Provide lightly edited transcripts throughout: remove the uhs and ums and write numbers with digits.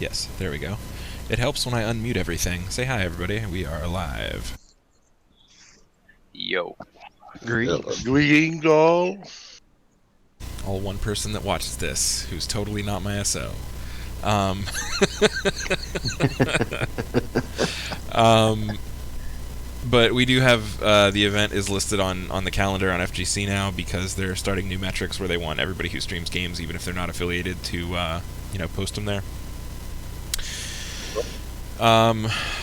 Yes, there we go. It helps when I unmute everything. Say hi, everybody. We are live. Yo. Greetings all. All one person that watches this, who's totally not my SO. But we do have the event is listed on the calendar on FGC now because they're starting new metrics where they want everybody who streams games, even if they're not affiliated, to post them there.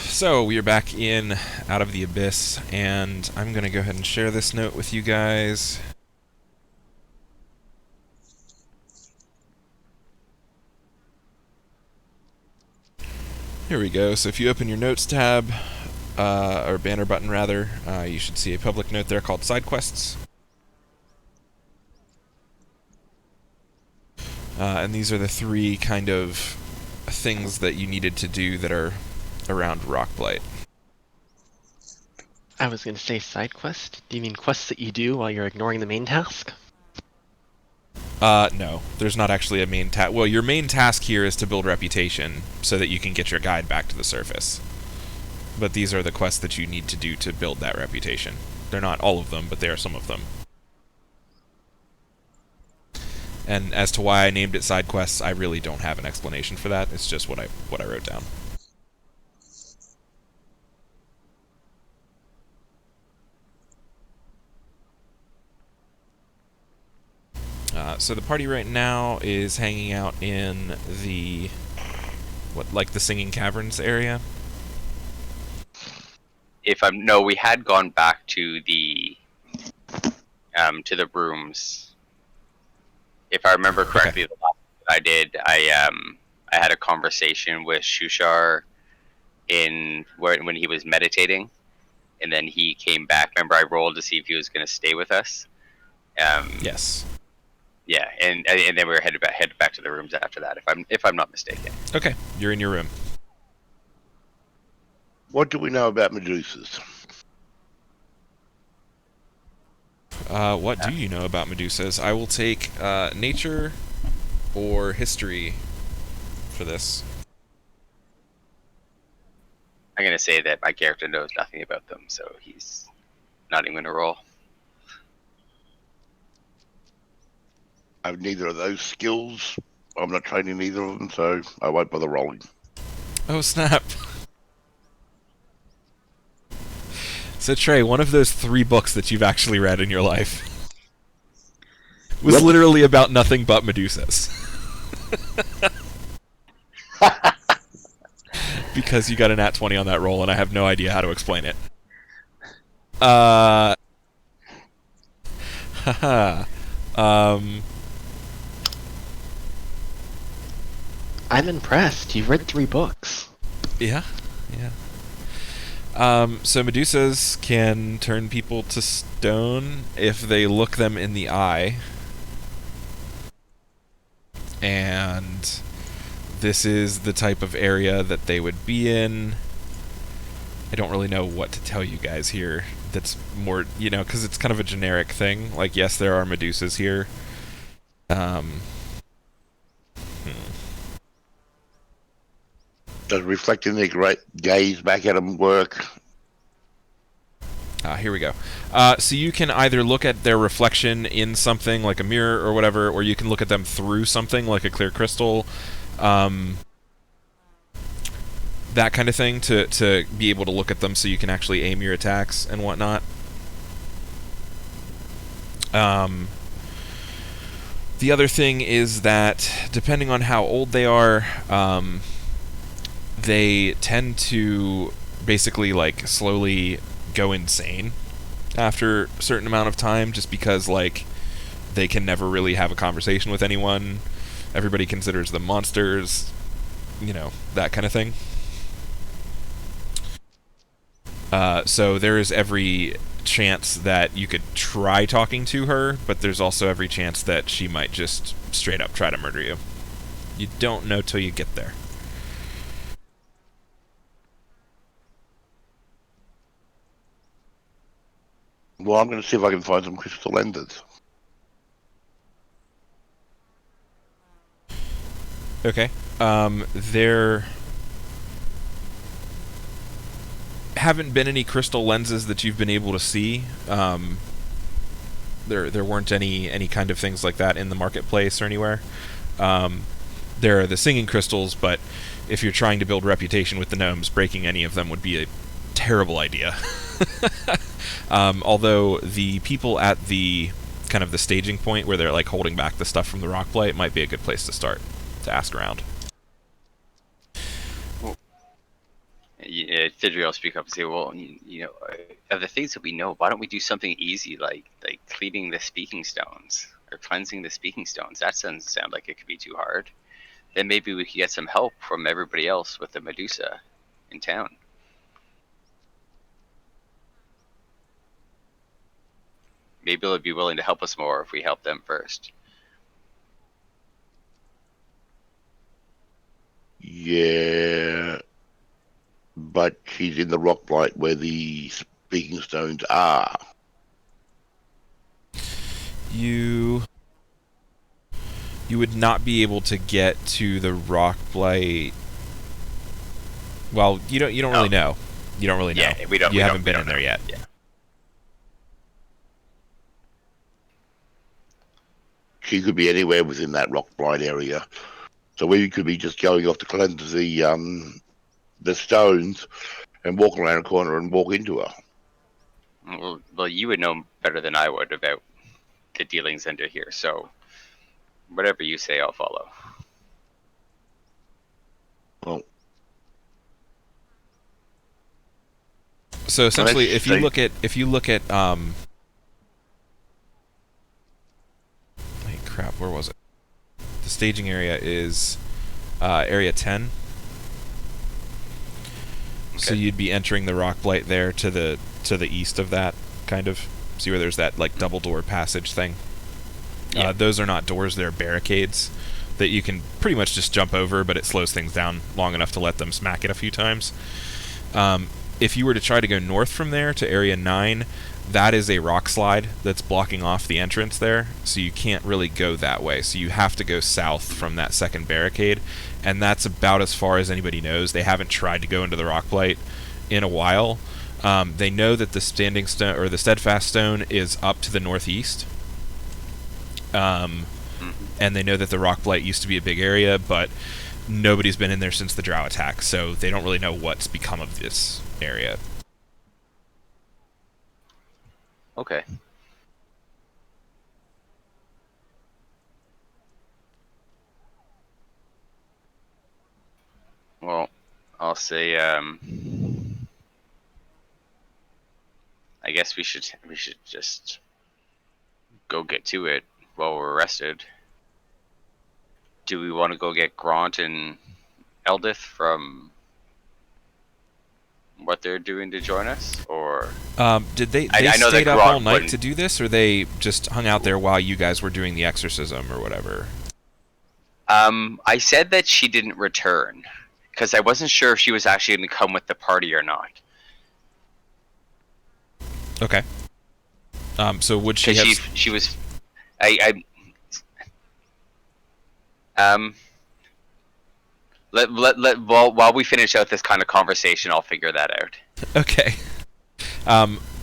So we are back in Out of the Abyss, and I'm going to go ahead and share this note with you guys. Here we go. So if you open your Notes tab, or banner button rather, you should see a public note there called Side Quests. And these are the three kind of things that you needed to do that are around Rockblight. I was going to say side quest. Do you mean quests that you do while you're ignoring the main task? No, there's not actually a main task. Well, your main task here is to build reputation so that you can get your guide back to the surface. But these are the quests that you need to do to build that reputation. They're not all of them, but they are some of them. And as to why I named it side quests, I really don't have an explanation for that. It's just what I wrote down. So the party right now is hanging out in the the Singing Caverns area. No, we had gone back to the rooms. If I remember correctly, Okay. the last that I did, I had a conversation with Shushar when he was meditating, and then he came back. Remember, I rolled to see if he was going to stay with us. Yes. Yeah, and then we were headed back to the rooms after that, if I'm not mistaken. Okay, you're in your room. What do we know about Medusas? What do you know about Medusas? I will take nature or history for this. I'm going to say that my character knows nothing about them, so he's not even going to roll. I have neither of those skills. I'm not training either of them, so I won't bother rolling. Oh, snap. So, Trey, one of those 3 books that you've actually read in your life was Yep. literally about nothing but Medusas. Because you got a nat 20 on that roll, and I have no idea how to explain it. Haha. I'm impressed. You've read 3 books. Yeah. So Medusas can turn people to stone if they look them in the eye. And this is the type of area that they would be in. I don't really know what to tell you guys here. That's more, because it's kind of a generic thing. Like, yes, there are Medusas here. Does reflecting their great gaze back at them work? Here we go. So you can either look at their reflection in something like a mirror or whatever, or you can look at them through something like a clear crystal. That kind of thing to be able to look at them so you can actually aim your attacks and whatnot. The other thing is that depending on how old they are, they tend to basically slowly go insane after a certain amount of time, just because they can never really have a conversation with anyone. Everybody considers them monsters, that kind of thing. So there is every chance that you could try talking to her, but there's also every chance that she might just straight up try to murder you. You don't know till you get there. Well, I'm going to see if I can find some crystal enders. Okay. There haven't been any crystal lenses that you've been able to see. There weren't any kind of things like that in the marketplace or anywhere. There are the singing crystals, but if you're trying to build reputation with the gnomes, breaking any of them would be a terrible idea. Although the people at the kind of the staging point where they're like holding back the stuff from the rock blight might be a good place to start to ask around. Yeah, Tidri will speak up and say, "Well, of the things that we know, why don't we do something easy like cleaning the speaking stones or cleansing the speaking stones? That doesn't sound like it could be too hard. Then maybe we could get some help from everybody else with the Medusa in town. Maybe they'll be willing to help us more if we help them first." Yeah, but she's in the rock blight where the speaking stones are. You would not be able to get to the rock blight. Well, you don't really know. You don't really know. Yeah, we don't. You we haven't don't, been we in don't there know. yet. Yeah. She could be anywhere within that rock blight area. So we could be just going off to cleanse the stones and walk around a corner and walk into her. Well, you would know better than I would about the dealings under here. So whatever you say, I'll follow. Well, So essentially, let's if you see. look at hey crap, where was it? The staging area is area 10. So Okay. you'd be entering the rock blight there to the east of that, kind of. See where there's that like double door passage thing? Yeah. Those are not doors, they're barricades that you can pretty much just jump over, but it slows things down long enough to let them smack it a few times. If you were to try to go north from there to Area 9, that is a rock slide that's blocking off the entrance there, so you can't really go that way. So you have to go south from that second barricade, and that's about as far as anybody knows. They haven't tried to go into the rock blight in a while. They know that the standing stone or the steadfast stone is up to the northeast. And they know that the rock blight used to be a big area, but nobody's been in there since the drow attack, so they don't really know what's become of this area. Okay. Well, I'll say. I guess we should just go get to it while we're rested. Do we want to go get Grant and Eldith from what they're doing to join us, or Did they I know that stayed up all Grant night wouldn't- to do this, or they just hung out there while you guys were doing the exorcism or whatever? I said that she didn't return because I wasn't sure if she was actually going to come with the party or not. Okay. So would she Because have... she was, I while we finish out this kind of conversation, I'll figure that out. Okay.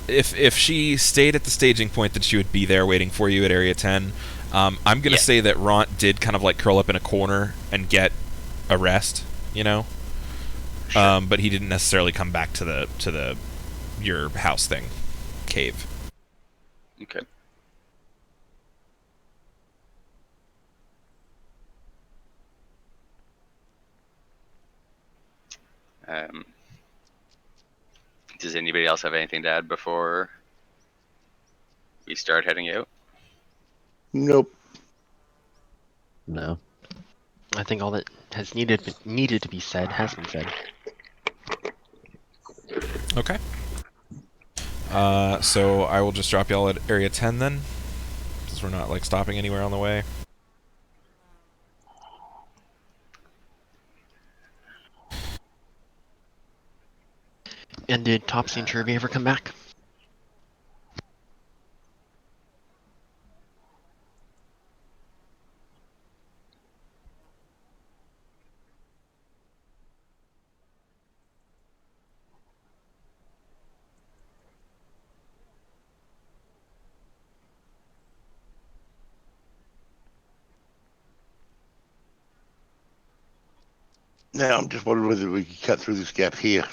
If she stayed at the staging point, then she would be there waiting for you at Area 10. I'm gonna Yeah. say that Ront did kind of like curl up in a corner and get a rest, you know. Sure. But he didn't necessarily come back to the your house thing, cave. Okay. Does anybody else have anything to add before we start heading out? Nope. No. I think all that has needed to be said has been said. Okay. So I will just drop y'all at Area 10 then, since we're not like stopping anywhere on the way. And did Topsy and Cherby ever come back? Now I'm just wondering whether we can cut through this gap here.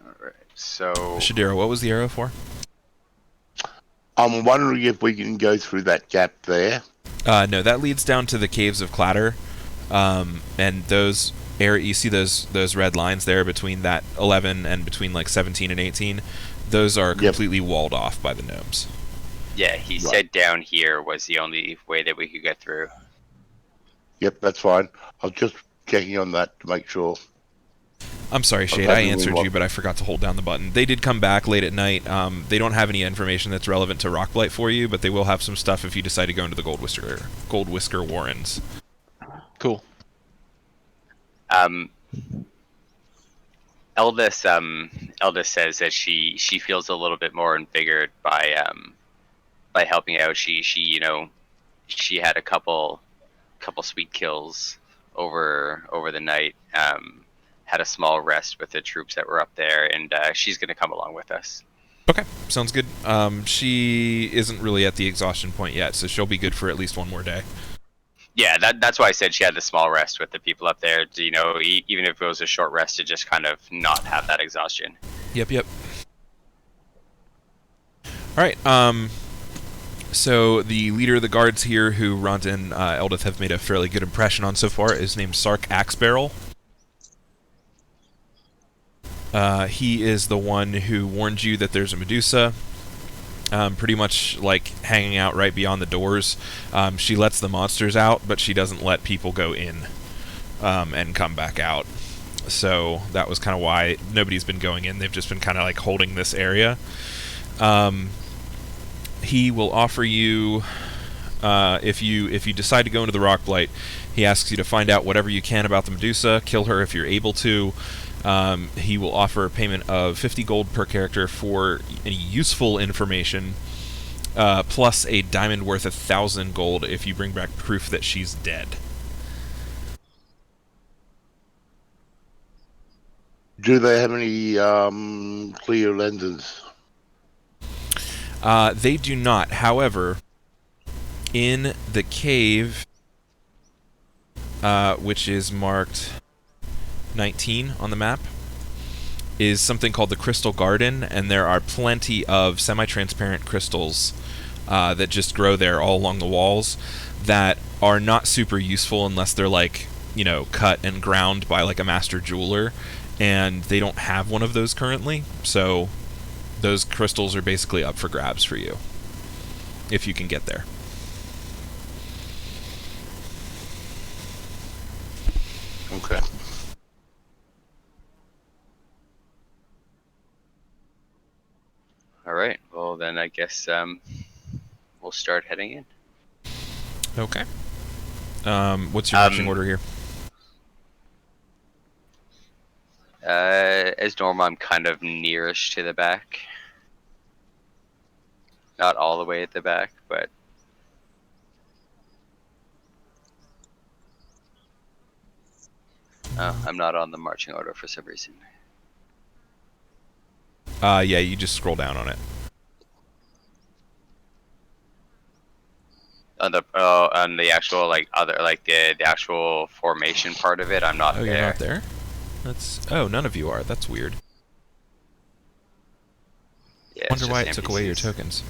All right. So Shadira, what was the arrow for? I'm wondering if we can go through that gap there. No, that leads down to the caves of Clatter, and those you see those red lines there between that 11 and between like 17 and 18. Those are completely walled off by the gnomes. yeah, he said down here was the only way that we could get through. Yep, that's fine. I was just checking on that to make sure. I'm sorry, Shade, I answered you, but I forgot to hold down the button. They did come back late at night. They don't have any information that's relevant to Rockblight for you, but they will have some stuff if you decide to go into the Gold Whisker Warrens. Cool. Eldest says that she feels a little bit more invigorated by helping out. She had a couple sweet kills over the night. Had a small rest with the troops that were up there, and she's going to come along with us. Okay, sounds good. She isn't really at the exhaustion point yet, so she'll be good for at least one more day. Yeah, that's why I said she had the small rest with the people up there. Even if it was a short rest, to just kind of not have that exhaustion. Yep. All right. So the leader of the guards here, who Ront and Eldith have made a fairly good impression on so far, is named Sark Axebarrel. He is the one who warned you that there's a Medusa, pretty much like hanging out right beyond the doors. She lets the monsters out, but she doesn't let people go in and come back out. So that was kind of why nobody's been going in. They've just been kind of like holding this area. He will offer you, if you decide to go into the Rockblight, he asks you to find out whatever you can about the Medusa, kill her if you're able to. He will offer a payment of 50 gold per character for any useful information, plus a diamond worth 1,000 gold if you bring back proof that she's dead. Do they have any clear lenses? They do not. However, in the cave, which is marked 19 on the map, is something called the Crystal Garden, and there are plenty of semi-transparent crystals that just grow there all along the walls that are not super useful unless they're like, cut and ground by like a master jeweler, and they don't have one of those currently, so those crystals are basically up for grabs for you if you can get there. Okay. All right. Well, then I guess we'll start heading in. Okay. What's your marching order here? As normal, I'm kind of nearest to the back. Not all the way at the back, but... Oh, I'm not on the marching order for some reason. Yeah, you just scroll down on it. On the actual the actual formation part of it, I'm not there. Oh, you're not there? None of you are. That's weird. Yeah, Wonder why it NPCs. took away your tokens.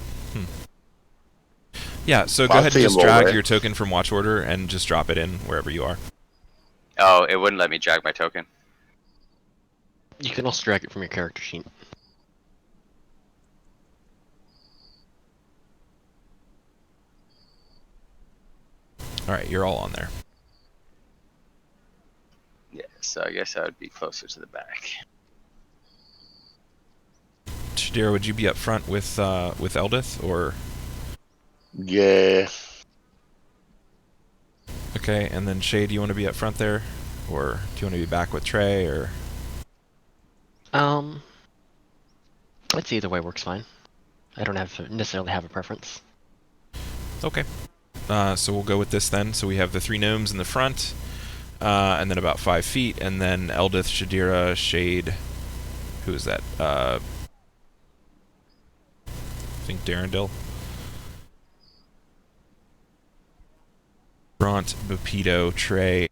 Yeah, so go ahead and just drag your token from watch order and just drop it in wherever you are. Oh, it wouldn't let me drag my token. You can also drag it from your character sheet. Alright, you're all on there. Yeah, so I guess I would be closer to the back. Shadira, would you be up front with Eldith, or... Yeah. Okay, and then Shay, do you want to be up front there? Or do you want to be back with Trey, or... Um, I'd say either way works fine. I don't necessarily have a preference. Okay. So we'll go with this then. So we have the 3 gnomes in the front, and then about 5 feet, and then Eldith, Shadira, Shade. Who is that? I think Darendil. Bront, Bupido, Trey,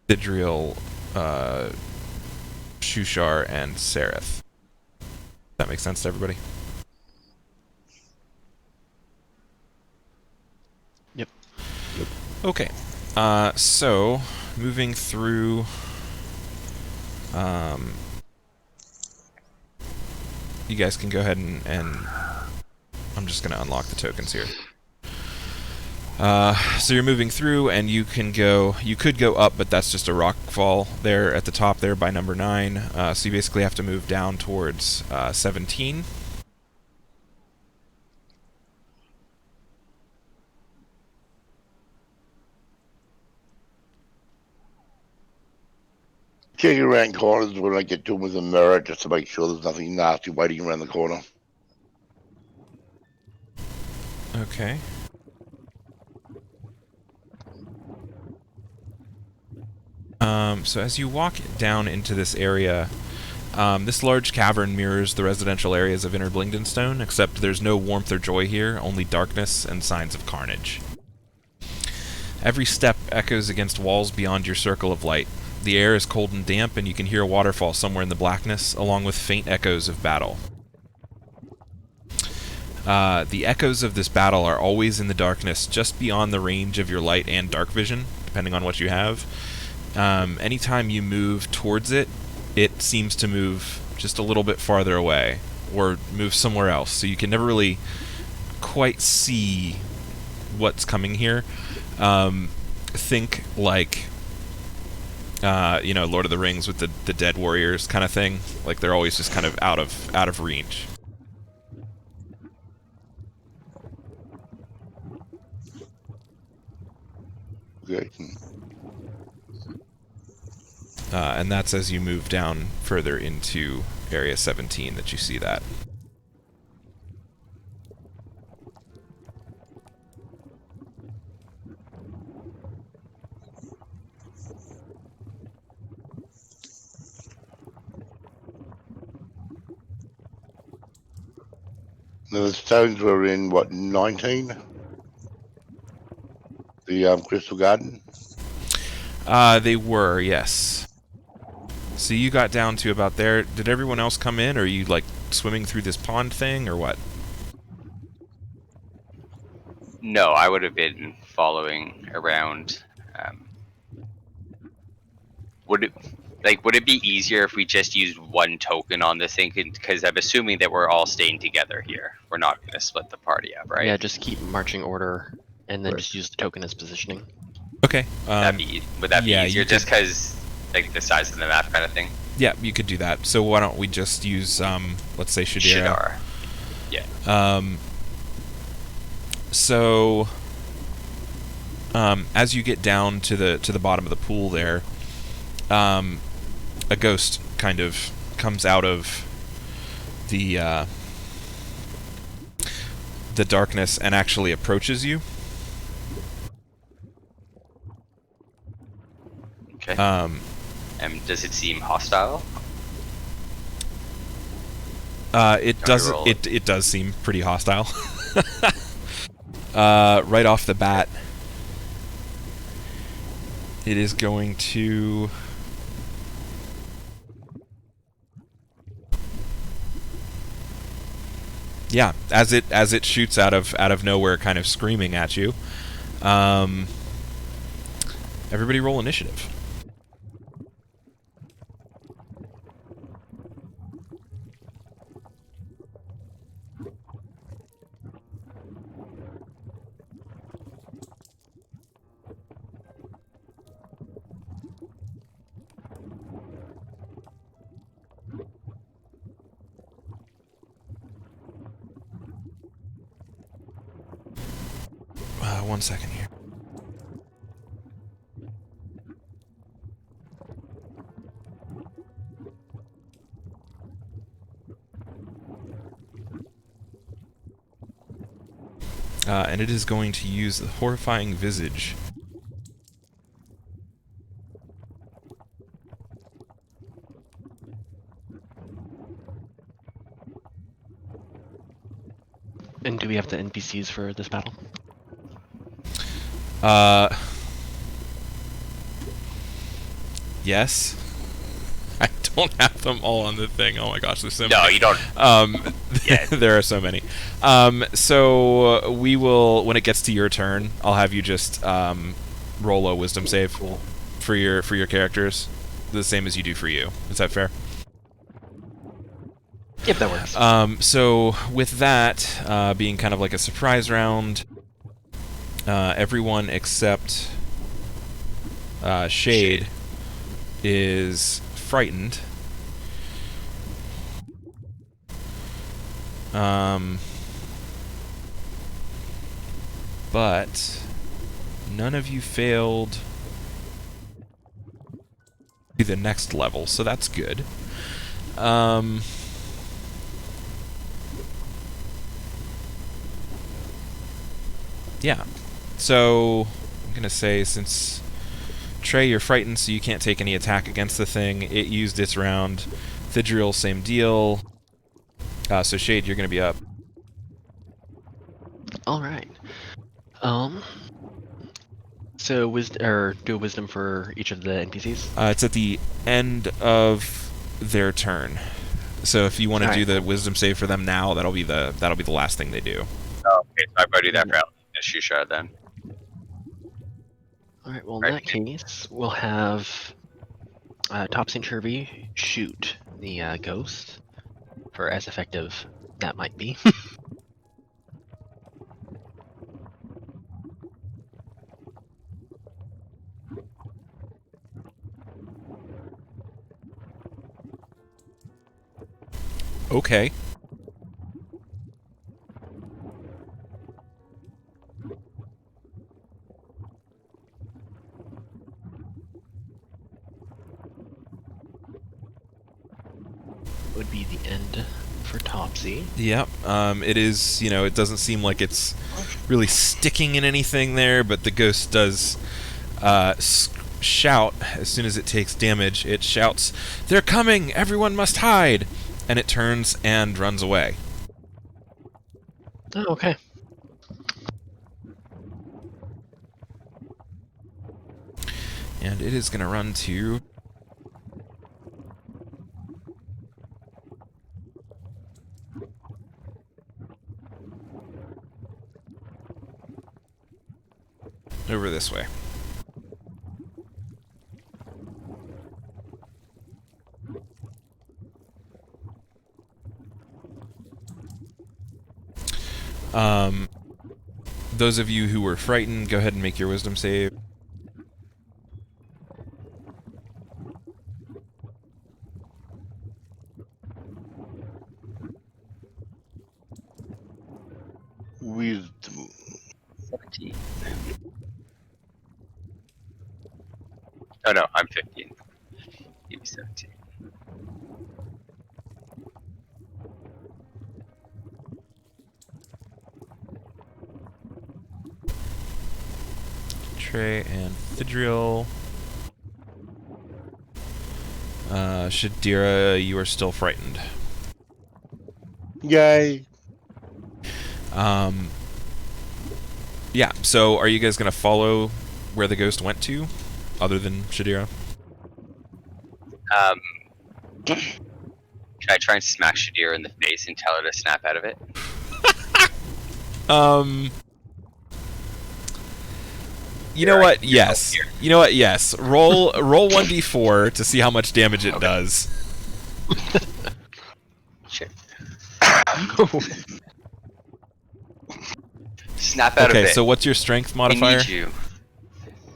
Sidriel, Shushar, and Sereth. That makes sense to everybody? Yep. Okay. So, moving through... you guys can go ahead and I'm just going to unlock the tokens here. So you're moving through, and you could go up, but that's just a rock fall there at the top there by number 9. So you basically have to move down towards 17. Checking around corners when I get to them with a mirror just to make sure there's nothing nasty waiting around the corner. Okay. So as you walk down into this area, this large cavern mirrors the residential areas of Inner Blingdenstone, except there's no warmth or joy here, only darkness and signs of carnage. Every step echoes against walls beyond your circle of light. The air is cold and damp, and you can hear a waterfall somewhere in the blackness, along with faint echoes of battle. The echoes of this battle are always in the darkness, just beyond the range of your light and dark vision, depending on what you have. Anytime you move towards it, it seems to move just a little bit farther away, or move somewhere else, so you can never really quite see what's coming here. Think like, Lord of the Rings with the dead warriors kind of thing. Like, they're always just kind of out of range. Okay. And that's as you move down further into Area 17 that you see that. Now the stones were in, what, 19? The Crystal Garden? They were, yes. So you got down to about there. Did everyone else come in, or are you, like, swimming through this pond thing, or what? No, I would have been following around. Would it be easier if we just used one token on this thing? Because I'm assuming that we're all staying together here. We're not going to split the party up, right? Yeah, just keep marching order, and then just use the token as positioning. Okay. Would that be yeah, easier? Just because, like, the size of the map kind of thing? Yeah, you could do that. So why don't we just use, let's say Shadira. Yeah. So, as you get down to the bottom of the pool there, a ghost kind of comes out of the darkness and actually approaches you. Okay. Does it seem hostile? It does seem pretty hostile. Right off the bat, it is going to... Yeah, as it shoots out of nowhere, kind of screaming at you. Everybody roll initiative. One second here. and it is going to use the horrifying visage. And do we have the NPCs for this battle? Yes. I don't have them all on the thing. Oh my gosh, there's so No, many. you don't. Yeah. There are so many. So we will, when it gets to your turn, I'll have you just roll a wisdom save for your characters, the same as you do for you. Is that fair? Yep, that works. So with that being kind of like a surprise round, everyone except Shade is frightened. But none of you failed to the next level, so that's good. Yeah. So I'm gonna say, since Trey, you're frightened, so you can't take any attack against the thing. It used its round. Thidriel, same deal. So Shade, you're gonna be up. All right. So do a wisdom for each of the NPCs. It's at the end of their turn. So if you want to do the wisdom save for them now, that'll be the last thing they do. Oh, okay, so I'll probably do that for Shushar then. All right. Well, in that case, we'll have Topsy and Turvy shoot the ghost, for as effective that might be. Okay. Would be the end for Topsy. Yep. It is, it doesn't seem like it's really sticking in anything there, but the ghost does shout as soon as it takes damage. It shouts, "They're coming! Everyone must hide!" And it turns and runs away. Oh, okay. And it is going to run to... over this way. Those of you who were frightened, go ahead and make your wisdom save. Wisdom. 17. Oh no, I'm 15. Give me 17. Trey and Thidriel. Shadira, you are still frightened. Yay. Yeah, so are you guys going to follow where the ghost went to, other than Shadira? Can I try and smack Shadir in the face and tell her to snap out of it? You know what? Yes. You know what? Yes. Roll 1d4 to see how much damage it does. Shit. Snap out of it. Okay, so what's your strength modifier? I need you.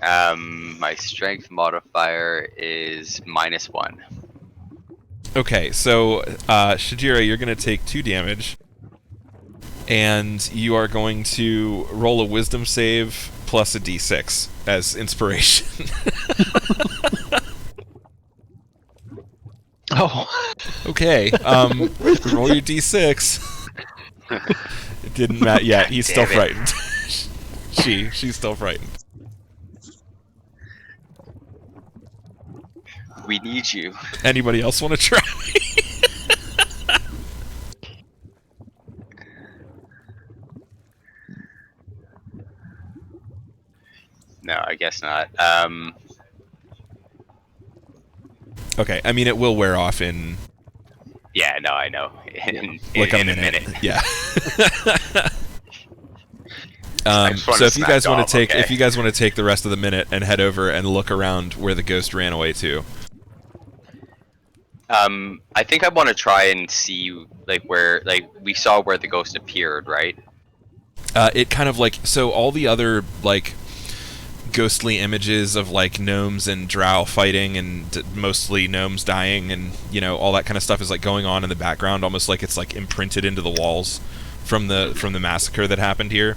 My strength modifier is -1. Okay, so Shadira, you're going to take 2 damage, and you are going to roll a wisdom save plus a d6 as inspiration. Oh. Okay, roll your d6. Didn't matter. Yeah, he's still damn it. frightened. She's still frightened. We need you. Anybody else want to try? No, I guess not. Okay, I mean it will wear off in Yeah, no, I know. In a a minute. minute. Yeah. just wanted So to if you guys smack want off, to take okay. if you guys want to take the rest of the minute and head over and look around where the ghost ran away to. I think I want to try and see where we saw where the ghost appeared, right? It kind of so all the other ghostly images of gnomes and drow fighting and mostly gnomes dying and all that kind of stuff is going on in the background, almost like it's imprinted into the walls from the massacre that happened here.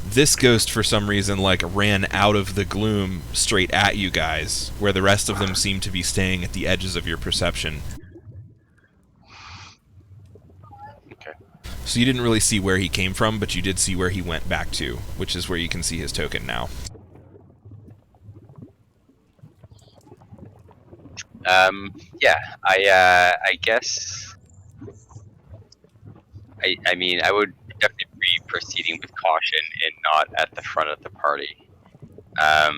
This ghost for some reason ran out of the gloom straight at you guys, where the rest of them seem to be staying at the edges of your perception. Okay. So you didn't really see where he came from, but you did see where he went back to, which is where you can see his token now. Yeah, I guess. I mean, I would definitely be proceeding with caution and not at the front of the party. I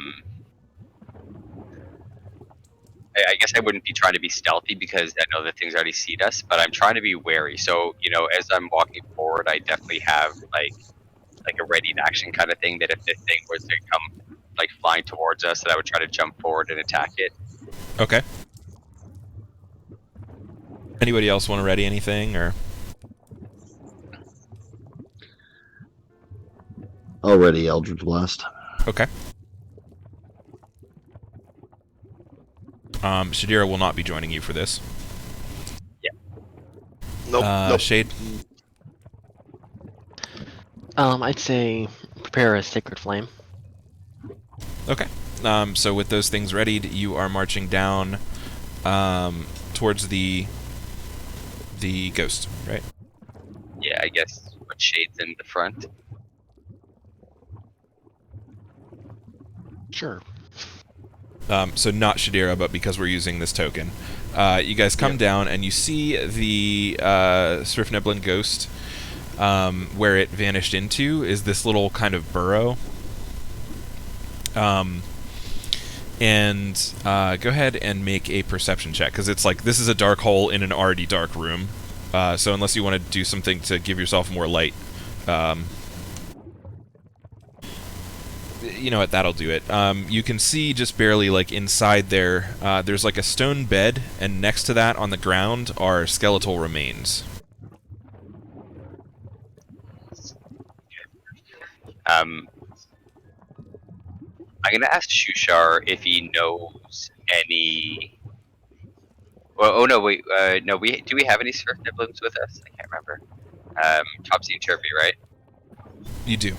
guess I wouldn't be trying to be stealthy because I know that things already see us, but I'm trying to be wary. So, as I'm walking forward, I definitely have like a ready to action kind of thing that if this thing was to come flying towards us, that I would try to jump forward and attack it. Okay. Anybody else want to ready anything, or? Already Eldritch Blast. Okay. Shadira will not be joining you for this. Yeah. Nope. Shade? I'd say prepare a Sacred Flame. Okay. So with those things readied, you are marching down towards the ghost, right? Yeah, I guess what Shade's in the front. Sure. So not Shadira, but because we're using this token. You guys come down and you see the Srifneblin ghost. Where it vanished into is this little kind of burrow. And go ahead and make a perception check, because it's this is a dark hole in an already dark room. So unless you want to do something to give yourself more light, you know what, that'll do it. You can see just barely inside there, there's a stone bed, and next to that on the ground are skeletal remains. I'm gonna ask Shushar if he knows any. Well, oh no, wait, no. Do we have any surf nibblings with us? I can't remember. Topsy and Turvy, right? You do.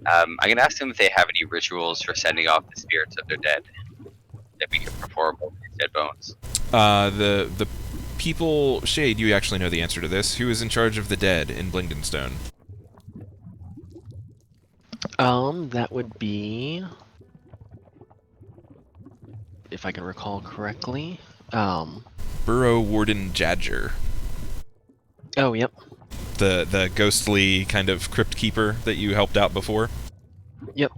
I'm gonna ask them if they have any rituals for sending off the spirits of their dead that we can perform over these dead bones. The people, Shade, you actually know the answer to this. Who is in charge of the dead in Blingdenstone? That would be, if I can recall correctly, Burrow Warden Jadger. Oh, yep. The ghostly kind of crypt keeper that you helped out before. Yep.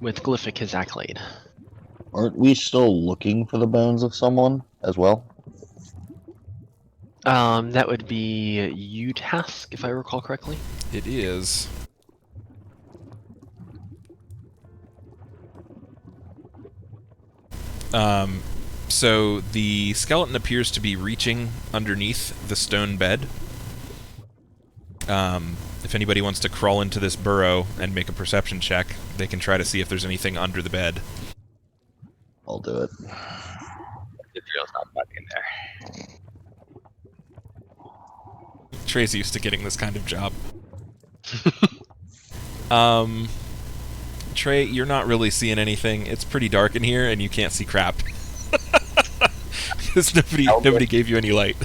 With Glyphic, his accolade. Aren't we still looking for the bones of someone as well? That would be U-Task, if I recall correctly. It is. So the skeleton appears to be reaching underneath the stone bed. If anybody wants to crawl into this burrow and make a perception check, they can try to see if there's anything under the bed. I'll do it. The drill's not back in there. Trey's used to getting this kind of job. Trey, you're not really seeing anything. It's pretty dark in here, and you can't see crap. Because nobody gave you any light.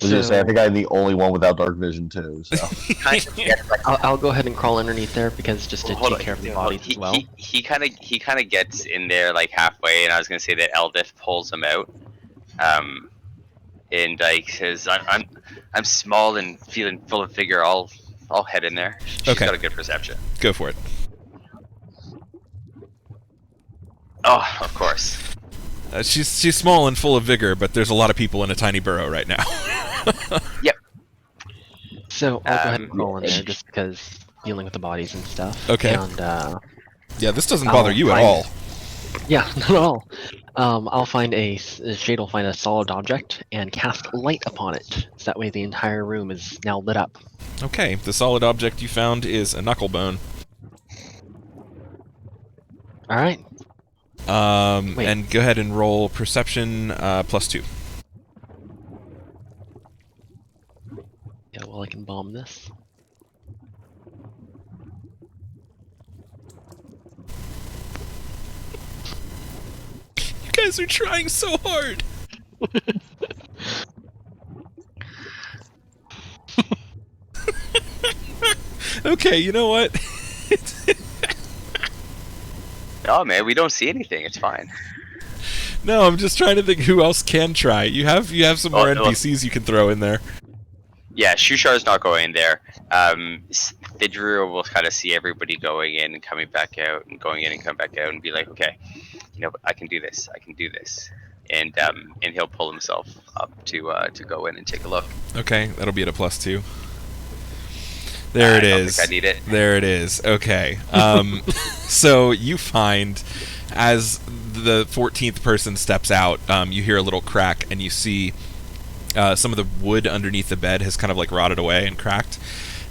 Was was gonna say, I think I'm the only one without dark vision too. So Kind of gets, like, I'll go ahead and crawl underneath there because just to hold take on, care of the hold on. bodies as well. He kind of gets in there like halfway, and I was gonna say that Eldith pulls him out, and like says, I'm small and feeling full of vigor. I'll head in there. She's Okay. got a good perception. Go for it. Oh, of course. She's small and full of vigor, but there's a lot of people in a tiny burrow right now. Yep. So I'll go ahead and Um, crawl in there just because dealing with the bodies and stuff. Okay. And Yeah, this doesn't bother I'll you at find- all. yeah, not at all. I'll find Shade will find a solid object and cast light upon it. So that way the entire room is now lit up. Okay, the solid object you found is a knuckle bone. All right. Wait. And go ahead and roll perception +2. Yeah, well, I can bomb this. You guys are trying so hard. Okay, you know what? Oh man, we don't see anything. It's fine. No, I'm just trying to think who else can try. You have some more Oh, NPCs you can throw in there. Yeah, Shushar's not going in there. Thidru will kind of see everybody going in and coming back out, and going in and come back out, and be like, okay, you know, I can do this. I can do this. And he'll pull himself up to go in and take a look. Okay, that'll be at a +2. There it I don't is. think I need it. There it is. Okay. So you find, as the 14th person steps out, you hear a little crack, and you see some of the wood underneath the bed has kind of like rotted away and cracked.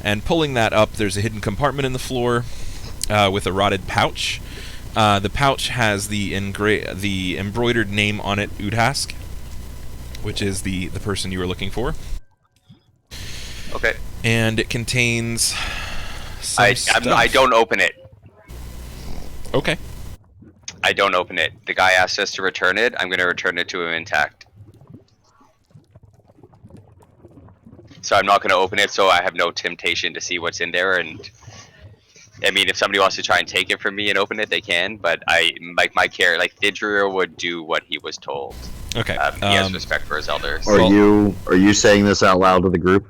And pulling that up, there's a hidden compartment in the floor with a rotted pouch. The pouch has the embroidered name on it, Udhask, which is the person you were looking for. Okay. And it contains some stuff. I don't open it. Okay. I don't open it. The guy asked us to return it. I'm going to return it to him intact. So I'm not going to open it, so I have no temptation to see what's in there. And I mean, if somebody wants to try and take it from me and open it, they can. But my care, like Thidru would do what he was told. Okay. He has respect for his elders. are you saying this out loud to the group?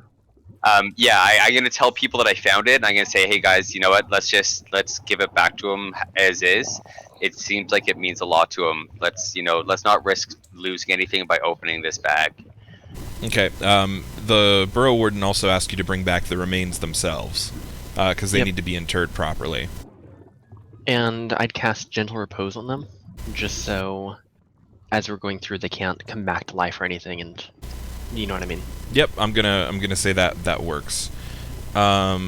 Yeah, I'm gonna tell people that I found it, and I'm gonna say, hey guys, you know what? Let's give it back to him as is. It seems like it means a lot to him. Let's not risk losing anything by opening this bag. Okay. The Burrow Warden also asked you to bring back the remains themselves, because they Yep. need to be interred properly. And I'd cast Gentle Repose on them, just so as we're going through, they can't come back to life or anything, and you know what I mean. Yep, I'm gonna say that works. I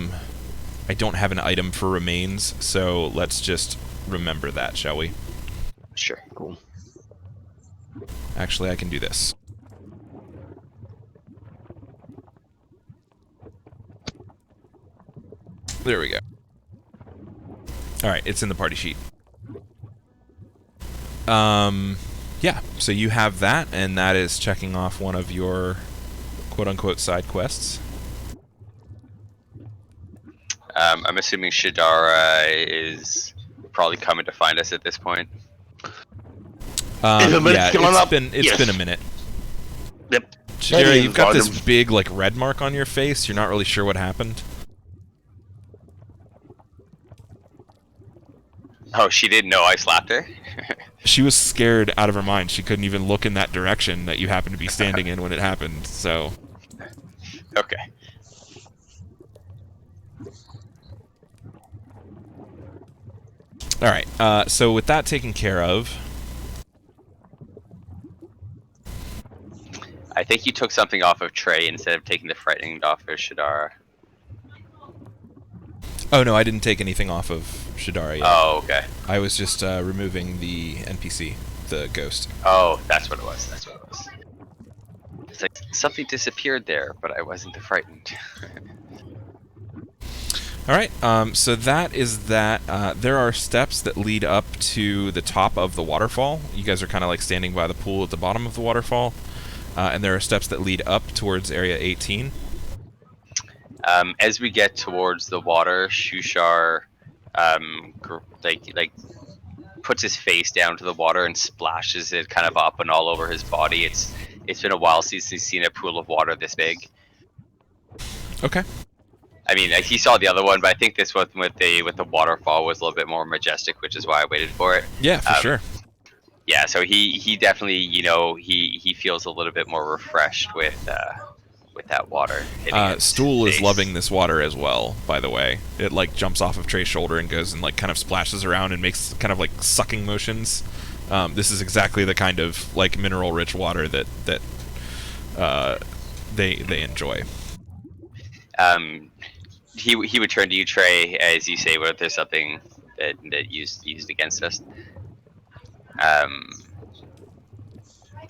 don't have an item for remains, so let's just remember that, shall we? Sure. Cool. Actually, I can do this. There we go. Alright, it's in the party sheet. Yeah, so you have that, and that is checking off one of your quote-unquote side quests. I'm assuming Shadara is probably coming to find us at this point. Yeah, Yes. it's been a minute. Yep. Shadara, you've got this Items. big, like, red mark on your face. You're not really sure what happened. Oh, she didn't know I slapped her? She was scared out of her mind. She couldn't even look in that direction that you happened to be standing in when it happened, so... Okay. Alright, so with that taken care of... I think you took something off of Trey instead of taking the frightening off of Shadara. Oh, no, I didn't take anything off of Shadara yet. Oh, okay. I was just removing the NPC, the ghost. Oh, that's what it was. That's what it was. It's like something disappeared there, but I wasn't frightened. Alright, so that is that. There are steps that lead up to the top of the waterfall. You guys are kind of like standing by the pool at the bottom of the waterfall. and there are steps that lead up towards Area 18. As we get towards the water, Shushar, like puts his face down to the water and splashes it kind of up and all over his body. It's been a while since he's seen a pool of water this big. Okay. I mean, he saw the other one, but I think this one with the waterfall was a little bit more majestic, which is why I waited for it. Yeah, for sure. Yeah, so he definitely, he feels a little bit more refreshed with that water. Stool is loving this water as well, by the way. It like jumps off of Trey's shoulder and goes and like kind of splashes around and makes kind of like sucking motions. This is exactly the kind of like mineral rich water that they enjoy. He would turn to you, Trey, as you say, "What if there's something that used against us?" Are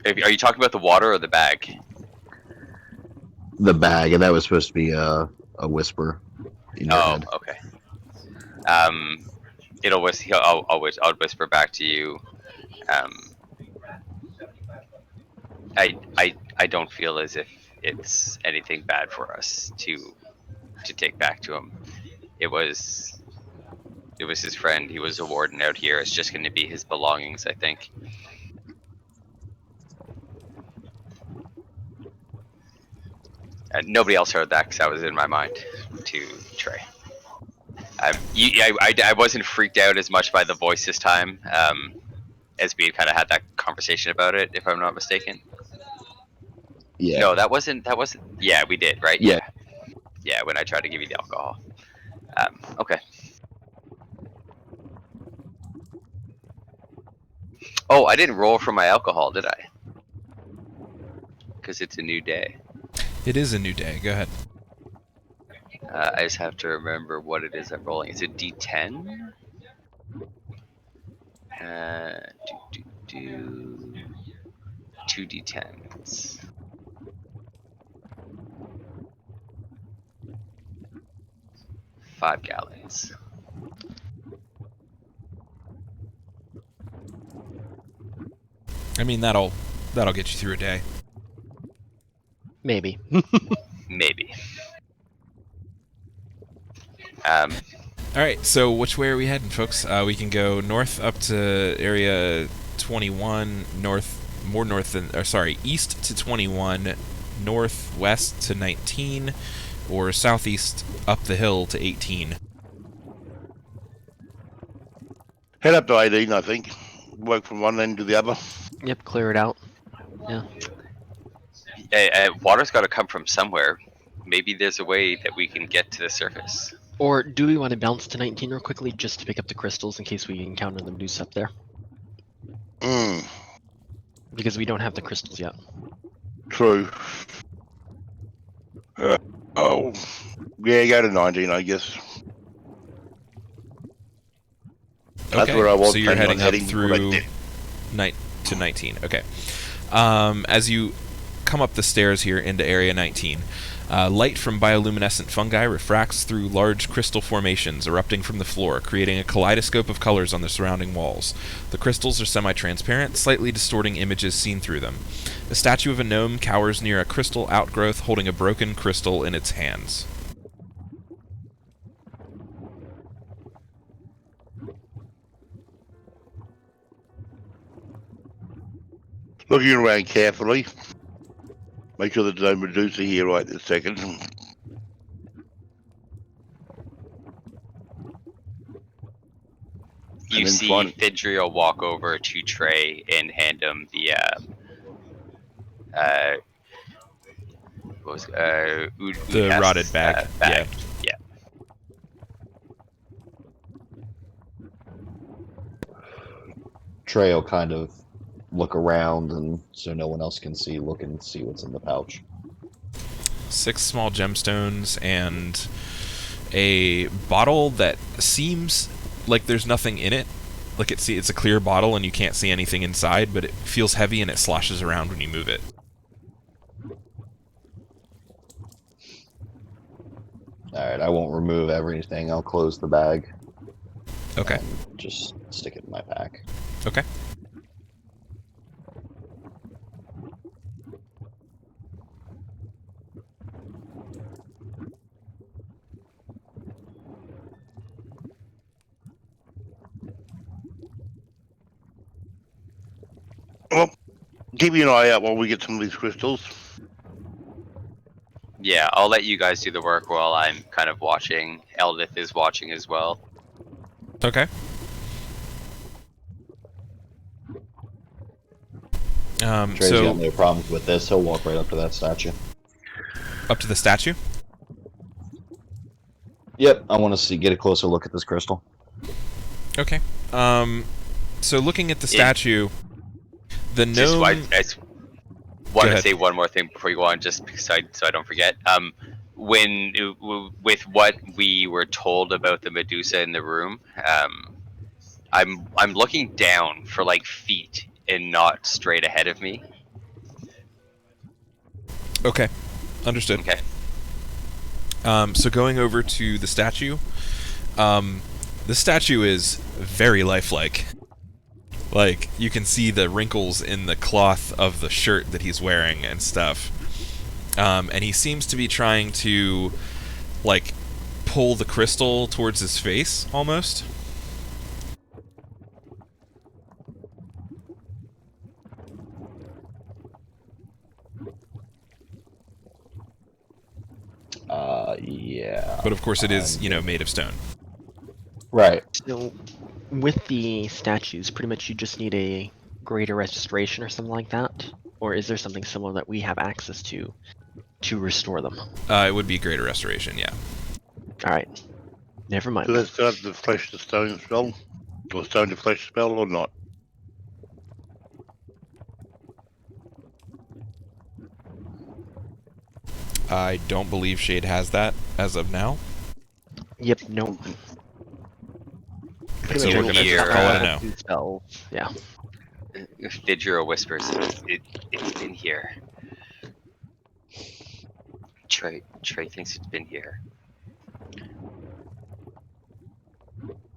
you talking about the water or the bag? The bag, and that was supposed to be a whisper in your head. Okay. I'll whisper back to you. I don't feel as if it's anything bad for us to take back to him. It was his friend. He was a warden out here. It's just going to be his belongings, I think. Nobody else heard that because that was in my mind to Trey. I wasn't freaked out as much by the voice this time, as we kind of had that conversation about it, if I'm not mistaken. Yeah. No, that wasn't. Yeah, we did, right? Yeah. Yeah, when I tried to give you the alcohol. Okay. Oh, I didn't roll for my alcohol, did I? Because it's a new day. It is a new day. Go ahead. I just have to remember what it is I'm rolling. Is it D10? Two D10s. $5 gallons. I mean, that'll get you through a day. Maybe. Maybe. All right, so which way are we heading, folks? We can go north up to area 21, east to 21, northwest to 19, or southeast up the hill to 18. Head up to 18, I think. Work from one end to the other. Yep, clear it out. Yeah. Water's got to come from somewhere. Maybe there's a way that we can get to the surface. Or do we want to bounce to 19 real quickly just to pick up the crystals in case we encounter them loose up there? Because we don't have the crystals yet. True. Yeah, go to 19, I guess. That's Okay, where I was. so you're heading up before through I did. to 19. Okay. As you come up the stairs here into Area 19, light from bioluminescent fungi refracts through large crystal formations erupting from the floor, creating a kaleidoscope of colors on the surrounding walls. The crystals are semi-transparent, slightly distorting images seen through them. A statue of a gnome cowers near a crystal outgrowth, holding a broken crystal in its hands. Looking around carefully. Make sure there's no Medusa here right this second. You see Fidriel walk over to Trey and hand him the rotted bag. Yeah. Trey will kind of look around, and so no one else can see, look and see what's in the pouch. 6 small gemstones and a bottle that seems like there's nothing in it. Like it's a clear bottle and you can't see anything inside, but it feels heavy and it sloshes around when you move it. Alright, I won't remove everything. I'll close the bag. Okay. And just stick it in my pack. Okay. Well, keep an eye out while we get some of these crystals. Yeah, I'll let you guys do the work while I'm kind of watching. Eldith is watching as well. Okay. Trey's got no problems with this. He'll walk right up to that statue. Up to the statue? Yep, I want to get a closer look at this crystal. Okay. So looking at the statue, the gnome... I want to say one more thing before you go on, just so I don't forget. With what we were told about the Medusa in the room, I'm looking down for like feet and not straight ahead of me. Okay. Understood. Okay. So going over to the statue, the statue is very lifelike. Like, you can see the wrinkles in the cloth of the shirt that he's wearing and stuff. And he seems to be trying to, like, pull the crystal towards his face, almost. Yeah. But of course it is, made of stone. Right. So, with the statues, pretty much you just need a greater restoration or something like that? Or is there something similar that we have access to restore them? It would be greater restoration, yeah. Alright. Never mind. So let's start the flesh to stone spell, or stone to flesh spell, or not. I don't believe Shade has that as of now. Yep, no. So we're gonna Here, just call it a no. Spells. Yeah. Fidgero whispers, it's been here. Trey thinks it's been here.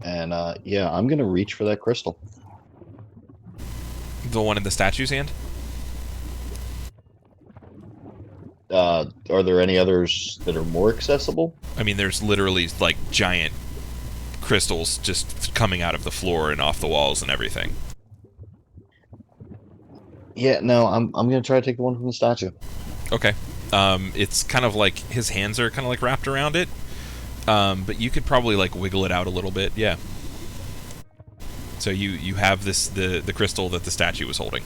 And yeah, I'm gonna reach for that crystal. The one in the statue's hand? Are there any others that are more accessible? I mean, there's literally, like, giant crystals just coming out of the floor and off the walls and everything. Yeah, no, I'm gonna try to take the one from the statue. Okay. It's kind of like his hands are kind of like wrapped around it, but you could probably like wiggle it out a little bit. Yeah. So you have the crystal that the statue was holding.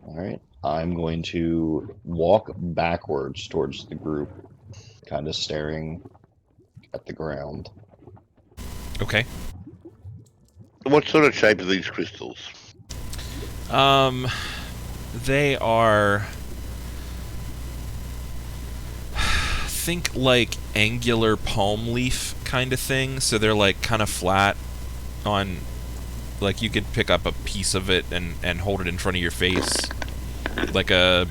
All right, I'm going to walk backwards towards the group, kind of staring at the ground. Okay. What sort of shape are these crystals? They are, think like angular palm leaf kind of thing. So they're like kind of flat on, like you could pick up a piece of it and hold it in front of your face. Like a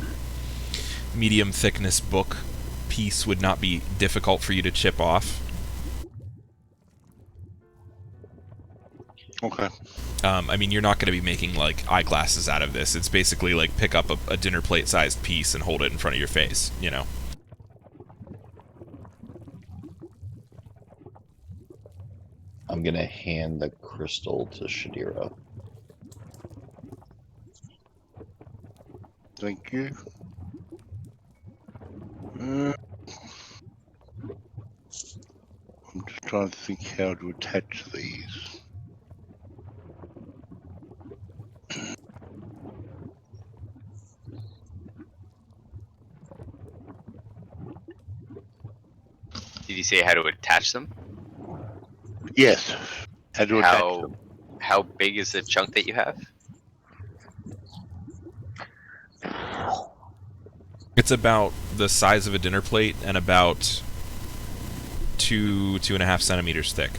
medium thickness book piece would not be difficult for you to chip off. Okay. I mean, you're not going to be making, like, eyeglasses out of this. It's basically, like, pick up a dinner plate-sized piece and hold it in front of your face, you know? I'm going to hand the crystal to Shadira. Thank you. I'm just trying to think how to attach these. Did you say how to attach them? Yes. How to attach them. How big is the chunk that you have? It's about the size of a dinner plate and about 2.5 centimeters thick.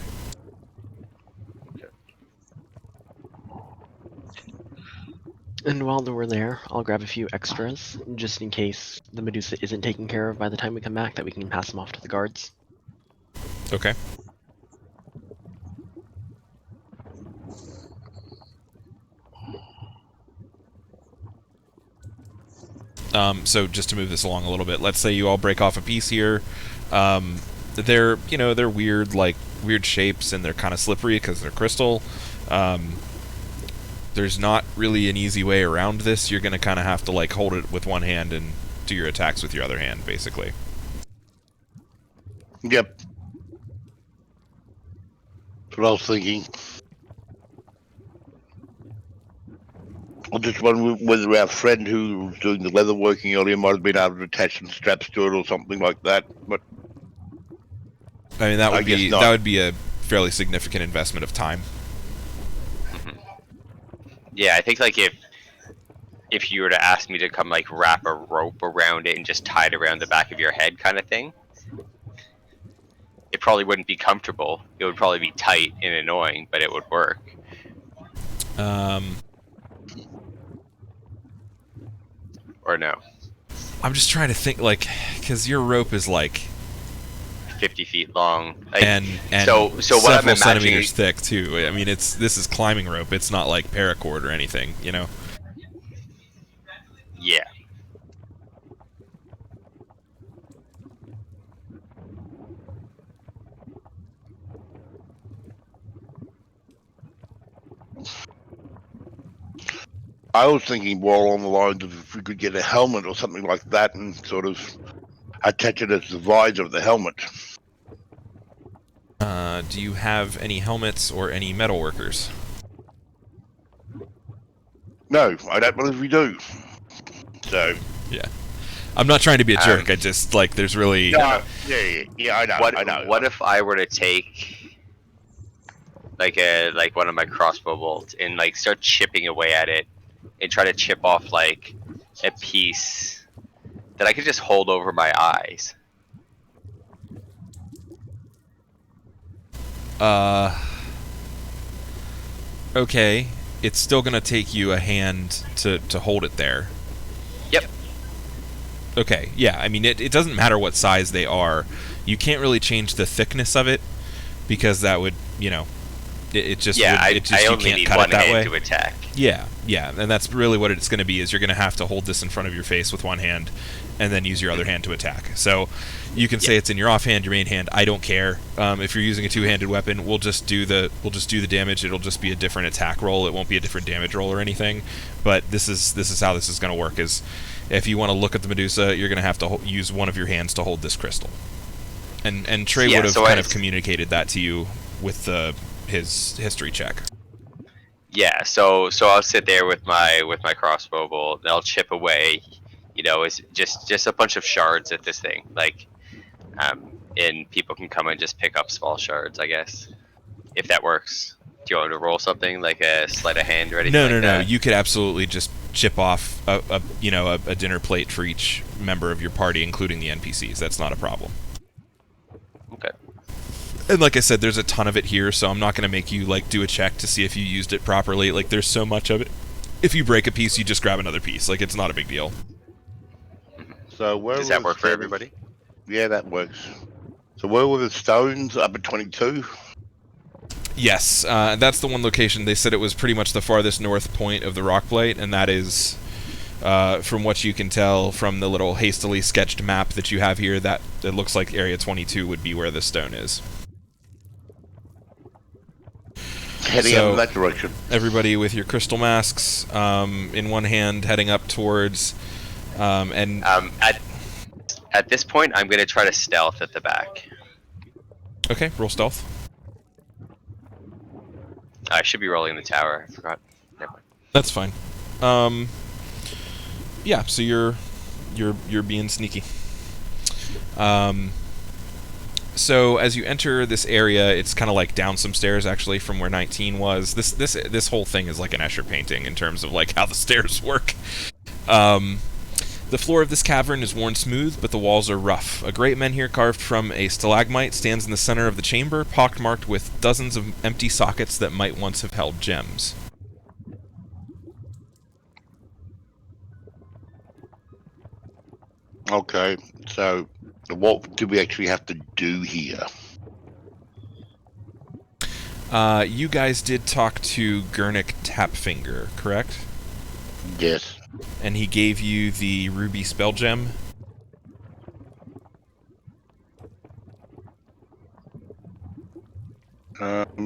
And while we're there, I'll grab a few extras, just in case the Medusa isn't taken care of by the time we come back, that we can pass them off to the guards. Okay. So just to move this along a little bit, let's say you all break off a piece here. They're weird, like, weird shapes, and they're kind of slippery because they're crystal. There's not really an easy way around this. You're going to kind of have to like hold it with one hand and do your attacks with your other hand, basically. Yep. That's what I was thinking. I just wondered whether our friend who was doing the leather working earlier might have been able to attach some straps to it or something like that. But I mean, that I would guess be not. that would be a fairly significant investment of time. Yeah, I think like if you were to ask me to come like wrap a rope around it and just tie it around the back of your head kind of thing, it probably wouldn't be comfortable. It would probably be tight and annoying, but it would work. Or no, I'm just trying to think, like, because your rope is like 50 feet long. Like, and so what I'm several imagining, centimeters thick too. I mean, this is climbing rope. It's not like paracord or anything, you know. yeah. I was thinking more along the lines of if we could get a helmet or something like that and sort of attach it as the visor of the helmet. Do you have any helmets or any metal workers? No, I don't believe we do. So. Yeah. I'm not trying to be a jerk. I just like there's really. Yeah, I know. What I know. what if I were to take like one of my crossbow bolts and like start chipping away at it and try to chip off like a piece that I could just hold over my eyes? Okay. It's still gonna take you a hand to hold it there. Yep. Okay, yeah, I mean, it doesn't matter what size they are. You can't really change the thickness of it, because that would, you know, it just Yeah, would, I it just, you only can't need cut one it that way. hand to attack. Yeah, and that's really what it's going to be, is you're going to have to hold this in front of your face with one hand, and then use your other hand to attack. So, you can say it's in your offhand, your main hand, I don't care. If you're using a two-handed weapon, we'll just do the damage. It'll just be a different attack roll. It won't be a different damage roll or anything. But this is how this is going to work, is if you want to look at the Medusa, you're going to have to use one of your hands to hold this crystal. And Trey would have kind of communicated that to you with his history check. Yeah, so I'll sit there with my crossbow bolt and I'll chip away. You know, it's just a bunch of shards at this thing. Like, and people can come and just pick up small shards, I guess, if that works. Do you want me to roll something like a sleight of hand or anything? No. You could absolutely just chip off a dinner plate for each member of your party, including the NPCs. That's not a problem. Okay. And like I said, there's a ton of it here, so I'm not going to make you like do a check to see if you used it properly. Like, there's so much of it. If you break a piece, you just grab another piece. Like, it's not a big deal. So where Does that work for everybody? Yeah, that works. So where were the stones? Up at 22? Yes, that's the one location. They said it was pretty much the farthest north point of the rock plate, and that is, from what you can tell from the little hastily sketched map that you have here, that it looks like Area 22 would be where the stone is. Heading up in that direction. Everybody with your crystal masks in one hand, heading up towards, At this point, I'm going to try to stealth at the back. Okay, roll stealth. I should be rolling the tower. I forgot. Never mind. That's fine. Yeah, so you're being sneaky. So as you enter this area, it's kind of like down some stairs actually from where 19 was. This whole thing is like an Escher painting in terms of like how the stairs work. The floor of this cavern is worn smooth, but the walls are rough. A great menhir carved from a stalagmite stands in the center of the chamber, pockmarked with dozens of empty sockets that might once have held gems. Okay, so what do we actually have to do here? You guys did talk to Gurnik Tapfinger, correct? Yes. And he gave you the ruby spell gem?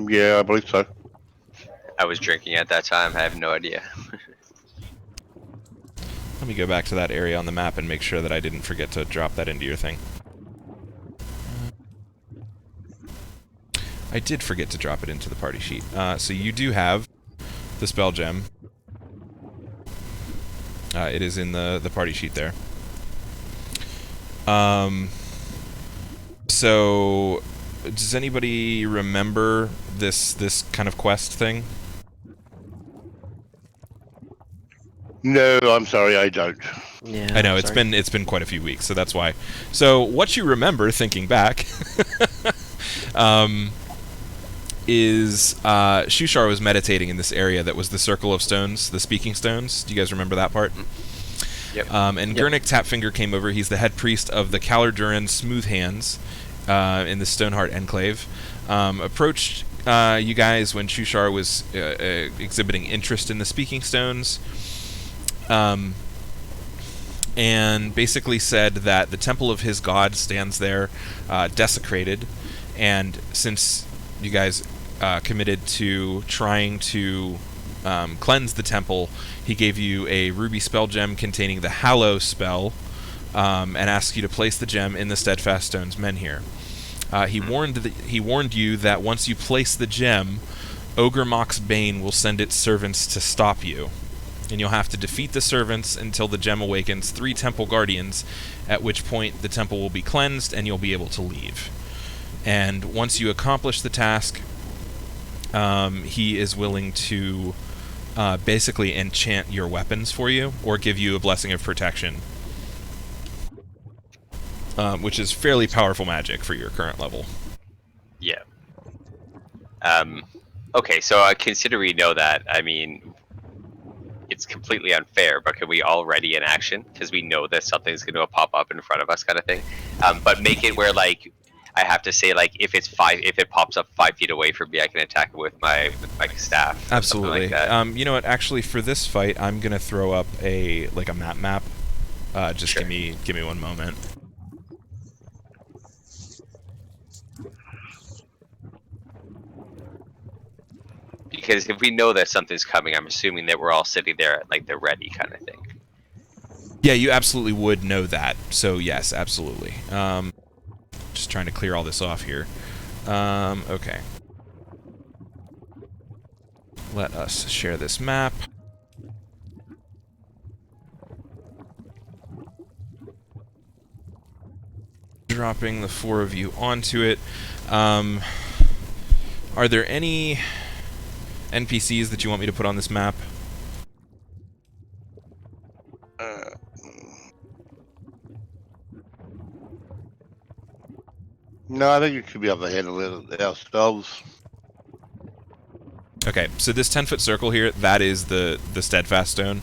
Yeah, I believe so. I was drinking at that time. I have no idea. Let me go back to that area on the map and make sure that I didn't forget to drop that into your thing. I did forget to drop it into the party sheet. So you do have the spell gem. It is in the party sheet there. So, does anybody remember this kind of quest thing? No, I'm sorry, I don't. Yeah. I know sorry. it's been quite a few weeks, so that's why. So what you remember, thinking back, is Shushar was meditating in this area that was the circle of stones, the speaking stones. Do you guys remember that part? Yep. And Gurnik Tapfinger came over. He's the head priest of the Calarduran Smooth Hands in the Stoneheart Enclave. Approached you guys when Shushar was exhibiting interest in the speaking stones. And basically said that the temple of his god stands there desecrated, and since you guys committed to trying to cleanse the temple, he gave you a ruby spell gem containing the Hallow spell, and asked you to place the gem in the Steadfast Stone's menhir. He warned you that once you place the gem, Ogre Mock's Bane will send its servants to stop you, and you'll have to defeat the servants until the gem awakens 3 temple guardians, at which point the temple will be cleansed and you'll be able to leave. And once you accomplish the task, he is willing to basically enchant your weapons for you, or give you a blessing of protection, which is fairly powerful magic for your current level. Yeah. Okay, so consider we know that. I mean, it's completely unfair, but can we all ready in action? Because we know that something's going to pop up in front of us, kind of thing. But make it where, like, I have to say, like, if it pops up 5 feet away from me, I can attack it with my staff. Absolutely. Like that. You know what? Actually, for this fight, I'm gonna throw up a map. Just Sure. give me one moment. Because if we know that something's coming, I'm assuming that we're all sitting there at, like, the ready kind of thing. Yeah, you absolutely would know that. So yes, absolutely. Just trying to clear all this off here. Okay. Let us share this map. Dropping the 4 of you onto it. Are there any NPCs that you want me to put on this map? No, I think we should be able to handle it ourselves. Okay, so this 10-foot circle here, that is the Steadfast Stone.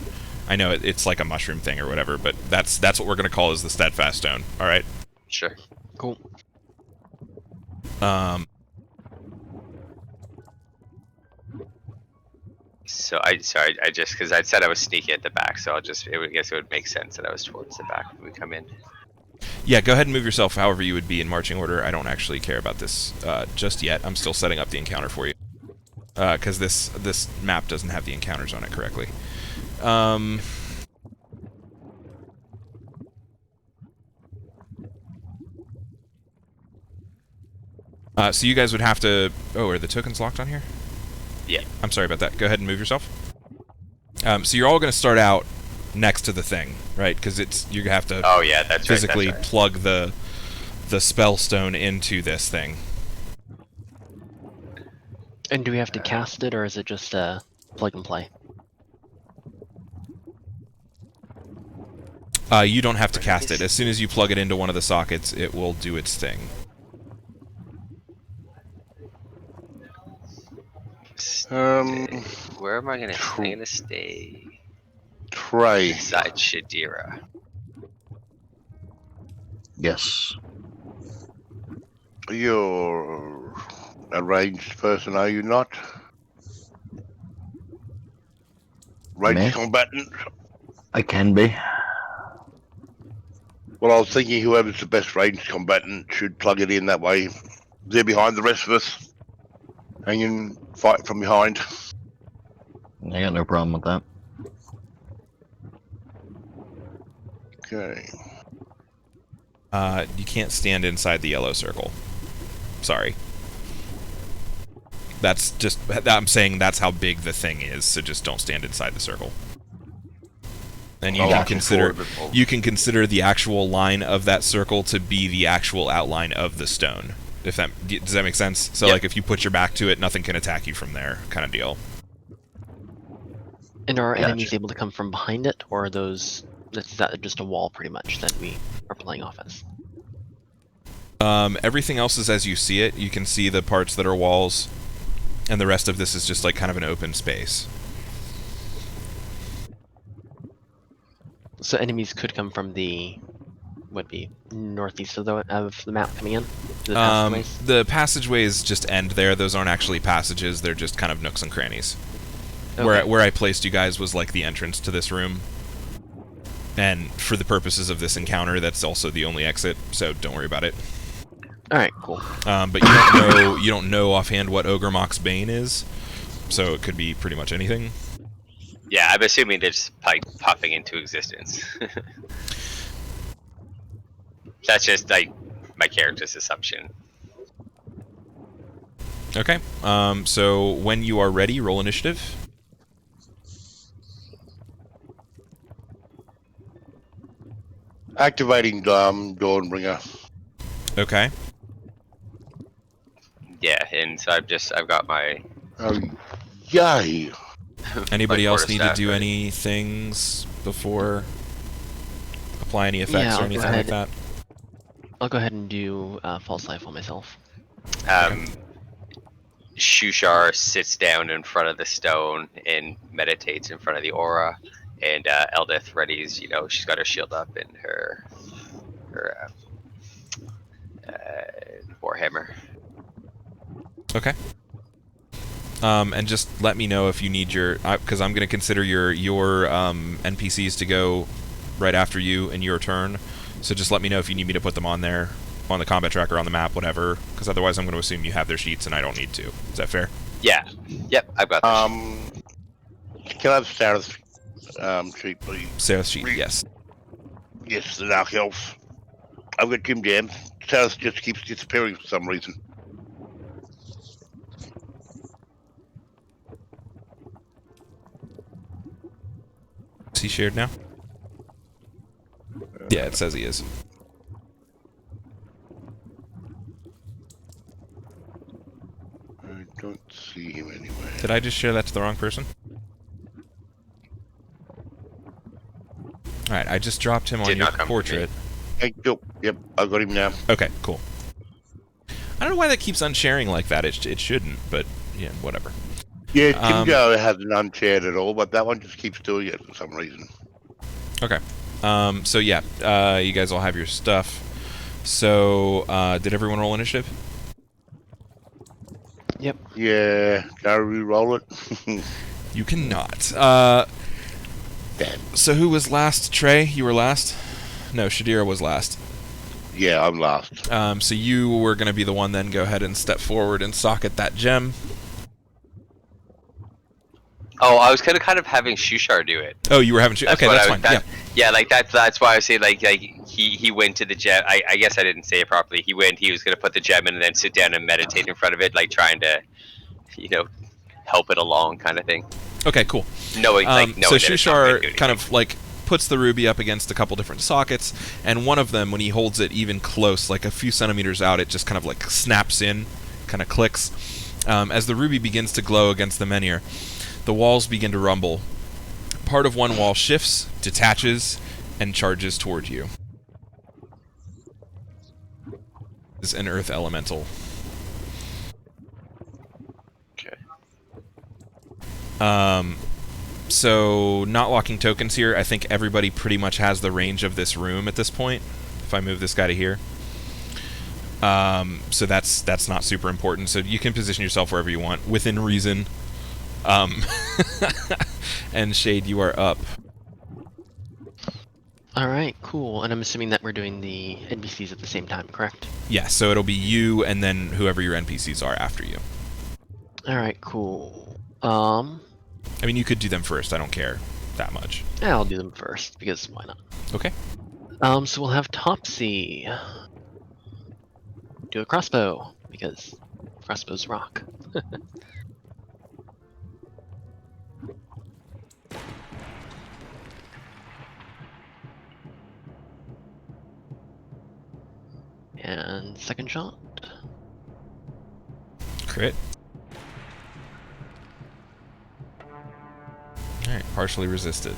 I know it's like a mushroom thing or whatever, but that's what we're going to call is the Steadfast Stone. All right? Sure. Cool. So I just, because I said I was sneaky at the back, so I guess it would make sense that I was towards the back when we come in. Yeah, go ahead and move yourself however you would be in marching order. I don't actually care about this just yet. I'm still setting up the encounter for you. Because this map doesn't have the encounters on it correctly. So you guys would have to... Oh, are the tokens locked on here? Yeah. I'm sorry about that. Go ahead and move yourself. So you're all going to start out next to the thing, right? Because you have to Oh yeah, that's physically right, that's right. plug the spell stone into this thing. And do we have to cast it, or is it just plug and play? You don't have to cast it. As soon as you plug it into one of the sockets, it will do its thing. Where am I gonna? I'm gonna stay Trey. beside Shadira. Yes. You're a ranged person, are you not? Ranged Me? combatant? I can be. Well, I was thinking whoever's the best ranged combatant should plug it in that way. They're behind the rest of us. hanging, fight from behind. I got no problem with that. Okay. You can't stand inside the yellow circle. Sorry. That's just... I'm saying that's how big the thing is, so just don't stand inside the circle. And you can consider the actual line of that circle to be the actual outline of the stone. If that does that make sense? So Yep. like if you put your back to it, nothing can attack you from there, kind of deal. And are Gotcha. enemies able to come from behind it, or are those... Is that just a wall, pretty much, that we are playing off as? Everything else is as you see it. You can see the parts that are walls, and the rest of this is just like kind of an open space. So enemies could come from the... would be northeast of the map coming in? The passageways? The passageways just end there. Those aren't actually passages. They're just kind of nooks and crannies. Okay. Where I placed you guys was like the entrance to this room. And for the purposes of this encounter, that's also the only exit, so don't worry about it. Alright, cool. But you don't know offhand what Ogremok's Bane is, so it could be pretty much anything. Yeah, I'm assuming they're just popping into existence. That's just like my character's assumption. Okay. So when you are ready, roll initiative. Activating Dawnbringer. Okay. Yeah, and so I've got my Oh, yay! Anybody my else need to quarterstaff do ready. any things before apply any effects Yeah, or I'll anything go like ahead. that? I'll go ahead and do False Life on myself. Shushar sits down in front of the stone and meditates in front of the aura, and Eldith readies. You know, she's got her shield up and her warhammer. Okay. And just let me know if you need your... Because I'm going to consider your NPCs to go right after you in your turn. So just let me know if you need me to put them on there, on the combat tracker, on the map, whatever. Because otherwise I'm going to assume you have their sheets and I don't need to. Is that fair? Yeah. Yep. I've got this. Can I have status sheet, please? Sales sheet, yes. Yes, the Dark Elf. I've got Jim Jam. Status just keeps disappearing for some reason. Is he shared now? Yeah, it says he is. I don't see him anywhere. Did I just share that to the wrong person? Alright, I just dropped him on Did your not come from portrait. Hey, yep, I got him now. Okay, cool. I don't know why that keeps unsharing like that. It shouldn't, but yeah, whatever. Yeah, Tim Joe hasn't unshared at all, but that one just keeps doing it for some reason. Okay. So yeah, you guys all have your stuff. So, did everyone roll initiative? Yep. Yeah, can I re-roll it? You cannot. Damn. So who was last? Trey, you were last? No, Shadira was last. Yeah, I'm last. So you were going to be the one then. Go ahead and step forward and socket that gem. Oh, I was kind of having Shushar do it. Oh, you were having... That's Okay, what that's I fine. was- Yeah. Yeah, like that's why I say like he went to the gem. I guess I didn't say it properly. He was gonna put the gem in and then sit down and meditate in front of it, like trying to, help it along, kind of thing. Okay, cool. Knowing So that it's not gonna do Shushar anything. kind of like puts the ruby up against a couple different sockets, and one of them, when he holds it even close, like a few centimeters out, it just kind of like snaps in, kind of clicks. As the ruby begins to glow against the menhir, the walls begin to rumble. Part of one wall shifts, detaches, and charges toward you. Is an earth elemental. Okay. So, not locking tokens here. I think everybody pretty much has the range of this room at this point. If I move this guy to here. So that's not super important. So you can position yourself wherever you want, within reason. And Shade, you are up. Alright, cool. And I'm assuming that we're doing the NPCs at the same time, correct? Yeah, so it'll be you and then whoever your NPCs are after you. All right, cool. I mean, you could do them first. I don't care that much. Yeah, I'll do them first because why not? Okay. So we'll have Topsy do a crossbow because crossbows rock. And second shot. Crit. Alright, partially resisted.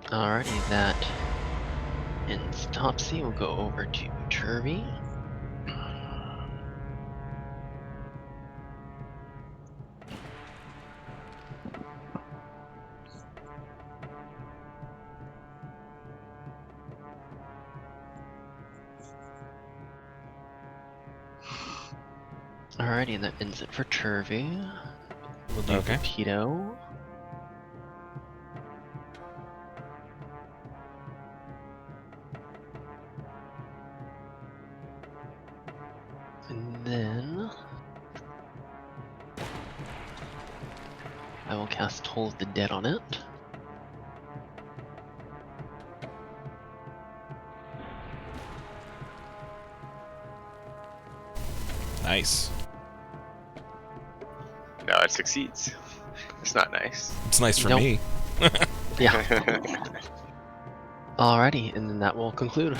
Alrighty, that ends Topsy. We'll go over to Turvy. Alrighty, and that ends it for Turvy. We'll do Okay. Rapido. And then I will cast Toll of the Dead on it. Nice. No, it succeeds. It's not nice. It's nice for Nope. me. Yeah. Alrighty, and then that will conclude.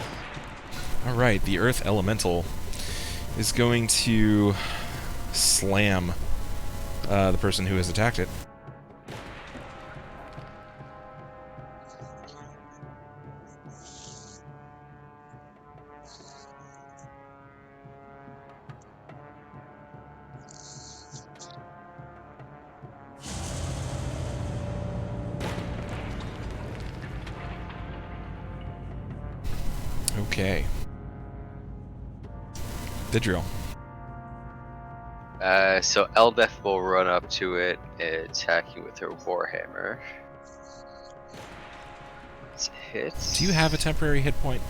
Alright, the Earth Elemental is going to slam the person who has attacked it. Okay. Vidril. So Eldeth will run up to it, attacking with her warhammer. It's a hit. Do you have a temporary hit point?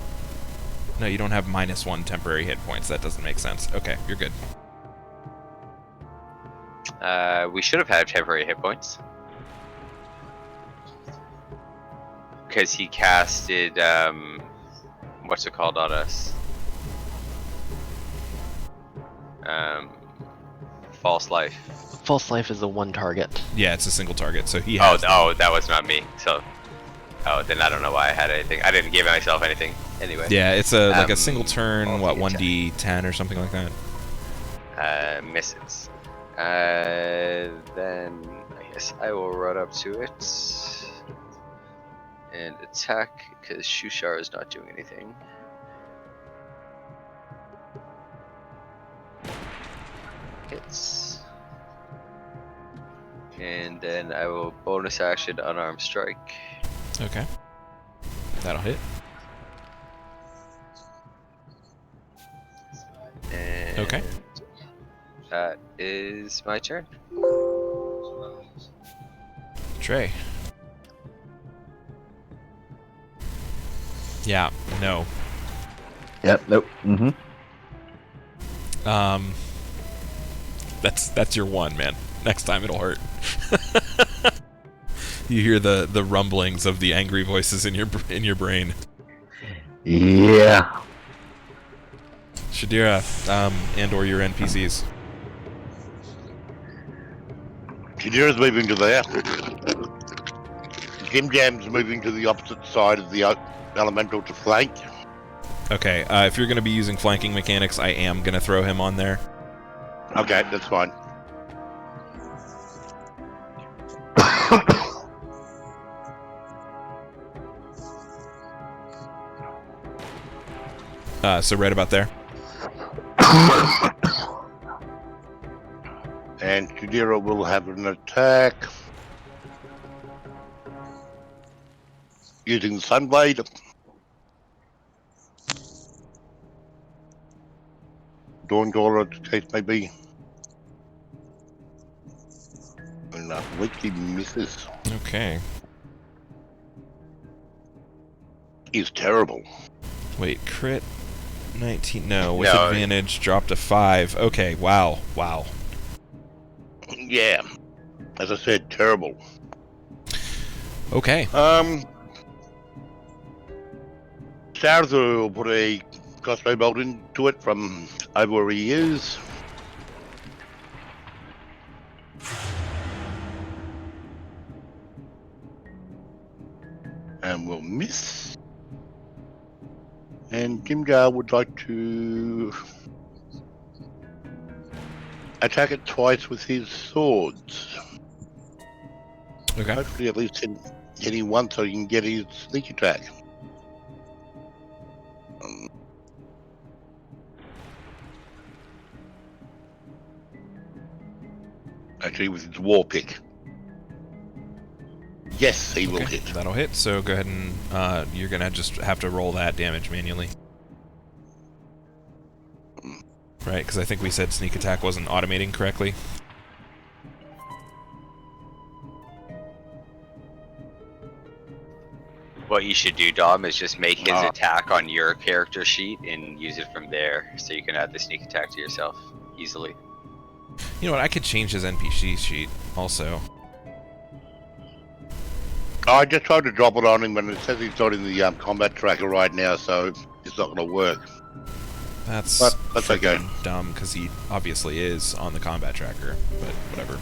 No, you don't have -1 temporary hit points. That doesn't make sense. Okay, you're good. We should have had temporary hit points. Because he casted, what's it called on us? False Life. False Life is a one target. Yeah, it's a single target, so he Oh, has. oh, that was not me. So, oh, then I don't know why I had anything. I didn't give myself anything. Anyway. Yeah, it's a like a single turn, all what, the 1d10 or something like that? Misses. Then I guess I will run up to it and attack because Shushar is not doing anything. Hits. And then I will bonus action unarmed strike. Okay. That'll hit. And Okay. that is my turn. Trey. Yeah, no. Yep. Nope. Mm-hmm. That's your one, man. Next time it'll hurt. You hear the rumblings of the angry voices in your brain. Yeah. Shadira, and or your NPCs. Shadira's moving to there. Jim Jam's moving to the opposite side of the elemental to flank. Okay, if you're going to be using flanking mechanics, I am going to throw him on there. Okay, that's fine. So right about there. And Shadira will have an attack using the Sunblade. Dawncaller, the case may be. And that weakly misses. Okay. Is terrible. Wait, crit 19. No, with No. advantage, drop to 5. Okay, wow. Yeah, as I said, terrible. Okay. Sarah will put a crossbow bolt into it from over where he is. And will miss. And Jimgar would like to attack it twice with his swords. Okay. Hopefully at least hitting once so he can get his sneak attack. Actually, with his war pick. Yes, he will hit. That'll hit. So go ahead and you're gonna just have to roll that damage manually. Right, because I think we said sneak attack wasn't automating correctly. What you should do, Dom, is just make his attack on your character sheet and use it from there, so you can add the sneak attack to yourself easily. You know what? I could change his NPC sheet also. I just tried to drop it on him, and it says he's not in the combat tracker right now, so it's not going to work. That's okay. Dumb, because he obviously is on the combat tracker, but whatever.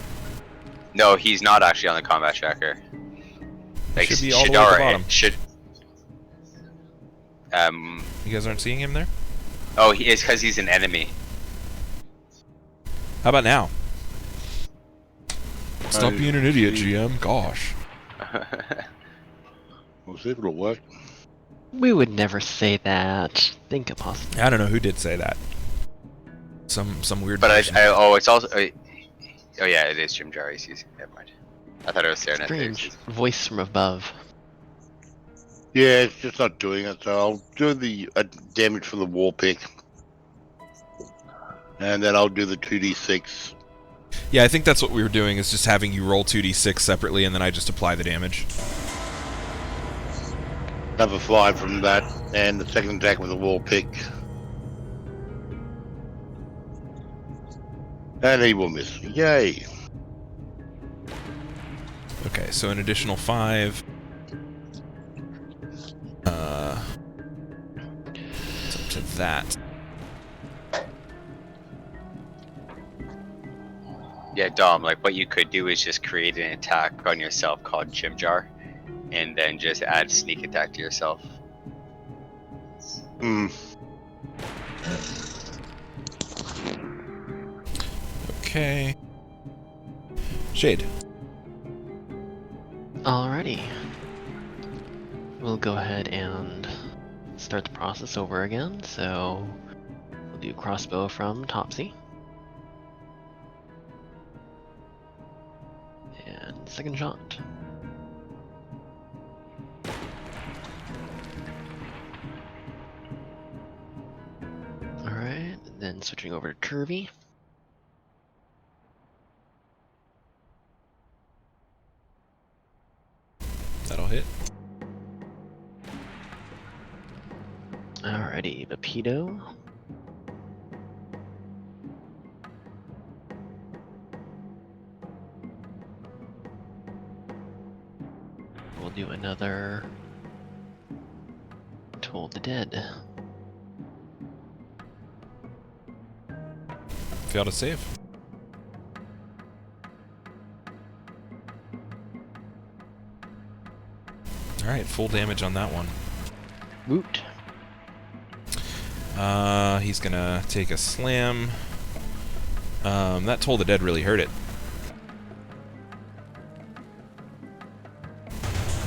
No, he's not actually on the combat tracker. Like, should be all the way at the bottom. You guys aren't seeing him there? Oh, it's because he's an enemy. How about now? Stop being an idiot, GM. Gosh. We'll see if it'll work. We would never say that. Think of possible. I don't know who did say that. Some weird. But person. it's also. Oh yeah, it is Jim Jar. Never mind. I thought it was Sarah. Strange voice from above. Yeah, it's just not doing it, so I'll do the damage for the war pick. And then I'll do the 2d6. Yeah, I think that's what we were doing, is just having you roll 2d6 separately, and then I just apply the damage. Another 5 from that, and the second attack with the war pick. And he will miss. Yay! Okay, so an additional 5. It's up to that. Yeah, Dom, like what you could do is just create an attack on yourself called Jim Jar, and then just add sneak attack to yourself. Okay. Shade. Alrighty. We'll go ahead and start the process over again. So we'll do crossbow from Topsy. And second shot. Alright, then switching over to Turvy. That'll hit. Alrighty, Vapedo. We'll do another Toll the Dead. Fail to save. Alright, full damage on that one. Woot. He's gonna take a slam. That Toll the Dead really hurt it.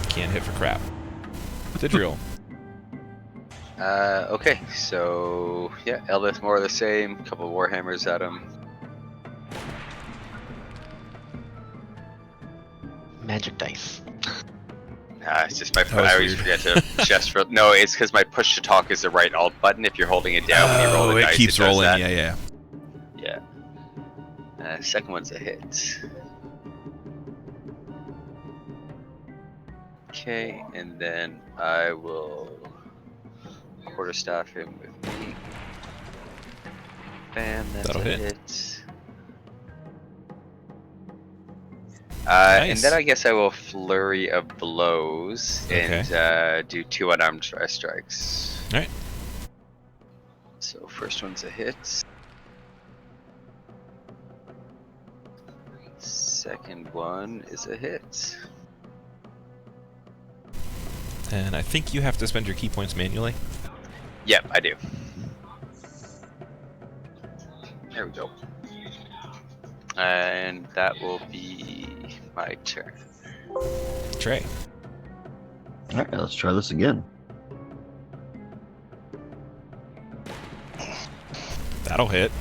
Can't hit for crap. Tidriel. Okay, so yeah, Eldith more of the same. A couple of Warhammers at him. Magic dice. It's just my. was I always weird. forget to chest roll. No, it's because my push to talk is the right alt button. If you're holding it down when you roll the it dice, keeps does rolling. that. Yeah. Yeah. Second one's a hit. Okay, and then I will quarterstaff him with me. Bam, that's That'll a hit. hit. And then I guess I will flurry of blows and do 2 unarmed strikes. Alright. So first one's a hit. Second one is a hit. And I think you have to spend your key points manually. Yep, I do. There we go. And that will be my turn. Trey. Alright, let's try this again. That'll hit.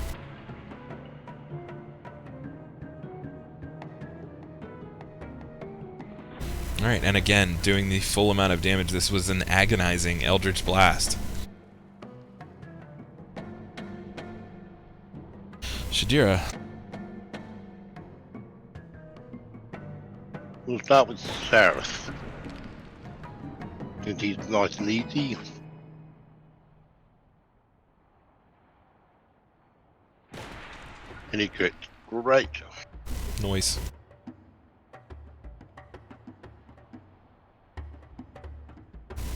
Alright, and again, doing the full amount of damage. This was an agonizing Eldritch Blast. Shadira. We'll start with Sareth. Since he's nice and easy. And he crit. Great. Noise.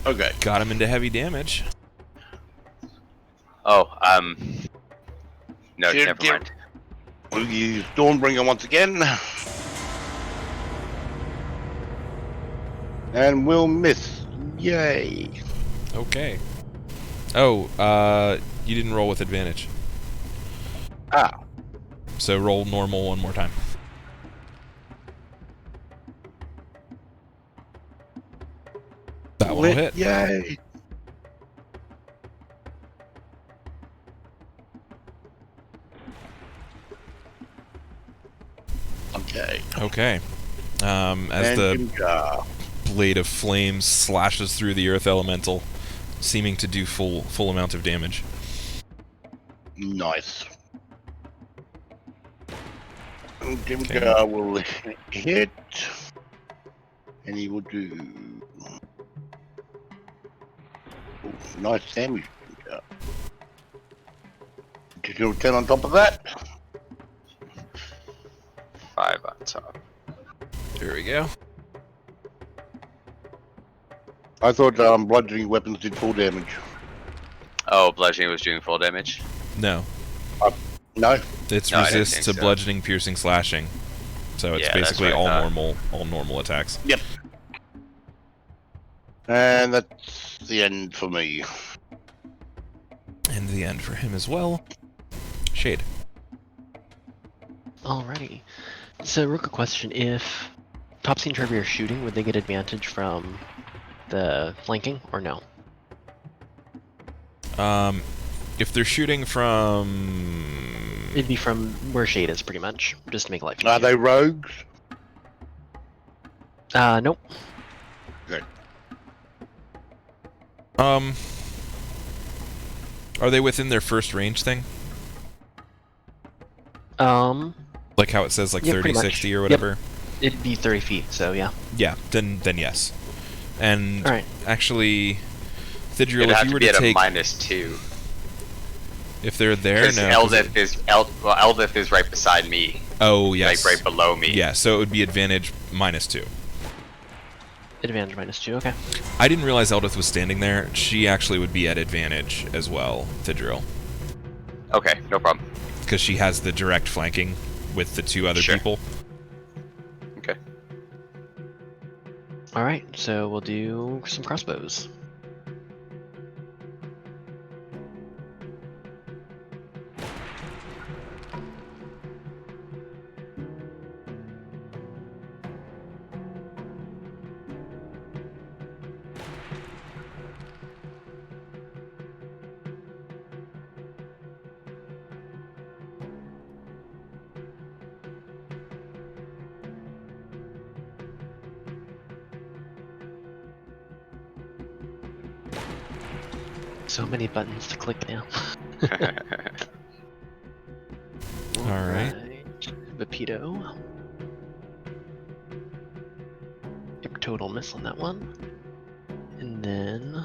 Okay. Got him into heavy damage. Oh, no, Dear, never dear. mind. We'll use Dawnbringer once again. And we'll miss. Yay. Okay. Oh, you didn't roll with advantage. Ah. So roll normal one more time. That one will hit. Yay. Okay. Okay. As And the blade of flames slashes through the earth elemental, seeming to do full amount of damage. nice. And Dimgar will hit. And he will do... Ooh, nice damage. Additional 10 on top of that. 5 on top. There we go. I thought bludgeoning weapons did full damage. Oh, bludgeoning was doing full damage? No. No? It's No, I didn't resist think to so. bludgeoning, piercing, slashing. So it's Yeah, that's basically what I all thought. normal attacks. Yep. And that's the end for me. And the end for him as well. Shade. Alrighty. So, real quick question: if Topsy and Trevi are shooting, would they get advantage from the flanking, or no? If they're shooting from... It'd be from where Shade is, pretty much, just to make life Are easier. they rogues? Nope. Are they within their first range thing? Like how it says like Yeah, 30, pretty much. 60 or whatever? It'd be 30 feet, so yeah. Yeah, then yes. And Alright. actually, Thidriel, It'd if have you to were be to at take... a -2. If they're there, Because no. 'cause Eldith is Eldith is right beside me, oh, yes. like right below me. Yeah, so it would be advantage -2. Advantage -2, okay. I didn't realize Eldith was standing there. She actually would be at advantage as well, Thidriel. Okay, no problem. Because she has the direct flanking with the two other Sure. people. Okay. Alright, so we'll do some crossbows. So many buttons to click now. Alright. Vapedo. Yep, total miss on that one. And then...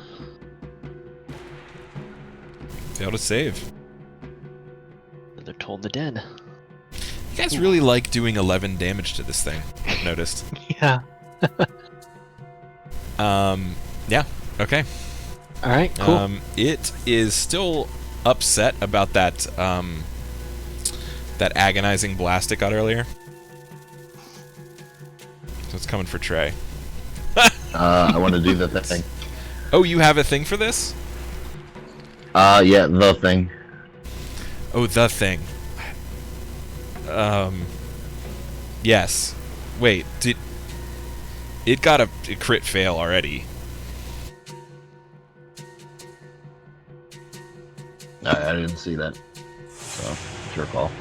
Fail to save. They're told the dead. You guys really like doing 11 damage to this thing. noticed. Yeah. Yeah. Okay. All right. Cool. It is still upset about that that agonizing blast it got earlier. So it's coming for Trey. I want to do the thing. Oh, you have a thing for this? Yeah, the thing. Oh, the thing. Yes. Wait, did... It got a crit fail already. I didn't see that. So, it's your call.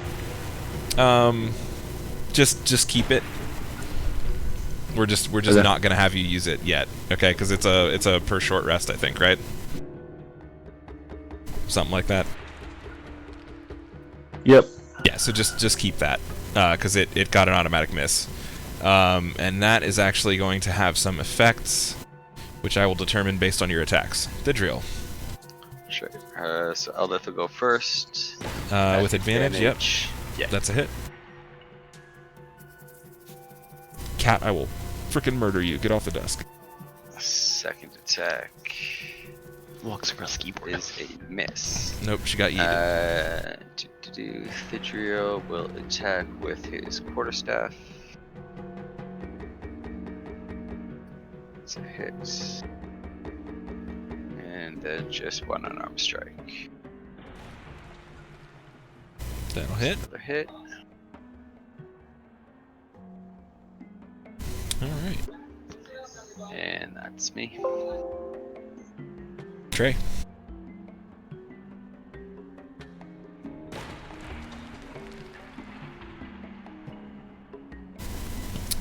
Just keep it. We're just Okay. not gonna have you use it yet, okay? Because it's a per short rest, I think, right? Something like that. Yep. Yeah. So just keep that, because it got an automatic miss, and that is actually going to have some effects, which I will determine based on your attacks. Thidriel. Sure. So Eldith will go first. With advantage. Yep. Yeah. That's a hit. Cat, I will frickin' murder you. Get off the desk. Second attack Walks across the keyboard. is a miss. Nope, she got yeeted. Thidriel will attack with his quarterstaff. It's a hit. And then just one unarmed strike. That'll hit. Another hit. Alright. And that's me. Trey.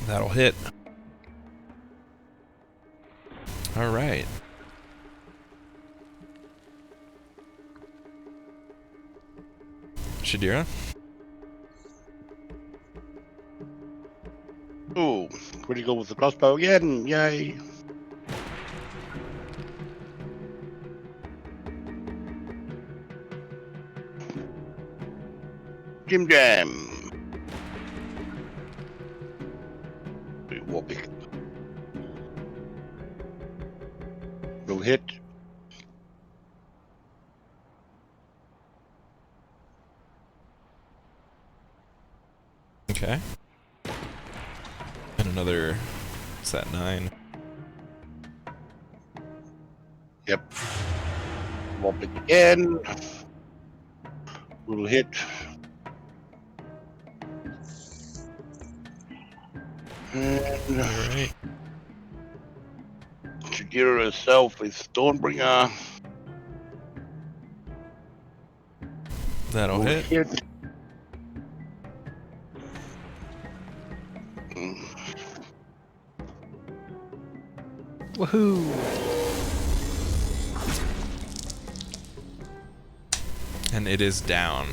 That'll hit. Alright. Shadira? Ooh, critical with the crossbow again. Yay. Jim Jam. Whopping. Will hit. Okay. And another... What's that, 9? Yep. Whopping again. Will hit. And Alright. Shadira herself is Dawnbringer. That'll Will hit. hit. Woohoo! And it is down.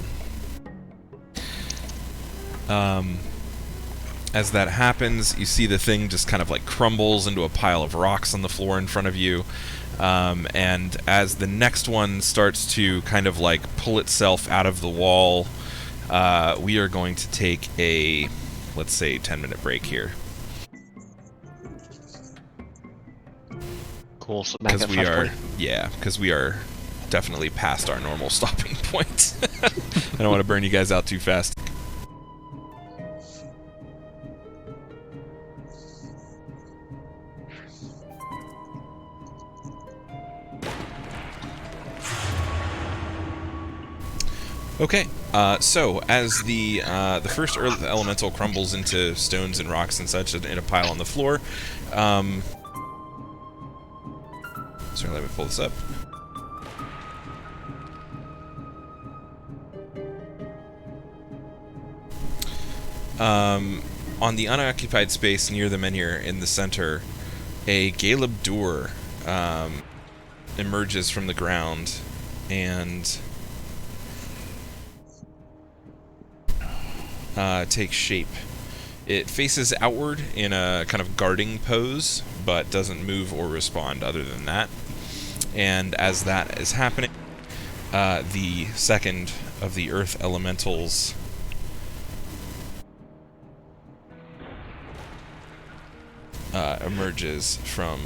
As that happens, you see the thing just kind of like crumbles into a pile of rocks on the floor in front of you. And as the next one starts to kind of like pull itself out of the wall, we are going to take a, let's say, 10-minute break here. Cool. So back Because at we are, 5:20. yeah, because we are definitely past our normal stopping point. I don't want to burn you guys out too fast. Okay, so as the first earth elemental crumbles into stones and rocks and such in a pile on the floor, sorry, let me pull this up. On the unoccupied space near the menhir in the center, a Galeb Dur emerges from the ground and takes shape. It faces outward in a kind of guarding pose, but doesn't move or respond other than that. And as that is happening, the second of the earth elementals emerges from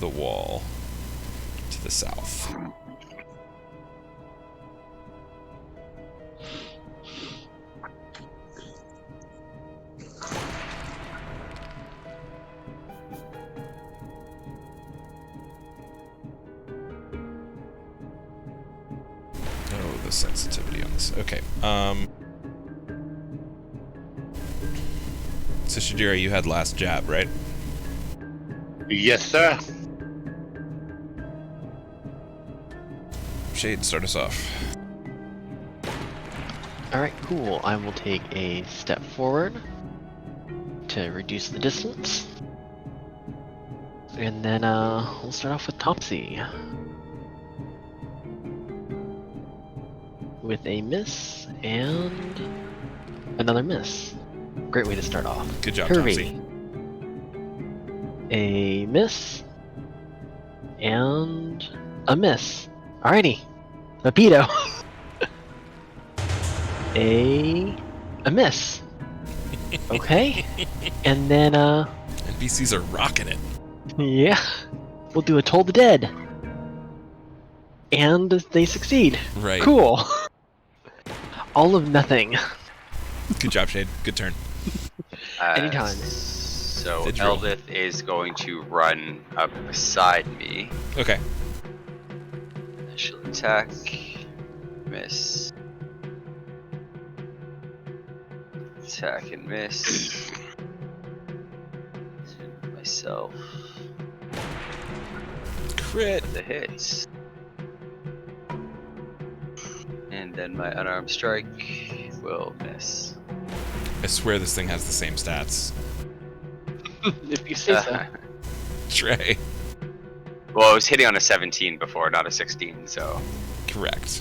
the wall to the south. Oh, the sensitivity on this. Okay. So Shadira, you had last jab, right? Yes, sir. Shade, start us off. Alright, cool. I will take a step forward to reduce the distance. And then we'll start off with Topsy. With a miss and another miss. Great way to start off. Good job, Kirby. Topsy. A miss and a miss. Alrighty. Rapido. a miss. Okay. And then NPCs are rocking it. yeah. We'll do a Toll the Dead. And they succeed. Right. Cool. All of nothing. Good job, Shade. Good turn. Anytime. So Fidril. Eldith is going to run up beside me. Okay. She'll attack. Miss. Attack and miss. Myself. Crit. The hits. And then my unarmed strike will miss. I swear this thing has the same stats. If you say so. Trey. Well, I was hitting on a 17 before, not a 16, so. Correct.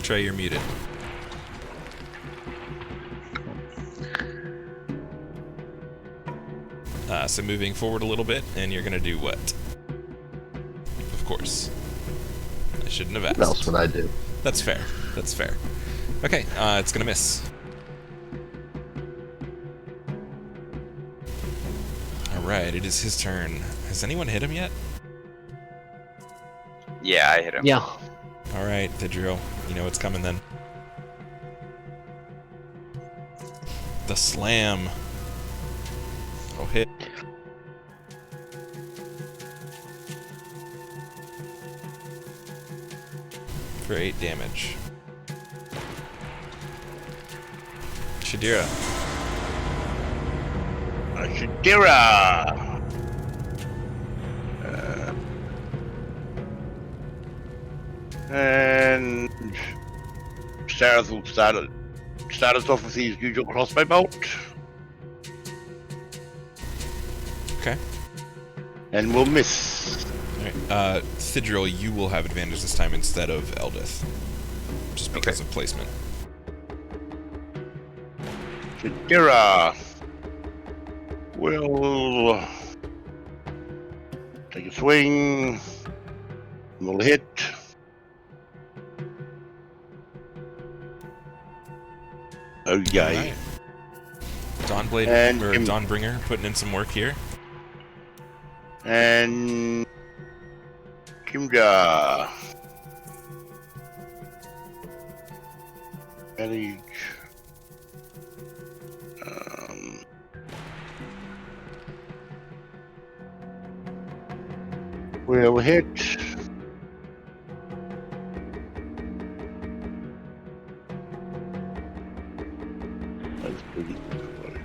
Trey, you're muted. So moving forward a little bit, and you're gonna do what? Of course. I shouldn't have asked. What else would I do? That's fair. That's fair. Okay, it's gonna miss. Alright, it is his turn. Has anyone hit him yet? Yeah, I hit him. Yeah. Alright, Thidril, you know what's coming then. The slam. Oh, hit. For 8 damage. Shadira. Shadira! And Sarah will start us off with his usual crossbow bolt. Okay. And we'll miss. Alright, Thidril, you will have advantage this time instead of Eldith. Just because Okay. of placement. Shadira will take a swing. We'll hit. Okay. Alright. Dawnblade, And or Kim- Dawnbringer putting in some work here. And Kimja. Manage. We'll hit. That's pretty good.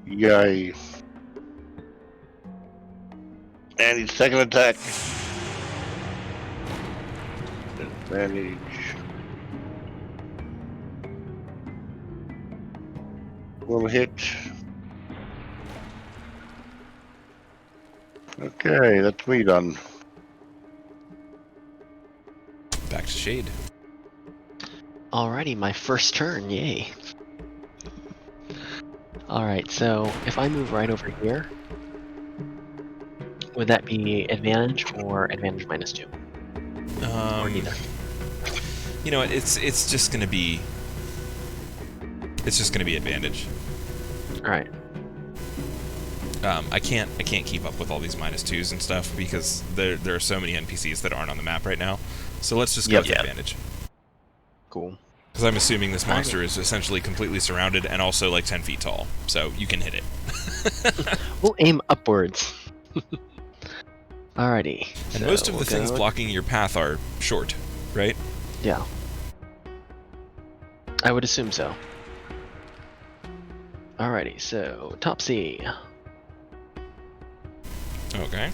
Yay. And his second attack. Advantage. Will hit. Okay, that's me done. Back to Shade. Alrighty, my first turn, yay. Alright, so if I move right over here, Would that be advantage or advantage -2? Or neither? You know what? It's just gonna be. It's just gonna be advantage. All right. I can't keep up with all these -2s and stuff because there are so many NPCs that aren't on the map right now. So let's just go with advantage. Cool. Because I'm assuming this monster is essentially completely surrounded and also like 10 feet tall, so you can hit it. We'll aim upwards. Alrighty. And so most of the we'll things go- blocking your path are short, right? Yeah. I would assume so. Alrighty, so Topsy. Okay.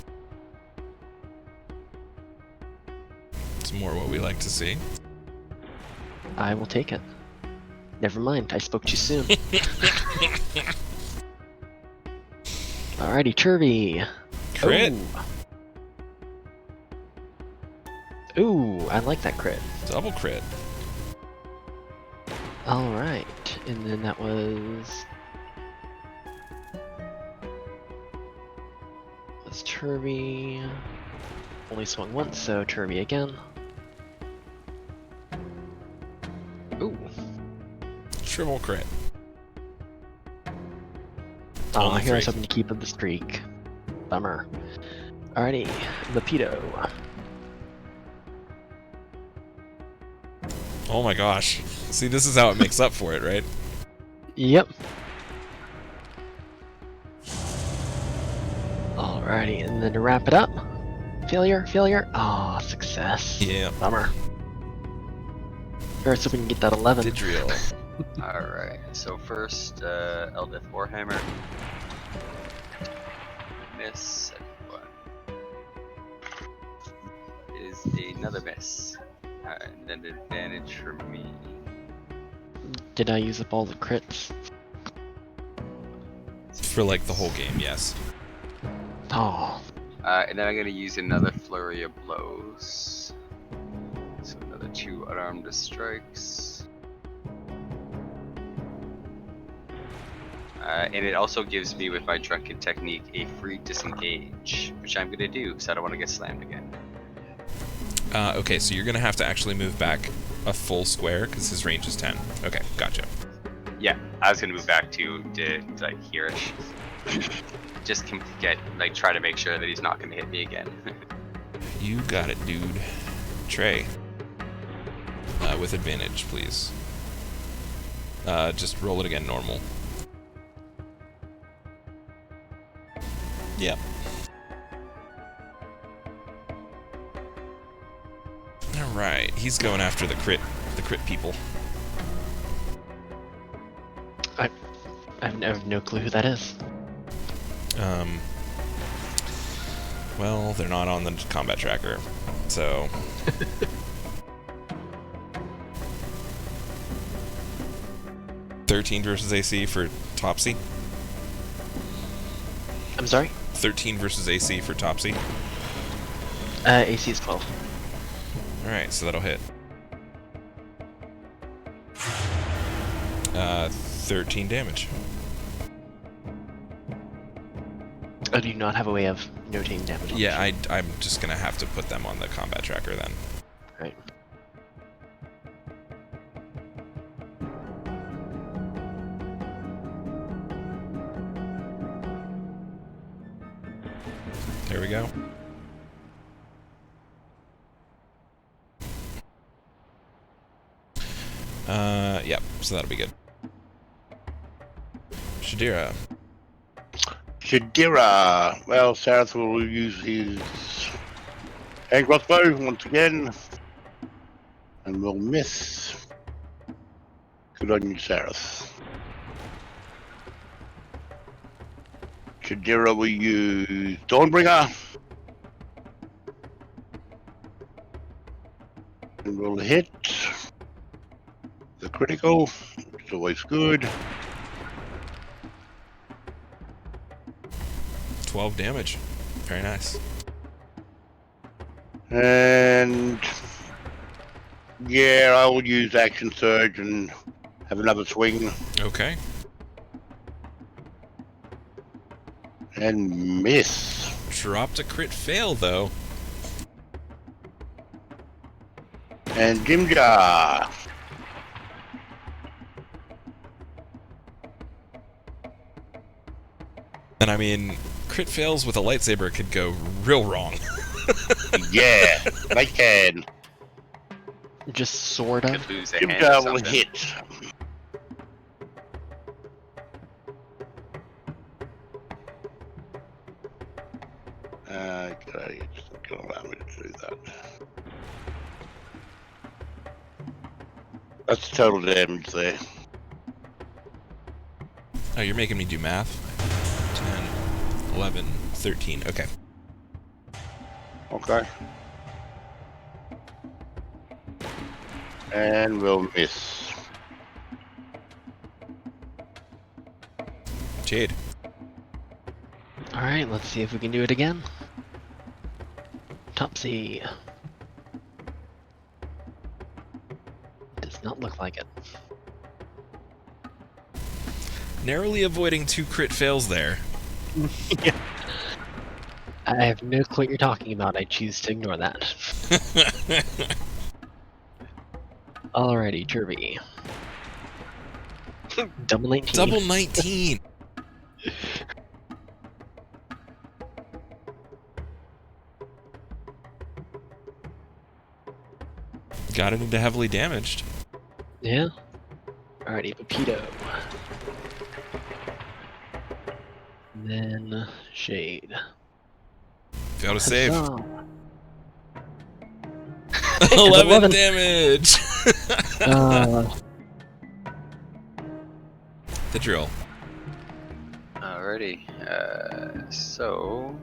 It's more what we like to see. I will take it. Never mind, I spoke too soon. Alrighty, Turvy. Crit. Ooh, I like that crit. Double crit. Alright, and then that was Turvy. Only swung once, so Turvy again. Ooh. Triple crit. Oh, Only here I was 3. hoping to keep up the streak. Bummer. Alrighty, Lapido. Oh my gosh. See, this is how it makes up for it, right? Yep. Alrighty, and then to wrap it up, failure, failure. Ah, success. Yeah. Bummer. Here, so we can get that 11. Didriel. Alright, so first, Eldith Warhammer. Miss. Second one is another miss. And then advantage for me. Did I use up all the crits? For like the whole game, yes. Oh, And then I'm gonna use another flurry of blows. So another 2 unarmed strikes. And it also gives me, with my drunken technique, a free disengage, which I'm gonna do because I don't want to get slammed again. Okay, so you're gonna have to actually move back a full square because his range is 10. Okay, gotcha. Yeah, I was gonna move back to like here-ish. Just try to make sure that he's not gonna hit me again. You got it, dude. Trey. With advantage, please. Just roll it again, normal. Yep. Alright, he's going after the crit people. I have no clue who that is. Well, they're not on the combat tracker, so... $13 versus AC for Topsy. I'm sorry? 13 versus AC for Topsy. AC is 12. Alright, so that'll hit. 13 damage. Oh, do you not have a way of notating damage on Yeah, the sheet? I'm just gonna have to put them on the combat tracker then. Right. There we go. Yep, so that'll be good. Shadira. Shadira. Well, Sarath will use his hand crossbow once again. And will miss. Good on you, Sarath. Shadira will use Dawnbringer. And will hit. The critical. It's always good. 12 damage. Very nice. And yeah, I will use Action Surge and have another swing Okay. and miss. dropped a crit fail, though. And Jimja. And I mean, crit fails with a lightsaber could go real wrong. Yeah, they can. Just sort of. Could lose a hand or Jimja will something. hit. Okay, it's not going to allow me to do that. That's the total damage there. Oh, you're making me do math. 10, 11, 13. Okay. Okay. And we'll miss. Jade. Alright, let's see if we can do it again. Topsy. Does not look like it. Narrowly avoiding 2 crit fails there. I have no clue what you're talking about. I choose to ignore that. Alrighty, Jerby. Double 19. Double 19! Got it into heavily damaged. Yeah. Alrighty, Pepito. And then Shade. Failed to save. Huzzah. 11 damage! The drill. Alrighty. So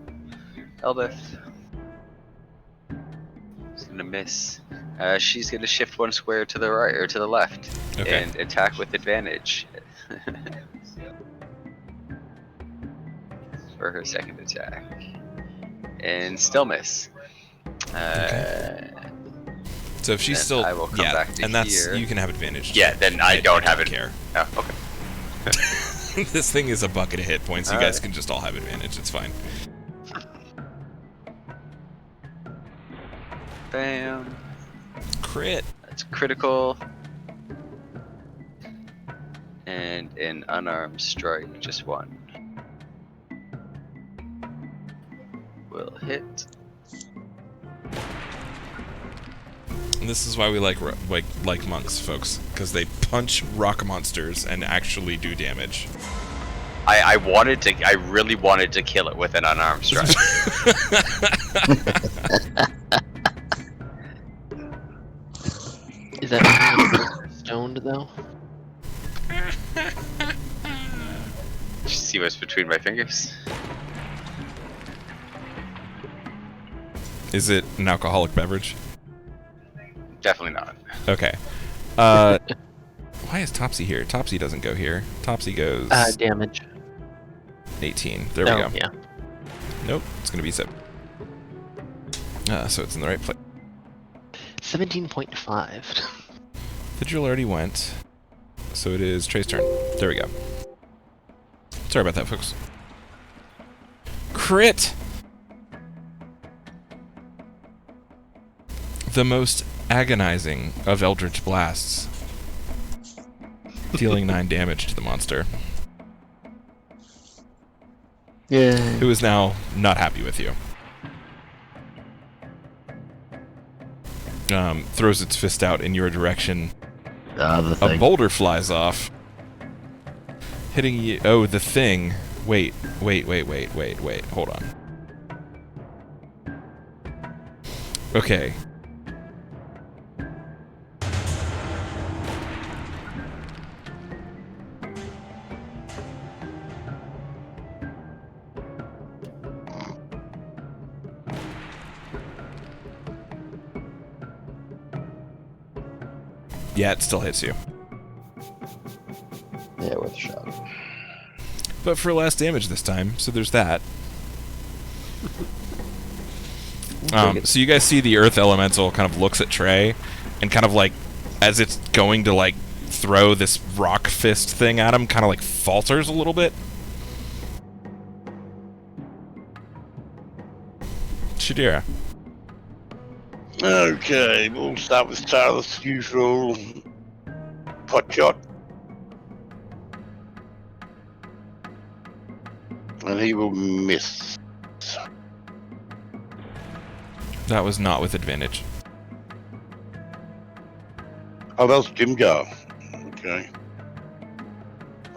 Elbeth is gonna miss. She's gonna shift 1 square to the right or to the left Okay. and attack with advantage for her second attack, and still miss. So if she's Then still, I will come yeah, back to and that's here. you can have advantage. Yeah, then I don't have it. care. Oh, okay. This thing is a bucket of hit points. You All guys right. can just all have advantage. It's fine. Bam. Crit. That's critical. And an unarmed strike, just 1. Will hit. And this is why we like monks, folks, because they punch rock monsters and actually do damage. I really wanted to kill it with an unarmed strike. Is that stoned though? Did you see what's between my fingers? Is it an alcoholic beverage? Definitely not. Okay. Why is Topsy here? Topsy doesn't go here. Topsy goes Damage. 18. There No, we go. Yeah. Nope, it's gonna be 7. So it's in the right place. 17.5. The drill already went. So it is Trey's turn. There we go. Sorry about that, folks. Crit! The most agonizing of Eldritch Blasts. Dealing 9 damage to the monster, Yeah. who is now not happy with you. Throws its fist out in your direction. The A thing. boulder flies off, hitting you. Oh, the thing. Wait. Hold on. Okay. Yeah, it still hits you. Yeah, with a shot. But for less damage this time, so there's that. So you guys see the Earth Elemental kind of looks at Trey, and kind of like, as it's going to like throw this rock fist thing at him, kind of like falters a little bit. Shadira. Okay, we'll start with Starless usual pot shot. And he will miss. That was not with advantage. Oh, that was Jim Jar. Okay.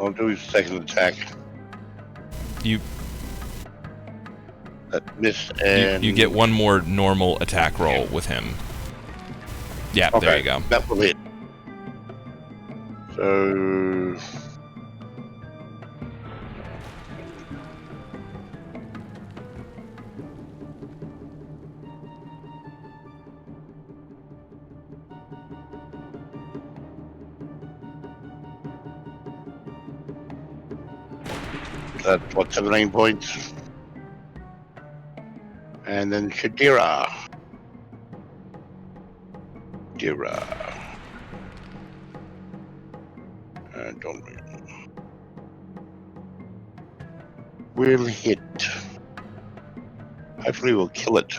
I'll do his second attack. You That miss and you get one more normal attack roll with him. Yeah, okay, there you go. that will hit. So that's what, 17 points. And then Shadira. Don't will hit. Hopefully we'll kill it.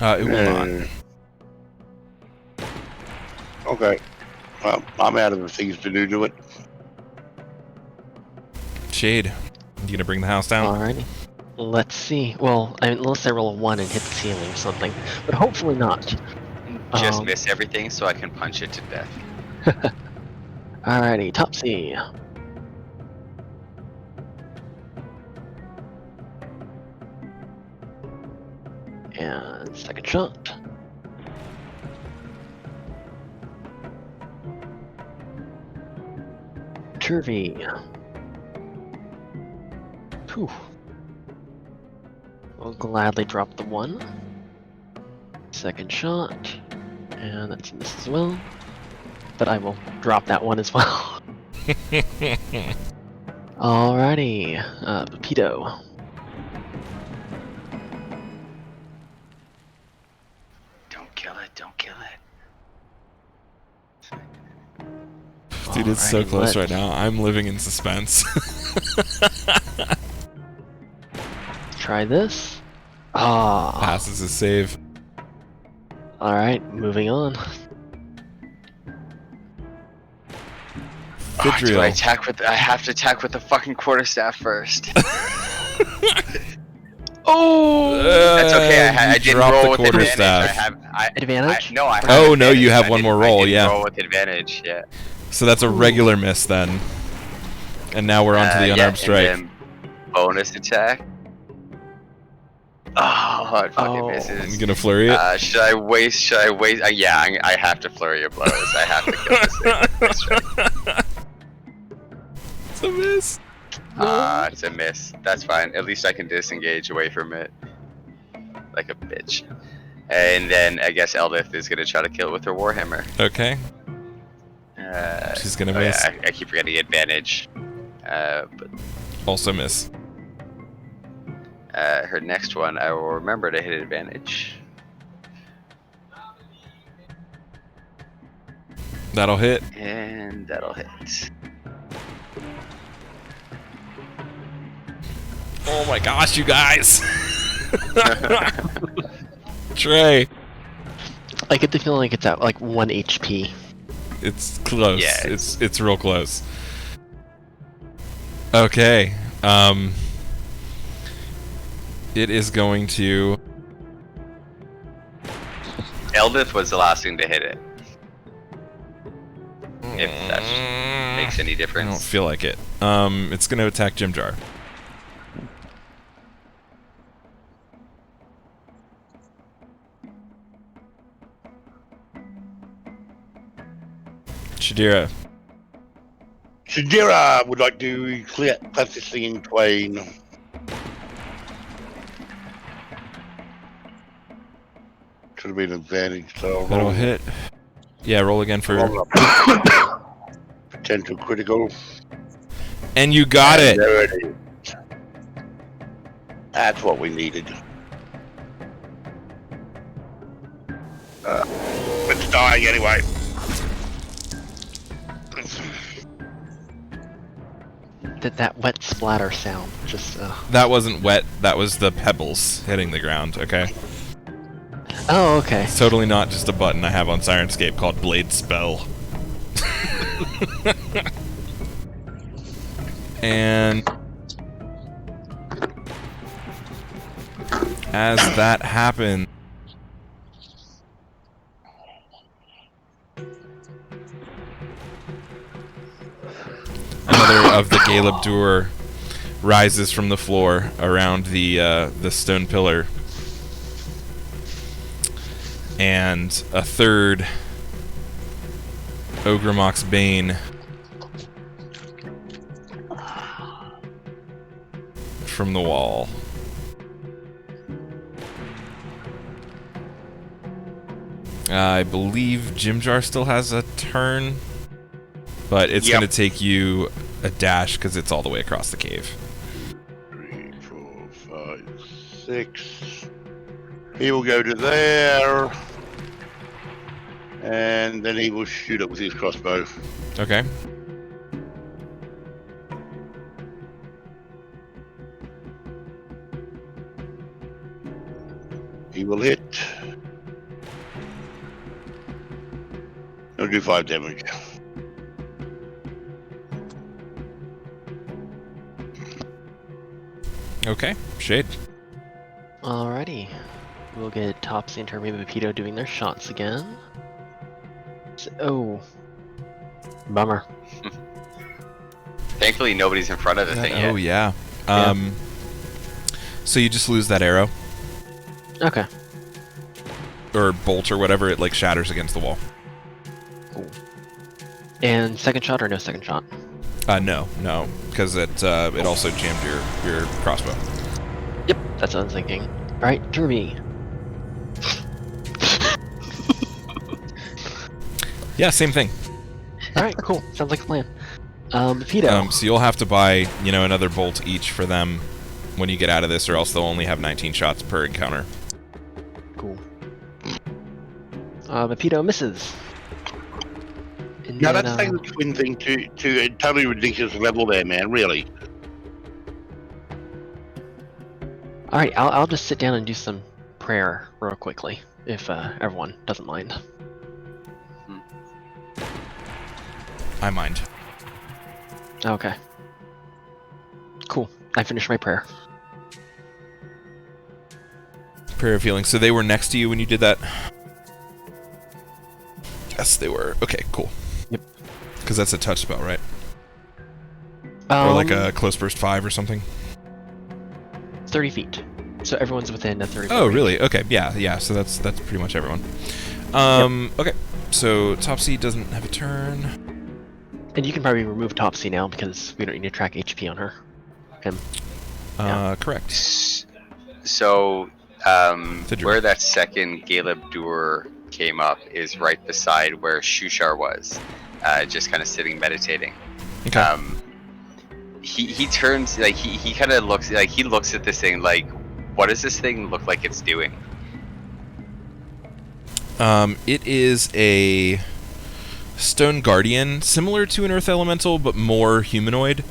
It will not. Okay. Well, I'm out of the things to do to it. Shade, you gonna bring the house down? Alrighty. Let's see. Well, I mean, unless I roll a 1 and hit the ceiling or something, but hopefully not. Just miss everything so I can punch it to death. Alrighty, Topsy. And second shot. Turvy. Whew. I'll gladly drop the 1. Second shot. And that's a miss as well. But I will drop that 1 as well. Alrighty. Pepito. Don't kill it, don't kill it. Dude, it's so Alrighty, close let's- right now. I'm living in suspense. Try this. Ah. Passes his save. Alright, moving on. Oh, do I Fidriel. attack with? I have to attack with the fucking quarterstaff first. Oh, that's okay. I you didn't dropped roll the with advantage. quarterstaff. Advantage? No, I have Oh, no, advantage. you have I one more didn't- I roll, didn't yeah. Roll with advantage, yeah. So that's a regular miss then. And now we're on to the unarmed yeah, strike. and then bonus attack. Oh, it fucking misses. You gonna flurry it? Should I waste? Yeah, I have to flurry of blows. I have to kill this thing. It's a miss. It's a miss. That's fine. At least I can disengage away from it. Like a bitch. And then I guess Eldith is gonna try to kill it with her warhammer. Okay. She's gonna miss. Yeah, I keep forgetting advantage. But Also miss. her next one, I will remember to hit advantage. That'll hit. And that'll hit. Oh my gosh, you guys! Trey. I get the feeling like it's at like 1 HP. It's close. Yeah, it's real close. Okay. It is going to. Eldith was the last thing to hit it. If that makes any I don't difference. feel like it. It's going to attack Jim Jar. Shadira. Shadira would like to cut this thing in twain. Should have been an advantage, so I'll That'll roll- hit. Yeah, roll again for. roll up. Potential critical. And you got And it! there it is. That's what we needed. It's dying anyway. That wet splatter sound. Just. That wasn't wet. That was the pebbles hitting the ground. Okay. Oh, okay. It's totally not just a button I have on Sirenscape called Blade Spell. And as that happened, another of the Galebdur rises from the floor around the stone pillar, and a third Ogremok's Bane from the wall. I believe Jimjar still has a turn, but it's Yep. going to take you a dash because it's all the way across the cave. 3, 4, 5, 6. He will go to there. And then he will shoot it with his crossbow. Okay. He will hit. He'll do 5 damage. Okay. Shade. Alrighty. We'll get Topsy and Termy and Pepito doing their shots again. Oh. Bummer. Thankfully, nobody's in front of the thing yet. Oh, yeah. So you just lose that arrow, Okay. or bolt, or whatever. It, like, shatters against the wall. And second shot or no second shot? No, because it also jammed your crossbow. Yep, that's what I was thinking. Alright, Termy. Yeah, same thing. Alright, cool. Sounds like a plan. Pepito. So you'll have to buy, another bolt each for them when you get out of this, or else they'll only have 19 shots per encounter. Cool. Pepito misses. And Now then, that's taking the twin thing to a totally ridiculous level there, man, really. Alright, I'll just sit down and do some prayer real quickly, if everyone doesn't mind. I mind. Okay. Cool. I finished my prayer. Prayer of healing. So they were next to you when you did that? Yes, they were. Okay, cool. Yep. Because that's a touch spell, right? Or like a close burst 5 or something? 30 feet. So everyone's within a 30 Oh, feet. really? Okay, yeah. So that's pretty much everyone. Okay. So Topsy doesn't have a turn. And you can probably remove Topsy now because we don't need to track HP on her. Him. Correct. So, Tidra. where that second Galebdur came up is right beside where Shushar was, just kind of sitting meditating. Okay. He turns, like, he kind of looks, like, he looks at this thing like, what does this thing look like it's doing? It is a stone guardian, similar to an earth elemental, but more humanoid,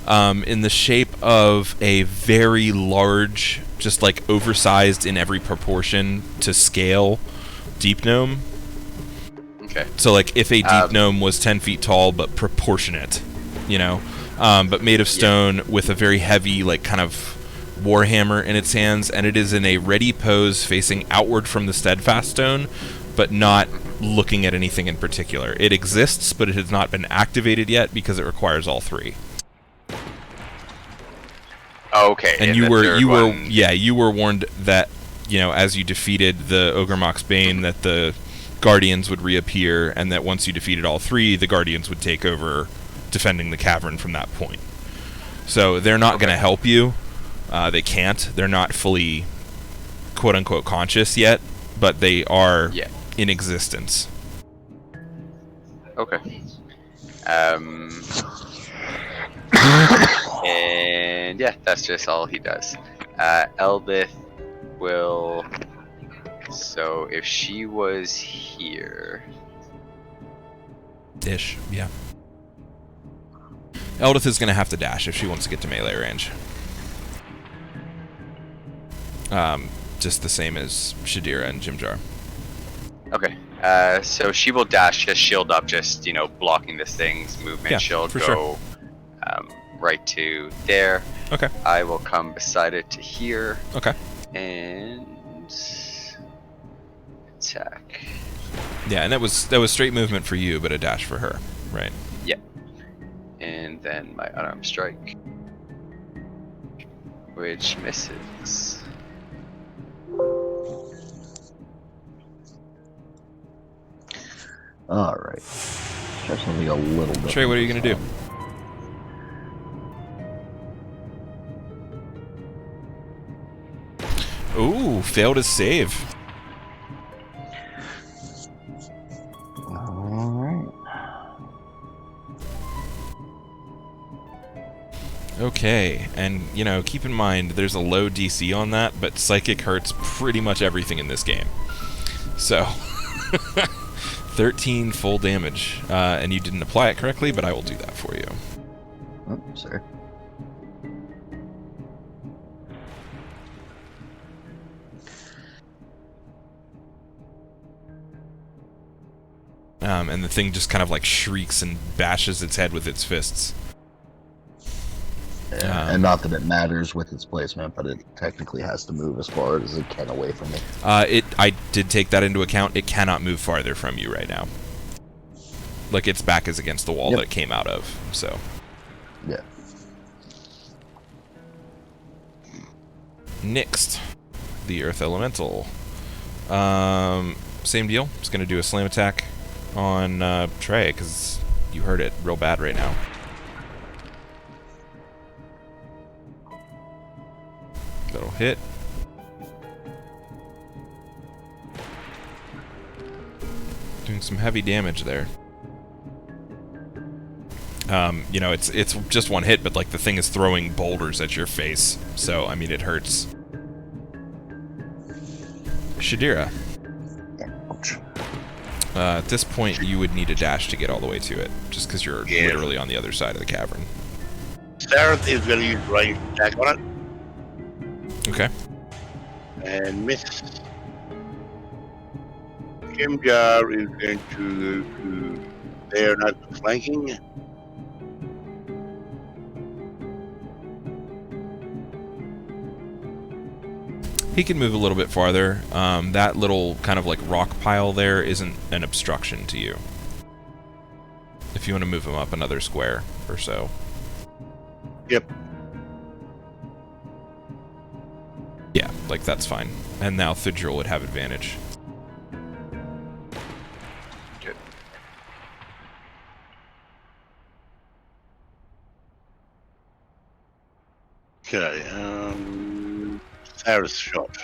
in the shape of a very large, just like oversized in every proportion to scale, deep gnome. Okay. So like if a deep gnome was 10 feet tall, but proportionate, but made of stone with a very heavy, like, kind of warhammer in its hands, and it is in a ready pose facing outward from the steadfast stone, but not looking at anything in particular. It exists, but it has not been activated yet because it requires all three. Oh, okay. And the third one- you were warned that, as you defeated the Ogremok's Bane, that the Guardians would reappear, and that once you defeated all three, the Guardians would take over defending the cavern from that point. So they're not going to help you. They can't. They're not fully, quote-unquote, conscious yet, but they are in existence. Okay. And yeah, that's just all he does. Elbith will. So if she was here, Ish, yeah. Eldith is going to have to dash if she wants to get to melee range. Just the same as Shadira and Jimjar. Okay. So she will dash, just shield up, just blocking this thing's movement. Yeah, She'll for go sure. Right to there. Okay. I will come beside it to here Okay. and attack. Yeah, and that was straight movement for you, but a dash for her, right? Yep. And then my unarmed strike, which misses. Alright. Try something a little bit. Trey, what are you going to do? Ooh, failed his save. Alright. Okay, and, keep in mind, there's a low DC on that, but Psychic hurts pretty much everything in this game. So, 13 full damage, and you didn't apply it correctly, but I will do that for you. Oh, sorry. And the thing just kind of shrieks and bashes its head with its fists. Yeah, and not that it matters with its placement, but it technically has to move as far as it can away from me. I did take that into account. It cannot move farther from you right now. Its back is against the wall that it came out of, so. Yeah. Next, the Earth Elemental. Same deal. It's going to do a slam attack on Trey, because you heard it real bad right now. That'll hit. Doing some heavy damage there. It's just one hit, but the thing is throwing boulders at your face, so I mean it hurts. Shadira. Ouch. At this point, you would need a dash to get all the way to it, just because you're literally on the other side of the cavern. Sarah is going to use ranged attack on it Okay. and miss. Jimjar is going to go to there, not flanking. He can move a little bit farther. That little kind of rock pile there isn't an obstruction to you. If you want to move him up another square or so. Yep. Yeah, that's fine. And now Thidril would have advantage. Good. Okay, Sarah's shot.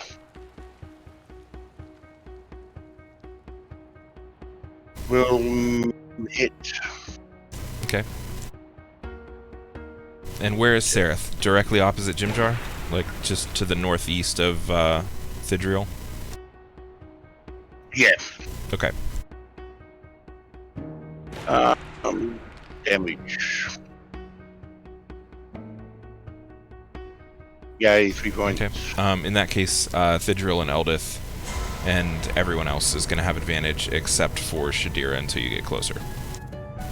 Will hit. Okay. And where is Sereth? Directly opposite Jimjar? Just to the northeast of Thidril? Yes. Okay. Damage. Yay, 3 points. Okay. In that case, Thidril and Eldith and everyone else is going to have advantage except for Shadira until you get closer.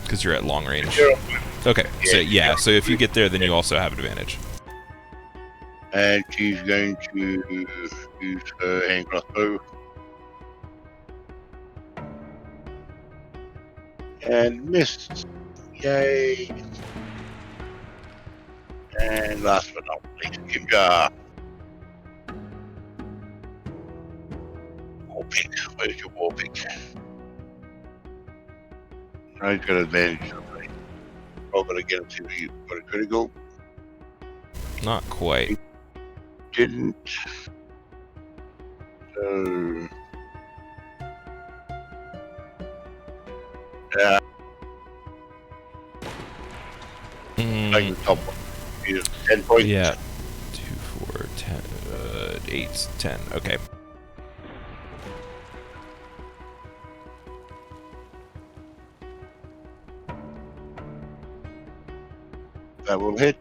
Because you're at long range. Okay, so if you get there, then you also have advantage. And she's going to use her hand crossbow. And missed. Yay. And last but not least, Jimjar. Warpick. Where's your Warpick? Now he's got advantage. I'm going to get him to you. Got a critical. Not quite. Didn't. So. Yeah. Like the top one. 10 points. Yeah. 2, 4, 10, 8, 10. Okay. That will hit.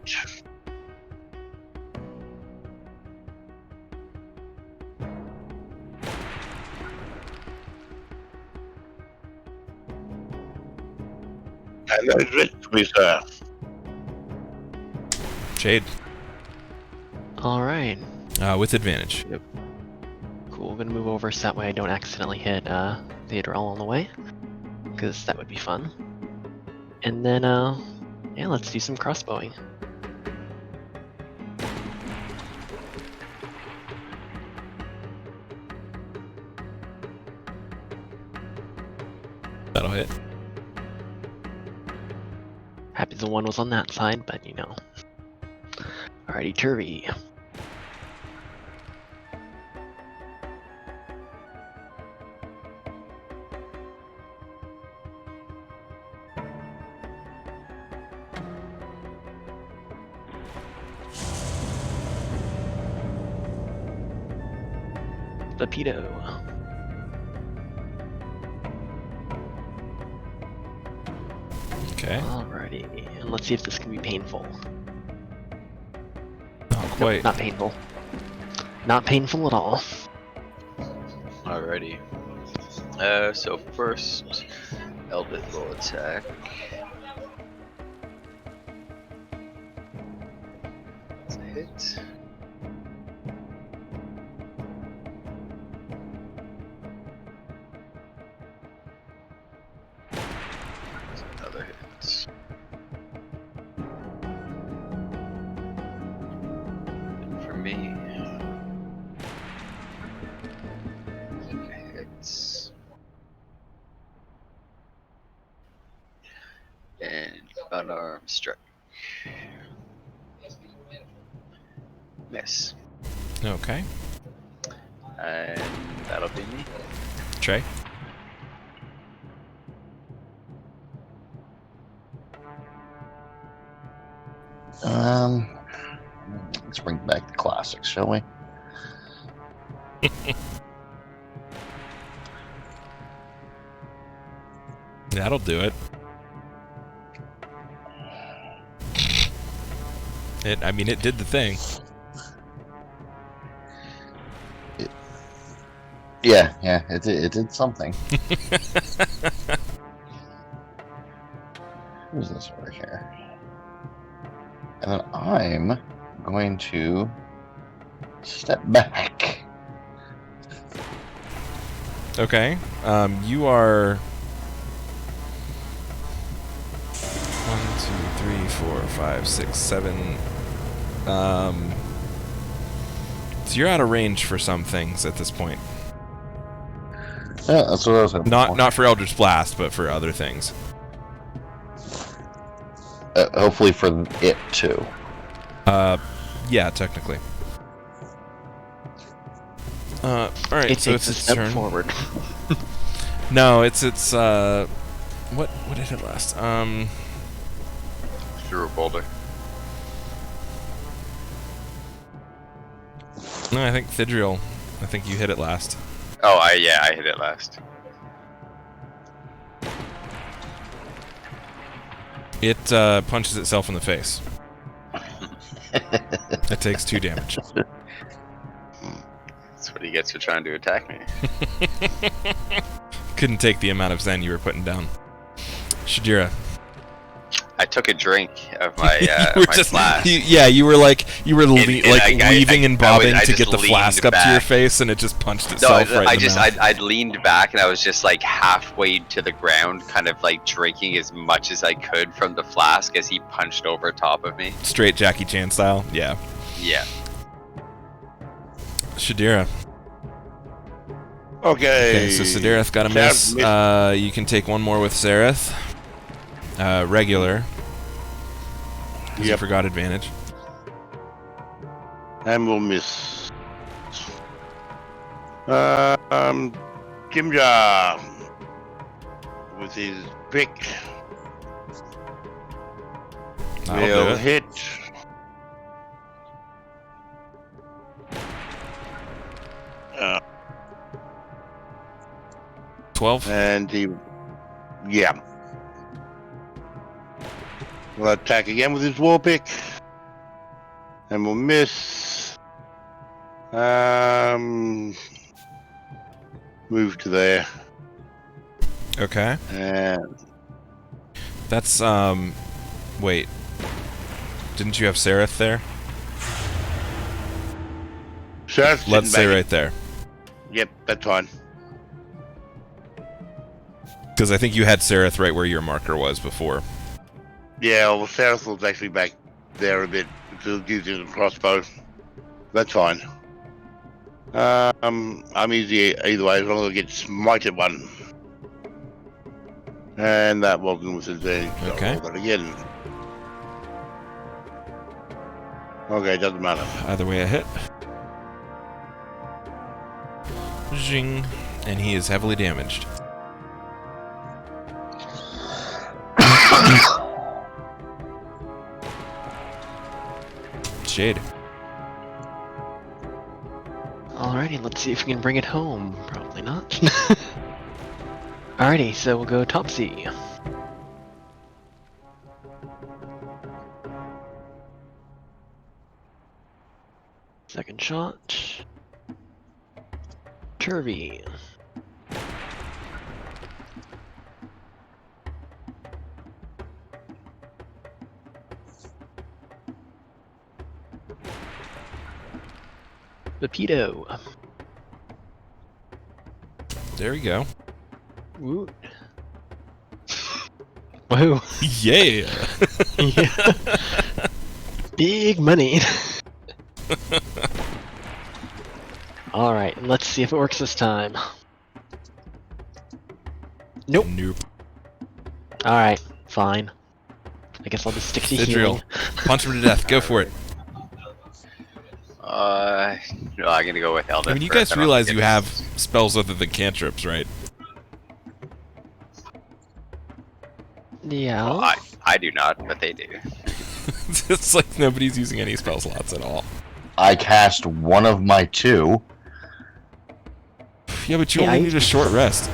And that is it for me, sir. Jade, All right. with advantage. Cool. I'm gonna move over so that way I don't accidentally hit Theodore on the way, because that would be fun. And then, yeah, let's do some crossbowing. That'll hit. Happy the one was on that side, but you know. Alrighty, Turvy. Torpedo. Okay. Alrighty, and let's see if this can be painful. Not Nope, quite. not painful. Not painful at all. Alrighty. So first, Eldritch will attack. That's a hit. That's another hit. And for me, hits. And unarmed strike. Miss. Okay. And that'll be me. Trey. Let's bring back the classics, shall we? That'll do it. I mean, it did the thing. Yeah, it did something. Who's this over here? And then I'm going to step back. Okay. You are 1, 2, 3, 4, 5, 6, 7. So you're out of range for some things at this point. Yeah, that's what I was hoping for. Not for Eldritch Blast, but for other things. Hopefully for it too. Yeah, technically. All right. It So takes it's a its step turn. forward. No, it's what did it last? Through a boulder. No, I think Thidriel. I think you hit it last. Oh, I hit it last. It punches itself in the face. It takes 2 damage. That's what he gets for trying to attack me. Couldn't take the amount of Zen you were putting down. Shadira. I took a drink of my You were my just, flask. you were weaving and bobbing to just get the leaned flask up to your back. face, and it just punched No, itself right in the mouth. I'd leaned back and I was just like halfway to the ground, kind of like drinking as much as I could from the flask as he punched over top of me. Straight Jackie Chan style. Yeah. Yeah. Shadira. Okay. Okay, so Sadirith got a miss. You can take one more with Zareth. Regular. 'Cause you Yep. forgot advantage. And we'll miss. Kimja with his pick That'll do will it. hit. Uh, 12. and he, yeah. We'll attack again with his war pick. And we'll miss. Move to there. Okay. And That's, wait. Didn't you have Sereth there? Sheriff's Let's sitting stay back. right there. Yep, that's fine. Because I think you had Sereth right where your marker was before. Yeah, well, Sheriff was actually back there a bit. Still using the crossbow. That's fine. I'm easy either way as long as I get smited one. And that wasn't with advantage. So Okay. I'll roll that again. Okay, doesn't matter. Either way, a hit. Zing. And he is heavily damaged. Shade. Alrighty, let's see if we can bring it home. Probably not. Alrighty, so we'll go Topsy. Second shot. Turvy. Pepito. There we go. Woo. Whoa. Yeah! Yeah. Big money. Alright, let's see if it works this time. Nope. Nope. Alright, fine. I guess I'll just stick to Sidriel. healing. Punch him to death. Go for it. No, I'm gonna go with Eldritch. I mean, you first. guys I don't realize think you it's- have spells other than cantrips, right? Yeah. Well, I do not, but they do. It's like nobody's using any spell slots at all. I cast one of my 2. Yeah, but you Yeah, only I- need a short rest.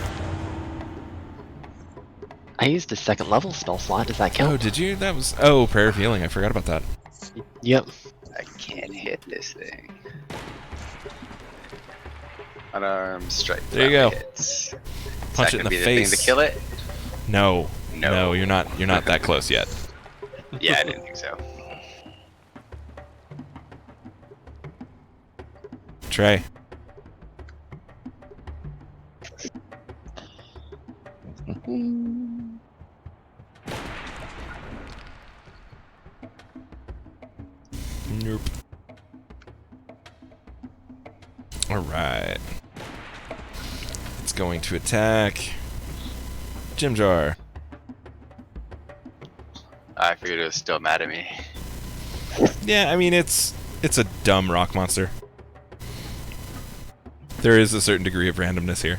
I used a second level spell slot. Does that count? Oh, did you? That was... Oh, Prayer of Healing. I forgot about that. Yep. I can't hit this thing. Unarmed strike. There you go. Hits. Punch Is that it in gonna the be face. The thing to kill it? No. No. No, you're not that close yet. Yeah, I didn't think so. Trey. Nope. Alright. It's going to attack Jim Jar. I figured it was still mad at me. Yeah, I mean it's a dumb rock monster. There is a certain degree of randomness here.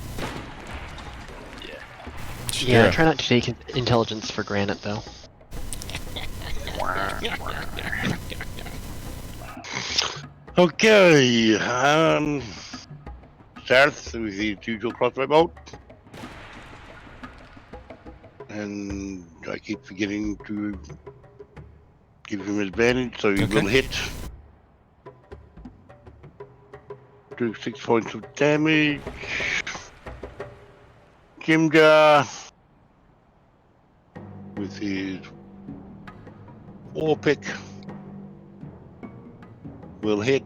Yeah, Shakira. try not to take intelligence for granted, though. Okay, Sheriff with the usual crossbow bolt. And I keep forgetting to give him advantage, so he Okay. will hit. Do 6 points of damage. Jimjar with his war pick will hit.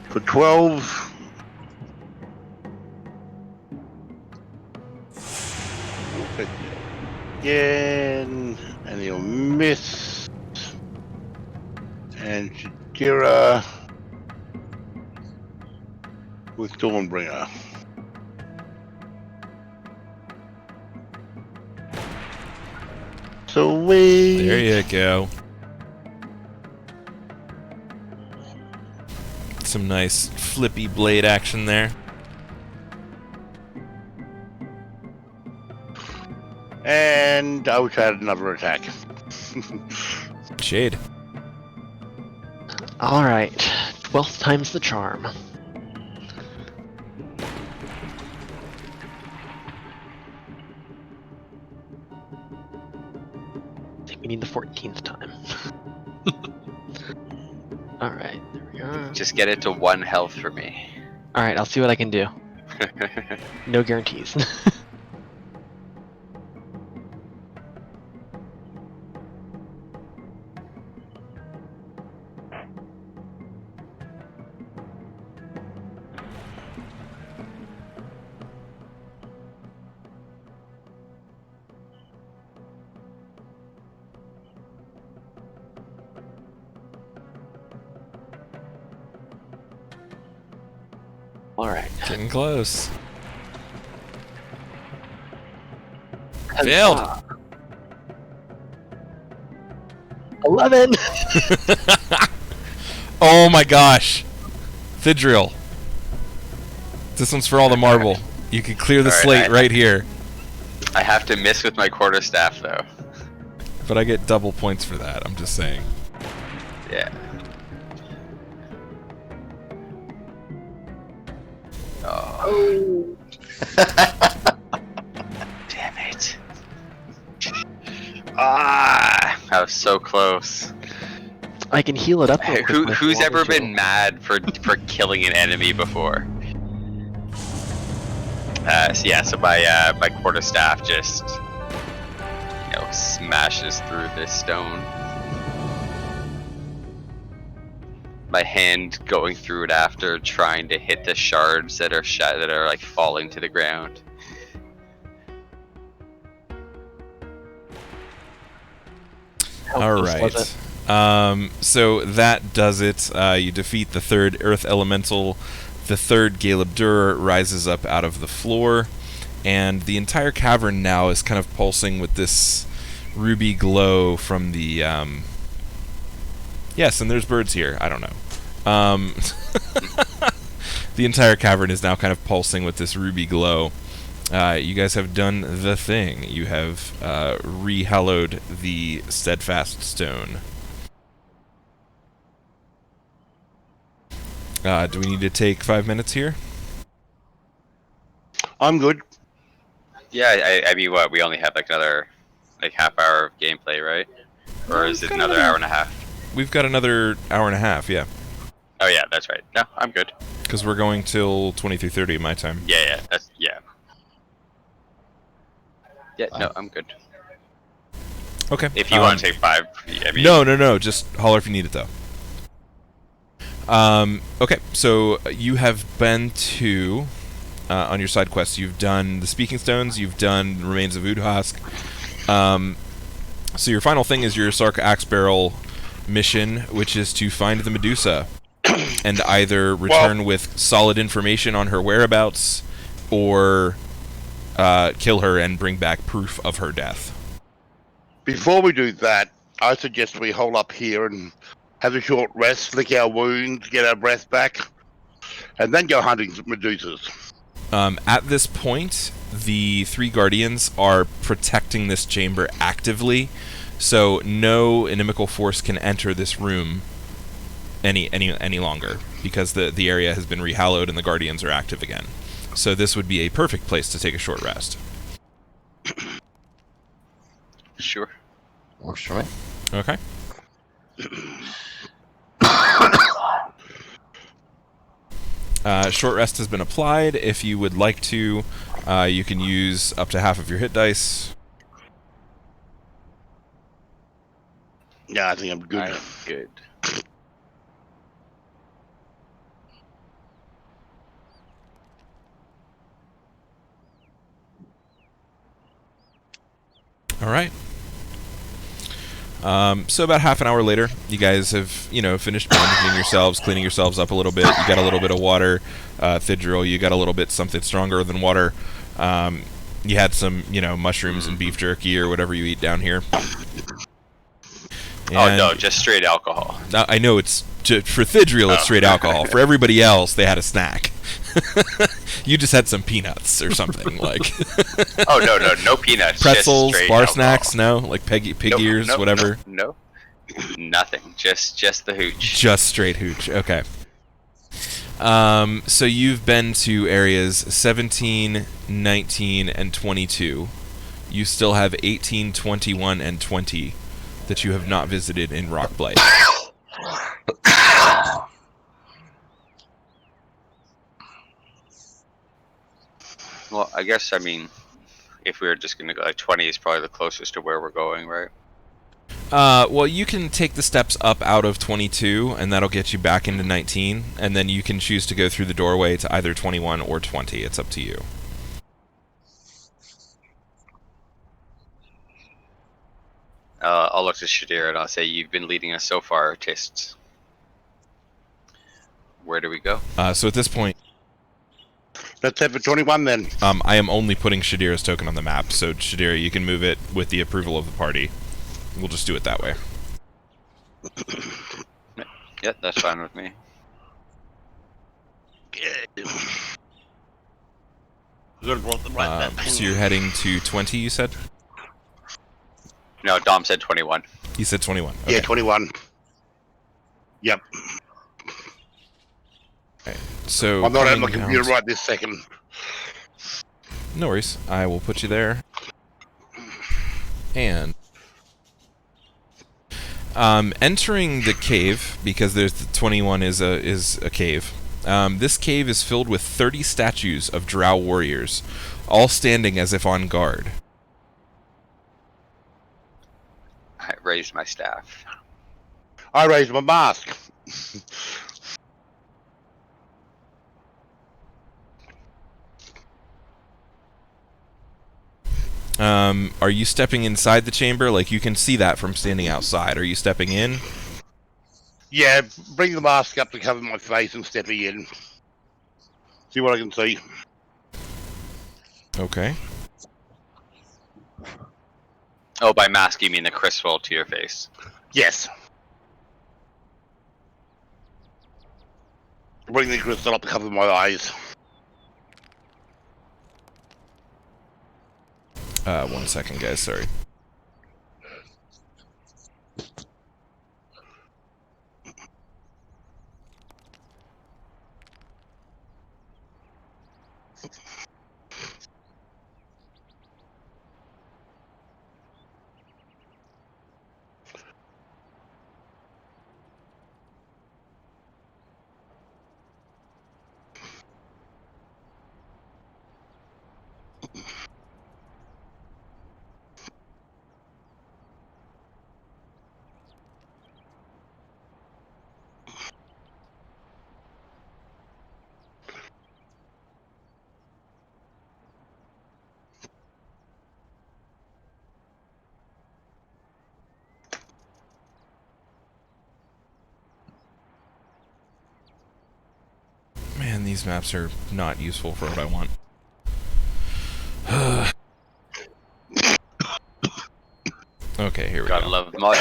For 12. Again, and he'll miss. And Shakira with Dawnbringer. Sweet. There you go. Some nice flippy blade action there. And I wish I had another attack. Shade. Alright, 12th time's the charm. We need the 14th time. Alright, there we are. Just get it to 1 health for me. Alright, I'll see what I can do. No guarantees. Alright. Getting close. Failed. 11! Oh my gosh. Thidriel. This one's for all the marble. You can clear the Alright, slate right here. I have to miss with my quarterstaff though. But I get double points for that, I'm just saying. Yeah. Oh. Damn it. Ah, I was so close. I can heal it up. real quick with Who's water ever gel. been mad for killing an enemy before? So my quarterstaff just smashes through this stone. My hand going through it after, trying to hit the shards that are like falling to the ground. How All close was it? right. So that does it. You defeat the 3rd Earth Elemental. The 3rd Galeb Dur rises up out of the floor, and the entire cavern now is kind of pulsing with this ruby glow from the. Yes, and there's birds here. I don't know. The entire cavern is now kind of pulsing with this ruby glow. You guys have done the thing. You have re-hallowed the steadfast stone. Do we need to take 5 minutes here? I'm good. Yeah, I mean, what? We only have like another half hour of gameplay, right? Or is it another hour and a half? We've got another hour and a half, yeah. Oh yeah, that's right. No, I'm good. Because we're going till 23:30 my time. Yeah, yeah. Yeah, no, I'm good. Okay. If you want to take 5, I mean, No. Just holler if you need it, though. Okay, so you have been to, on your side quests, you've done the Speaking Stones, you've done Remains of Udhask. So your final thing is your Sark Axe Barrel mission, which is to find the Medusa and either return with solid information on her whereabouts or kill her and bring back proof of her death. Before we do that, I suggest we hold up here and have a short rest, lick our wounds, get our breath back, and then go hunting Medusas. At this point, the 3 Guardians are protecting this chamber actively, so no inimical force can enter this room any longer, because the area has been rehallowed and the Guardians are active again. So this would be a perfect place to take a short rest. Sure. Works for me. Okay. Short rest has been applied. If you would like to, you can use up to half of your hit dice. Yeah, I think I'm good. I'm good. All right. So about half an hour later, you guys have, finished bandaging yourselves, cleaning yourselves up a little bit. You got a little bit of water. Thidriel, you got a little bit something stronger than water. You had some, mushrooms and beef jerky or whatever you eat down here. Oh no, just straight alcohol. I know it's for Thidriel, it's straight alcohol. For everybody else, they had a snack. You just had some peanuts or something like. Oh no peanuts. Pretzels, just straight bar alcohol. snacks, no, like pig ears, whatever. No, nothing. Just the hooch. Just straight hooch. Okay. So you've been to areas 17, 19, and 22. You still have 18, 21, and 20 that you have not visited in Rockblight? Well, I guess, I mean, if we were just going to go, like, 20 is probably the closest to where we're going, right? Well, you can take the steps up out of 22, and that'll get you back into 19, and then you can choose to go through the doorway to either 21 or 20. It's up to you. I'll look to Shadir and I'll say, you've been leading us so far, artists. Where do we go? So at this point, Let's head for 21 then. I am only putting Shadir's token on the map, so Shadir, you can move it with the approval of the party. We'll just do it that way. Yeah, that's fine with me. So you're heading to 20, you said? No, Dom said 21. He said 21. Okay. Yeah, 21. Yep. Okay. So I'm not on coming my computer down- right this second. No worries. I will put you there. And entering the cave, because there's 21 is a cave. This cave is filled with 30 statues of drow warriors, all standing as if on guard. I raised my staff. I raised my mask. Are you stepping inside the chamber? Like, you can see that from standing outside. Are you stepping in? Yeah, bring the mask up to cover my face and stepping in. See what I can see. Okay. Oh, by mask, you mean the crystal to your face. Yes. Bring the crystal up to cover my eyes. 1 second, guys. Sorry. Man, these maps are not useful for what I want. Okay, here we Gotta go. love mod.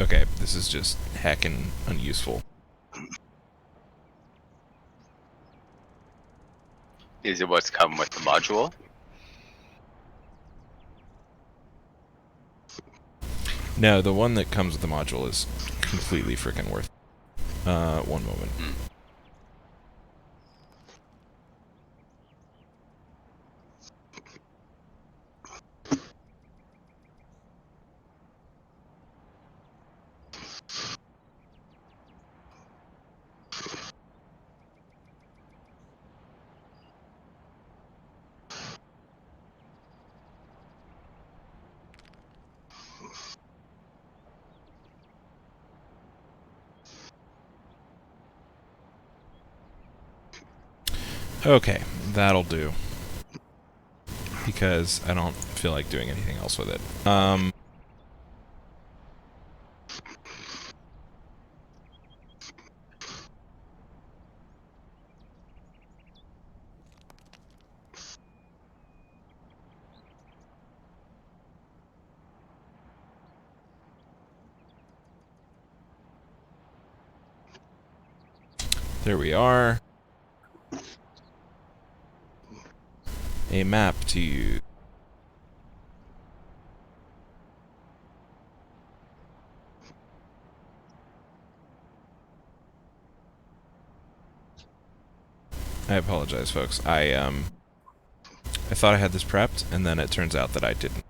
Okay, this is just heckin' unuseful. Is it what's come with the module? No, the one that comes with the module is completely freaking worth. 1 moment. Okay, that'll do. Because I don't feel like doing anything else with it. There we are. A map to use. I apologize, folks. I thought I had this prepped, and then it turns out that I didn't.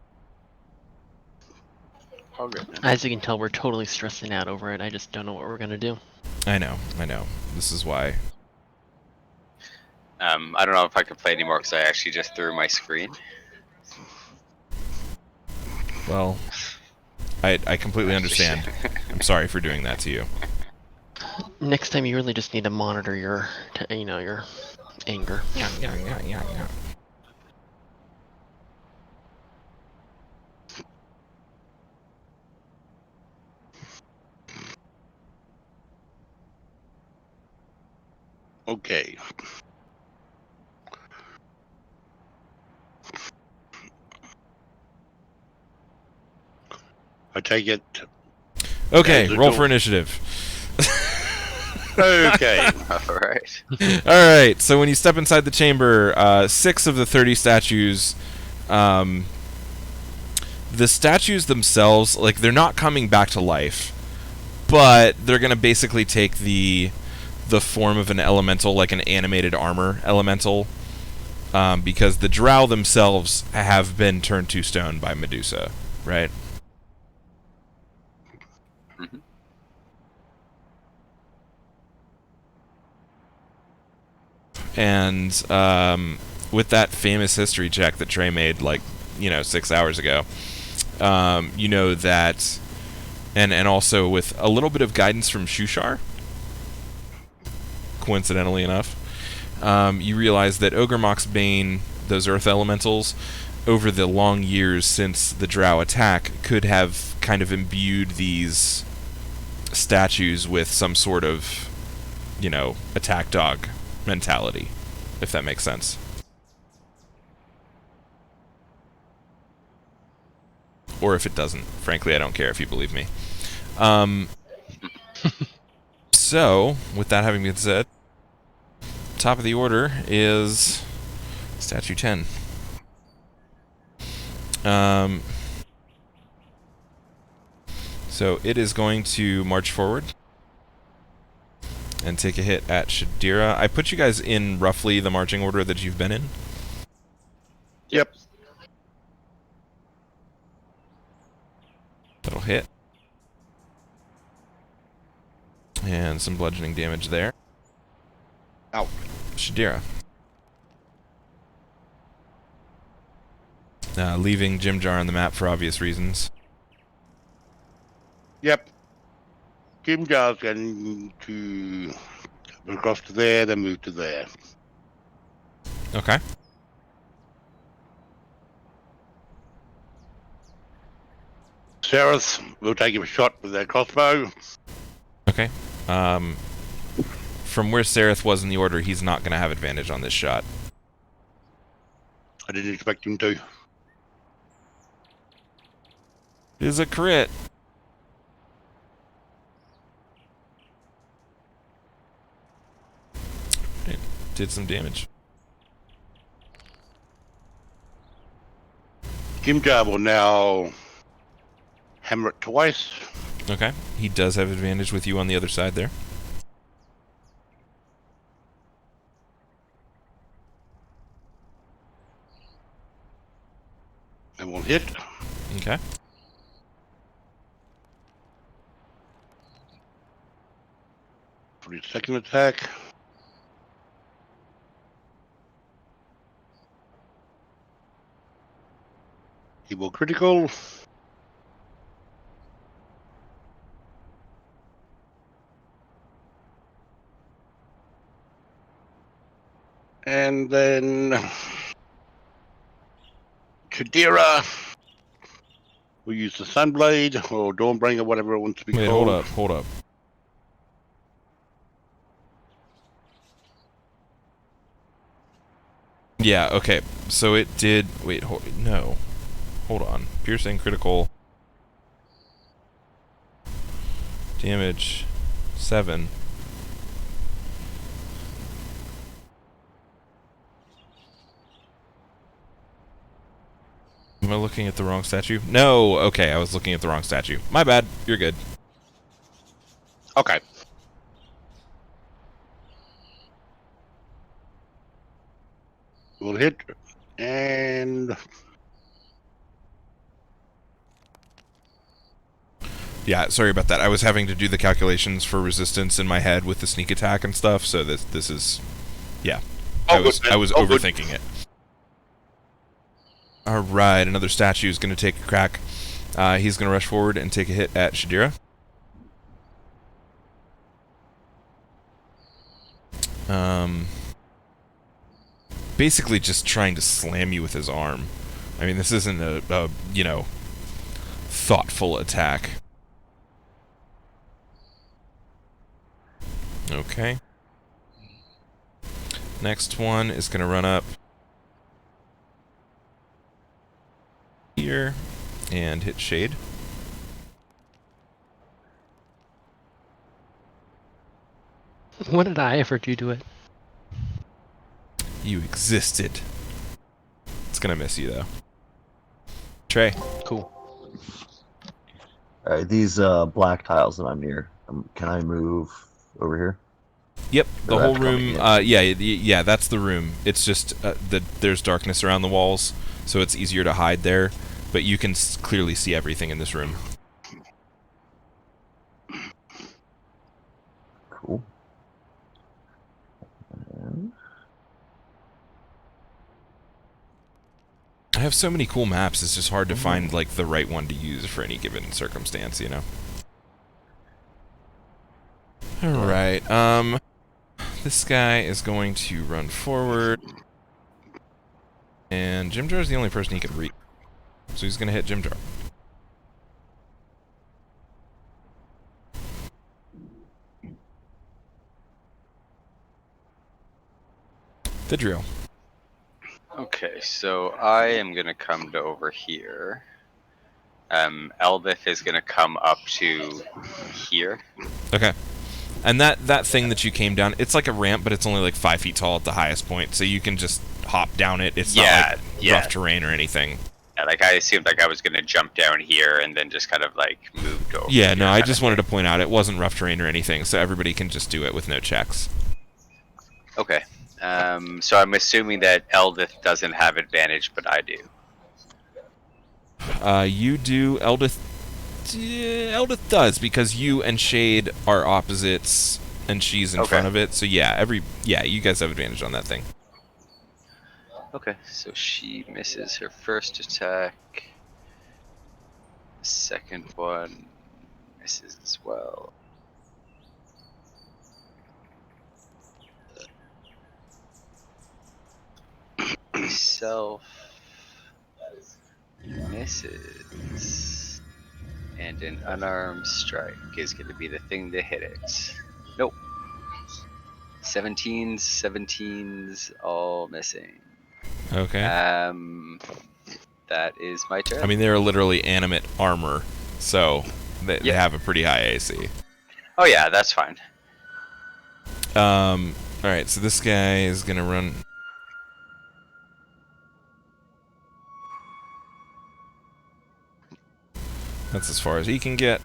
All good. As you can tell, we're totally stressing out over it. I just don't know what we're gonna do. I know. This is why. I don't know if I can play anymore because I actually just threw my screen. Well, I completely understand. I'm sorry for doing that to you. Next time, you really just need to monitor your, your anger. Yeah. Okay. I take it. Okay, There's a roll door. for initiative. Okay. All right. Alright, so when you step inside the chamber, 6 of the 30 statues, the statues themselves, like, they're not coming back to life, but they're gonna basically take the form of an elemental, like an animated armor elemental, because the drow themselves have been turned to stone by Medusa, right? Mhm. And with that famous history check that Trey made, like, 6 hours ago, you know that, and also with a little bit of guidance from Shushar, coincidentally enough, you realize that Ogremok's Bane, those earth elementals, over the long years since the drow attack, could have kind of imbued these statues with some sort of, attack dog mentality, if that makes sense. Or if it doesn't. Frankly, I don't care if you believe me. So, with that having been said, top of the order is Statue 10. So it is going to march forward and take a hit at Shadira. I put you guys in roughly the marching order that you've been in. Yep. That'll hit. And some bludgeoning damage there. Ow. Shadira. Leaving Jim Jar on the map for obvious reasons. Yep. Jim Jar's going to move across to there, then move to there. Okay. Sereth will take him a shot with their crossbow. Okay. From where Sereth was in the order, he's not going to have advantage on this shot. I didn't expect him to. It is a crit. It did some damage. Jim Jar will now hammer it twice. Okay. He does have advantage with you on the other side there. And will hit. Okay. For his second attack. He will critical. And And then Kadira will use the Sunblade or Dawnbringer, whatever it wants to be Wait, called. hold up. Yeah, okay. So it did. Wait, no. Hold on. Piercing, critical. Damage 7. Am I looking at the wrong statue? No! Okay, I was looking at the wrong statue. My bad. You're good. Okay. We'll hit. And Yeah, sorry about that. I was having to do the calculations for resistance in my head with the sneak attack and stuff, so this is... Yeah. I was overthinking it. Alright, another statue is going to take a crack. He's going to rush forward and take a hit at Shadira. Basically just trying to slam you with his arm. I mean, this isn't a you know, thoughtful attack. Okay. Next one is going to run up here and hit Shade. What did I ever do to it? You existed. It's going to miss you, though. Trey. Cool. Alright, these black tiles that I'm near, can I move over here? Yep, the Or whole after room, coming in? yeah, that's the room. It's just that there's darkness around the walls, so it's easier to hide there, but you can clearly see everything in this room. Cool. And I have so many cool maps, it's just hard to find, like, the right one to use for any given circumstance, you know? Alright, this guy is going to run forward, and Jimjar is the only person he can reach, so he's going to hit Jimjar. Vidriel. Okay, so I am gonna come to over here. Eldith is gonna come up to here. Okay. And that thing that you came down, it's like a ramp, but it's only like 5 feet tall at the highest point, so you can just hop down it. It's not like rough terrain or anything. Yeah, like I assumed like I was gonna jump down here and then just kind of like moved over. Yeah, no, I just wanted to point out it wasn't rough terrain or anything, so everybody can just do it with no checks. Okay. So I'm assuming that Eldith doesn't have advantage, but I do. You do. Eldith does, because you and Shade are opposites, and she's in front of it. So yeah, you guys have advantage on that thing. Okay, so she misses her first attack. Second one misses as well. Self misses, and an unarmed strike is going to be the thing to hit it. Nope. 17s, all missing. Okay. That is my turn. I mean, they're literally animate armor, so they have a pretty high AC. Oh yeah, that's fine. All right, so this guy is gonna run. That's as far as he can get.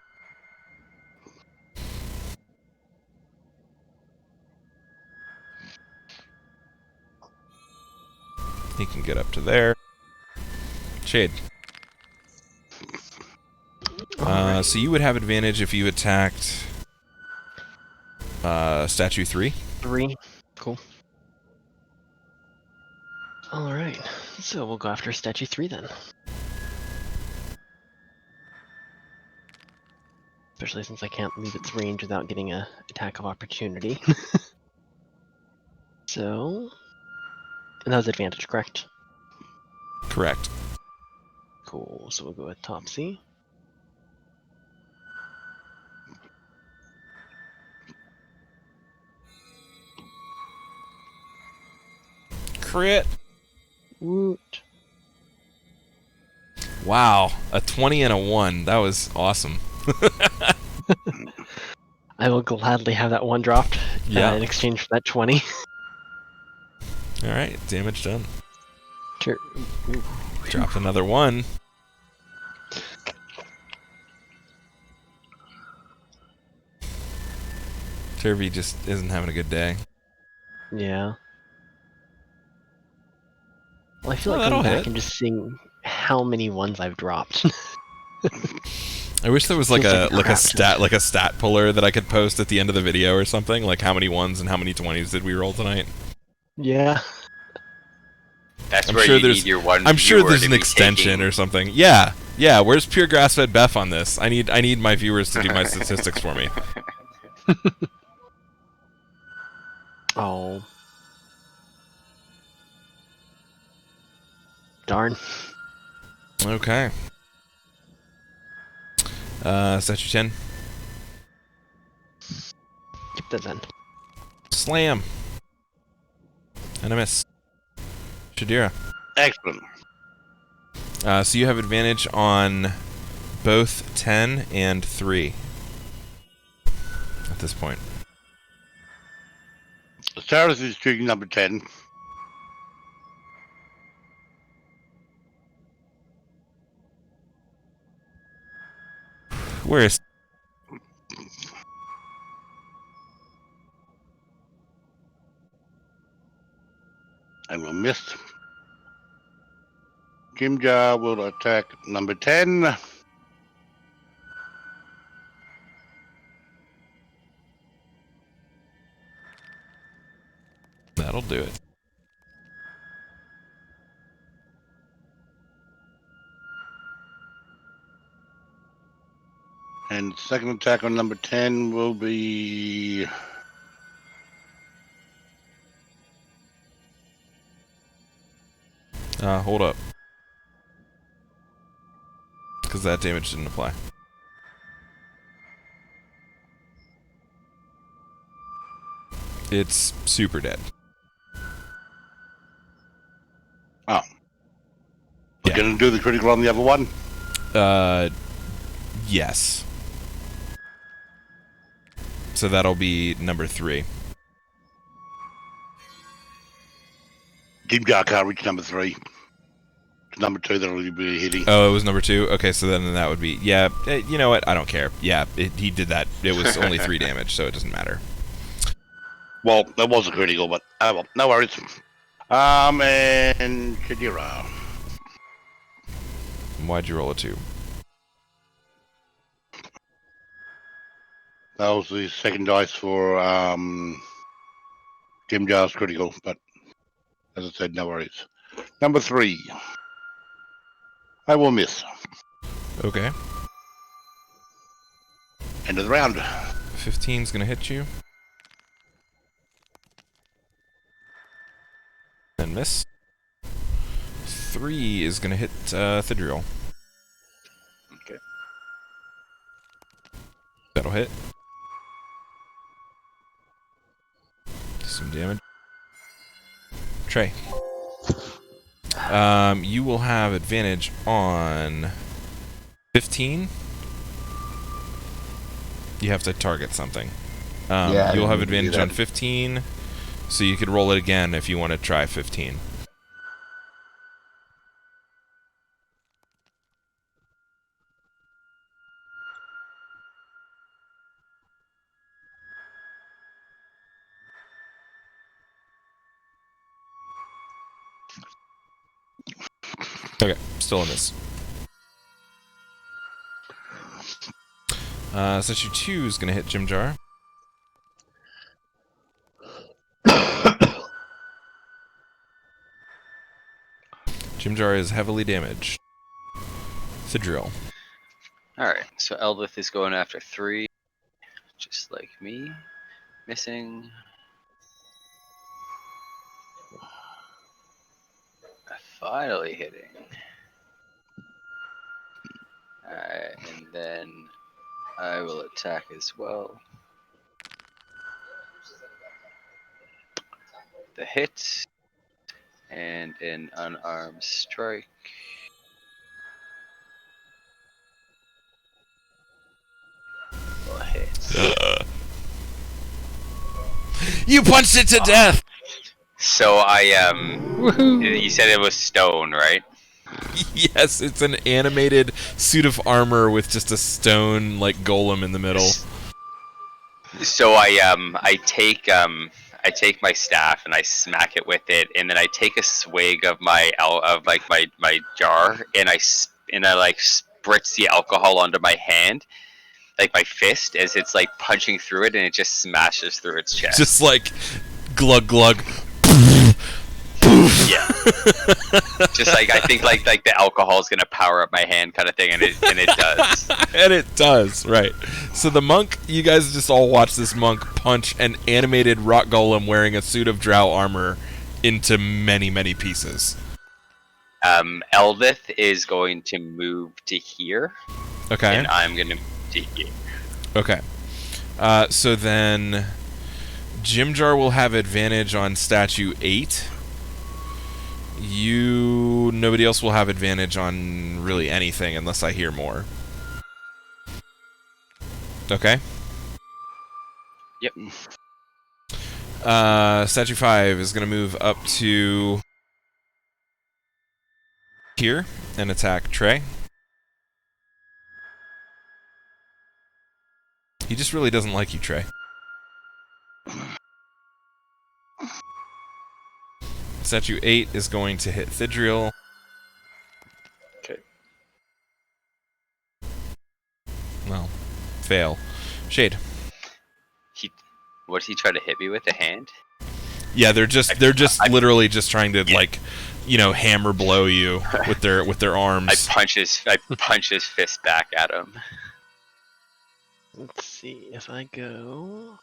He can get up to there. Shade. So you would have advantage if you attacked statue 3. 3. Cool. Alright, so we'll go after statue 3 then. Especially since I can't leave its range without getting a attack of opportunity. So And that was advantage, correct? Correct. Cool. So we'll go with Topsy. Crit. Woot. Wow, a 20 and a 1. That was awesome. I will gladly have that one dropped Yeah. in exchange for that 20. All right, damage done. Sure. Ooh. Dropped another 1. Turvey just isn't having a good day. Yeah. Well, I feel Oh, like that'll going back hit. and just seeing how many ones I've dropped. I wish there was like Feels a like crap. a stat puller that I could post at the end of the video or something. Like how many 1s and how many 20s did we roll tonight? Yeah. That's I'm where sure you there's need your one I'm sure viewer there's to an be extension taking... or something. Yeah. Yeah, where's pure grass-fed Beth on this? I need my viewers to do my statistics for me. Oh. Darn. Okay. Set your 10. Keep that then. Slam. And a miss. Shadira. Excellent. So you have advantage on both 10 and 3 at this point. Cyrus is shooting number 10. Where is... And will miss. Jimjar will attack number 10. That'll do it. And second attack on number 10 will be... Hold up. Because that damage didn't apply. It's super dead. Oh. We're Yeah. going to do the critical on the other one? Yes. So that'll be number 3. Jimjar can't reach number 3. It's number 2 that'll be hitting. Oh, it was number 2? Okay, so then that would be... Yeah, you know what? I don't care. Yeah, he did that. It was only 3 damage, so it doesn't matter. Well, that was a critical, but well, no worries. And Shadira. Why'd you roll a 2? That was the second dice for Jimjar's critical, but as I said, no worries. Number 3. I will miss. Okay. End of the round. 15's gonna hit you. And miss. 3 is gonna hit Thidriel. Okay. That'll hit. Some damage. Trey. You will have advantage on 15. You have to target something. Yeah, I you'll have didn't do advantage that. on 15, so you could roll it again if you want to try 15. Okay, still a miss. Statue 2 is going to hit Jimjar. Jimjar is heavily damaged. Thidriel. Alright, so Eldith is going after 3, just like me. Missing. Finally hitting. Alright, and then I will attack as well. The hit and an unarmed strike. Will hit. You punched it to death. So I Woohoo! you said it was stone, right? Yes, it's an animated suit of armor with just a stone like golem in the middle. So I take my staff and I smack it with it, and then I take a swig of my jar, and I like spritz the alcohol onto my hand, like my fist, as it's like punching through it, and it just smashes through its chest. Just like glug glug. Yeah. Just like I think like the alcohol is gonna power up my hand kind of thing, and it does. And it does, right. So the monk, you guys just all watch this monk punch an animated rock golem wearing a suit of drow armor into many, many pieces. Eldith is going to move to here, Okay. and I'm gonna move to here. Okay. So then Jimjar will have advantage on statue 8. Nobody else will have advantage on really anything unless I hear more. Okay. Yep. Statue 5 is going to move up to here and attack Trey. He just really doesn't like you, Trey. Statue 8 is going to hit Thidriel. Okay. Well, fail. Shade. What did he try to hit me with? A hand? Yeah, they're just literally just trying to hammer blow you with their arms. I punch his fist back at him. Let's see if I go.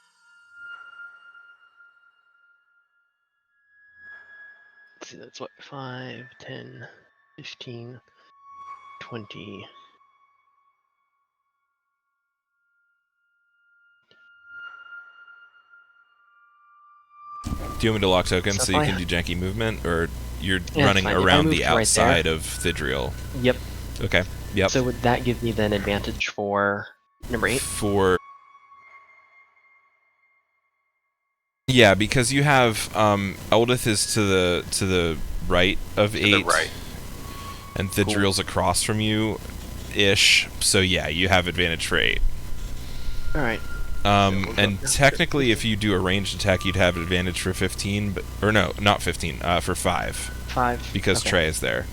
Let's see, that's what, 5, 10, 15, 20. Do you want me to lock tokens so you if can do janky movement, or you're Yeah, running fine. If I around moved the right outside there- of Thidriel? Yep. Okay. Yep. So would that give me then advantage for number 8? Yeah, because you have Eldith is to the right of 8. To the right. And Thidriel's across from you ish. So yeah, you have advantage for 8. Alright. And technically if you do a ranged attack you'd have advantage for 15, or no, not 15, for 5. 5. Because Okay. Trey is there.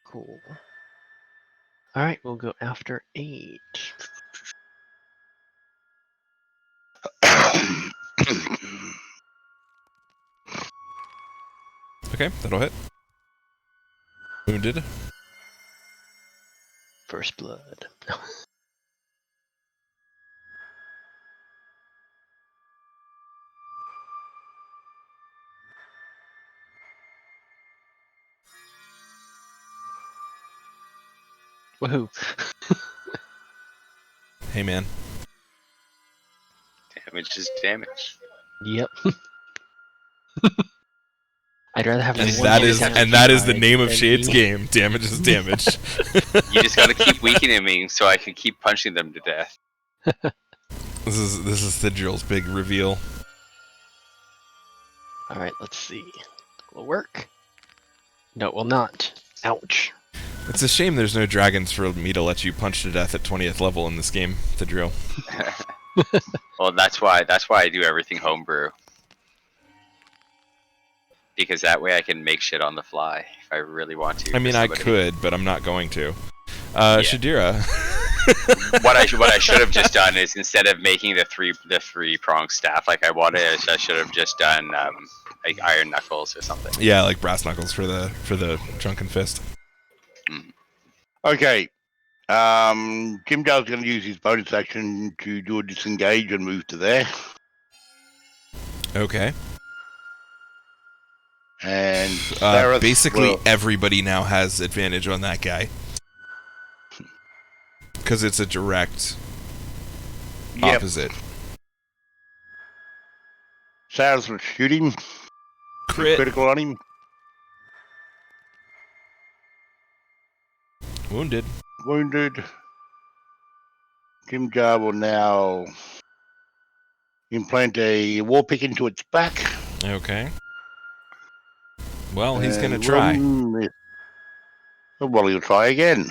Cool. Alright, we'll go after 8. Okay, that'll hit. Wounded. First blood. Woohoo. Hey man. Damage is damage. Yep. I'd rather have And one that hit is damage the die name of than Shade's me. game. Damage is damage. You just gotta keep weakening me so I can keep punching them to death. This is Thidriel's big reveal. Alright, let's see. Will it work? No, it will not. Ouch. It's a shame there's no dragons for me to let you punch to death at 20th level in this game, Thidriel. Well, that's why I do everything homebrew. Because that way I can make shit on the fly if I really want to. I mean, for I somebody. could, but I'm not going to. Yeah. Shadira. What I should have just done is, instead of making the three prong staff like I wanted, I should have just done like iron knuckles or something. Yeah, like brass knuckles for the drunken fist. Okay. Jim Dale's going to use his bonus action to do a disengage and move to there. Okay. And Sarah, basically everybody now has advantage on that guy. Because it's a direct opposite. Sarah's going to shoot him. Critical on him. Wounded. Jim Jar will now implant a war pick into its back. Okay. Well, he's going to try. Well, he'll try again.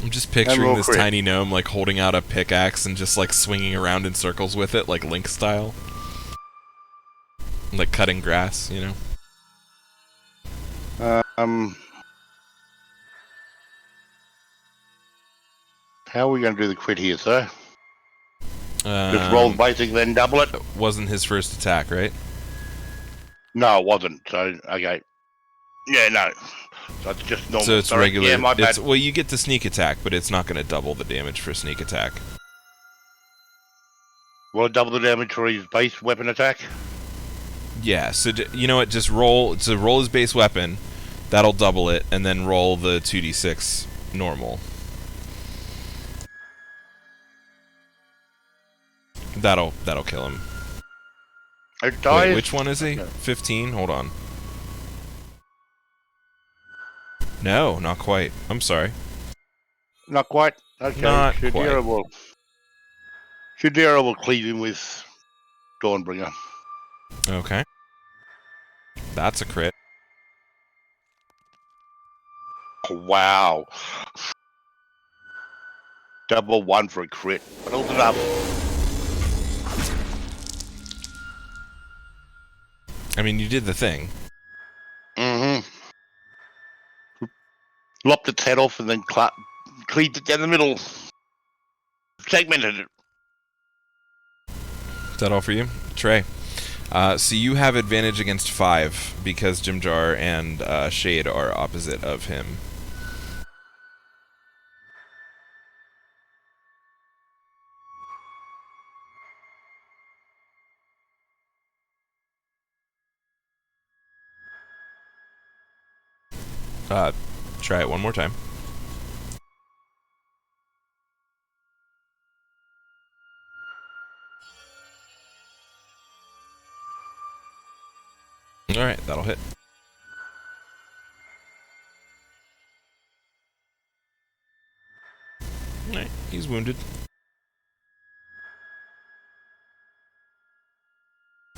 I'm just picturing this tiny gnome like holding out a pickaxe and just like swinging around in circles with it, like Link style. Like cutting grass, you know? How are we going to do the crit here, sir? Just roll basic, then double it? Wasn't his first attack, right? No, it wasn't. So, okay. Yeah, no. So it's just normal. So it's regular. Yeah, my bad. Well, you get the sneak attack, but it's not going to double the damage for sneak attack. Will it double the damage for his base weapon attack? Yeah, so you know what? Just roll. So roll his base weapon. That'll double it, and then roll the 2d6 normal. That'll kill him. It dies. Wait, which one is he? 15? Hold on. No, not quite. I'm sorry. Not quite? Okay. Not quite. Shadira will cleave him with Dawnbringer. Okay. That's a crit. Wow. Double 1 for a crit. Build it up. I mean, you did the thing. Mm-hmm. Lopped its head off and then cleaved it down the middle. Segmented it. Is that all for you? Trey. So you have advantage against 5 because Jimjar and Shade are opposite of him. Try it one more time. Alright, that'll hit. Alright, he's wounded.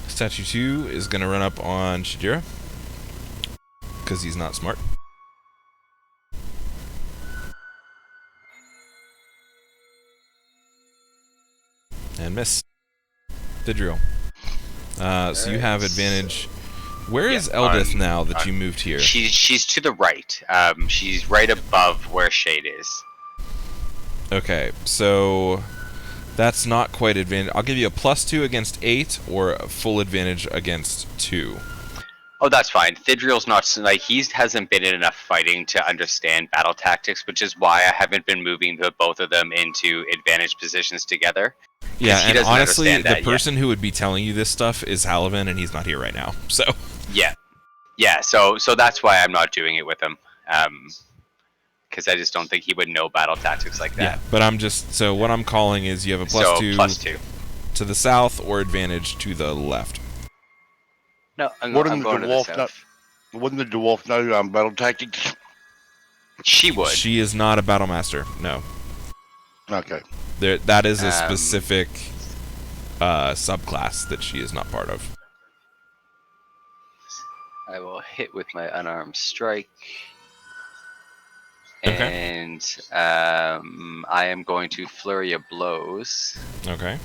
Statue 2 is going to run up on Shadira. Because he's not smart. And miss. Thidriel. So you have advantage. Where is Eldith now that you moved here? She's to the right. She's right above where Shade is. Okay, so that's not quite advantage. I'll give you a +2 against 8 or a full advantage against 2. Oh, that's fine. Thidriel's not like he hasn't been in enough fighting to understand battle tactics, which is why I haven't been moving both of them into advantage positions together. Yeah, and honestly, the person who would be telling you this stuff is Halavan, and he's not here right now. So yeah. So that's why I'm not doing it with him, because I just don't think he would know battle tactics like that. Yeah, but I'm just so what I'm calling is you have a +2 to the south or advantage to the left. No, I'm going to the south. Wouldn't the dwarf know battle tactics? She would. She is not a battle master. No. Okay. That is a specific subclass that she is not part of. I will hit with my unarmed strike. Okay. And I am going to flurry of blows. Okay.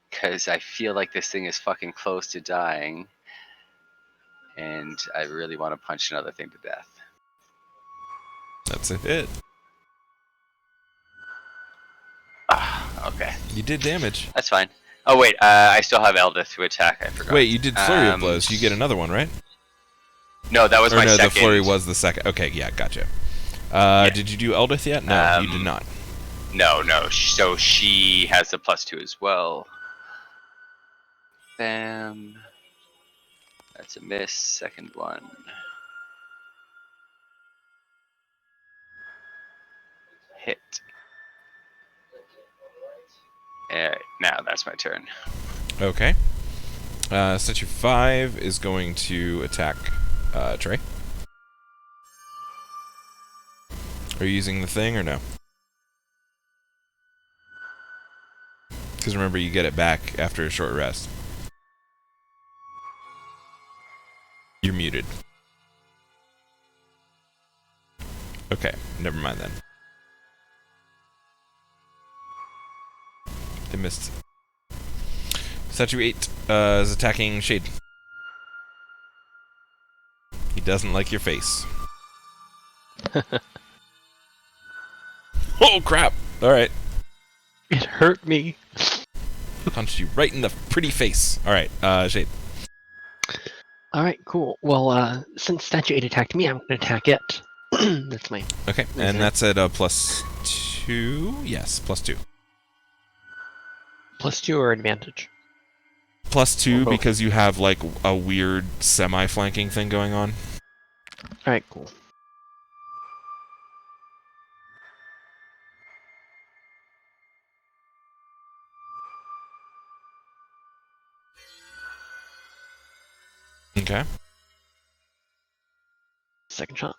Because I feel like this thing is fucking close to dying. And I really want to punch another thing to death. That's a hit. Okay. You did damage. That's fine. Oh wait, I still have Eldith to attack. I forgot. Wait, you did flurry of blows. You get another one, right? No, that was my second. The flurry was the second. Okay, yeah, gotcha. Did you do Eldith yet? No, you did not. No. So she has the +2 as well. Bam. That's a miss. Second one. Hit. Alright, now that's my turn. Okay. Statue 5 is going to attack Trey. Are you using the thing or no? Because remember, you get it back after a short rest. You're muted. Okay, never mind then. They missed. Statue 8 is attacking Shade. He doesn't like your face. Oh crap! Alright. It hurt me. Punched you right in the pretty face. Alright, Shade. Alright, cool. Well, since Statue 8 attacked me, I'm going to attack it. That's my... Okay, and that's at +2? Yes, +2. +2 or advantage? +2 Or both. because you have like a weird semi-flanking thing going on. Alright, cool. Okay. Second shot.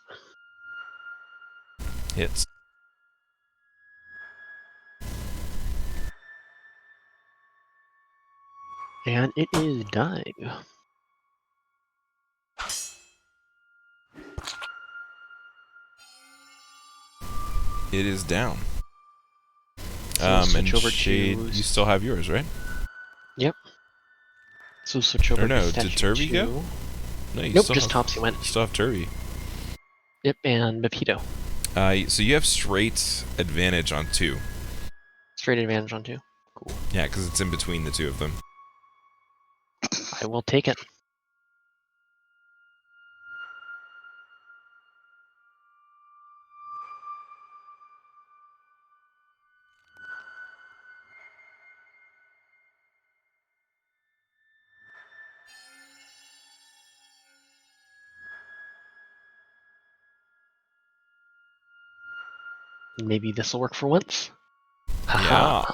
Hits. And it is dying. It is down. So we'll And switch over Shade, to... you still have yours, right? So switch over Or no, to did Statue Turby 2. go? No, you Nope, still just have, Topsy went. you still have Turby. Yep, and Bepito. So you have straight advantage on 2. Straight advantage on 2. Cool. Yeah, because it's in between the two of them. I will take it. Maybe this will work for once. Haha.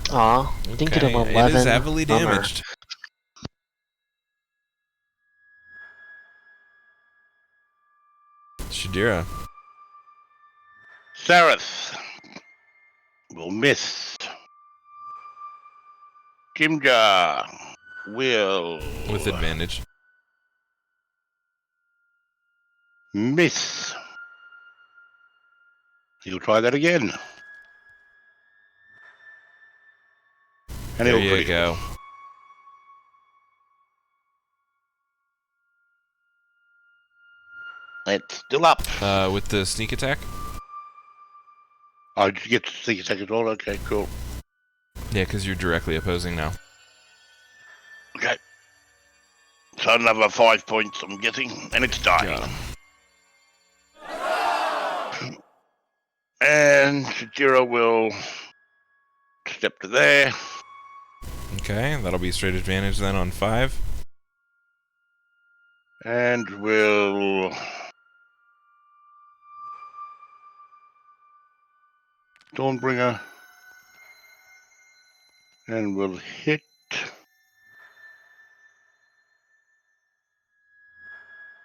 Aw, didn't get an Okay, 11. it is heavily Bummer. damaged. Shadira. Sareth will miss. Kimja will With advantage. miss. He'll try that again. And There he'll you critical. go. It's still up. With the sneak attack? Oh, did you get to sneak attack as well? Okay, cool. Yeah, because you're directly opposing now. Okay. So another 5 points I'm getting, and it's dying. Got him. And Shajira will step to there. Okay, that'll be straight advantage then on 5. And will Dawnbringer. And will hit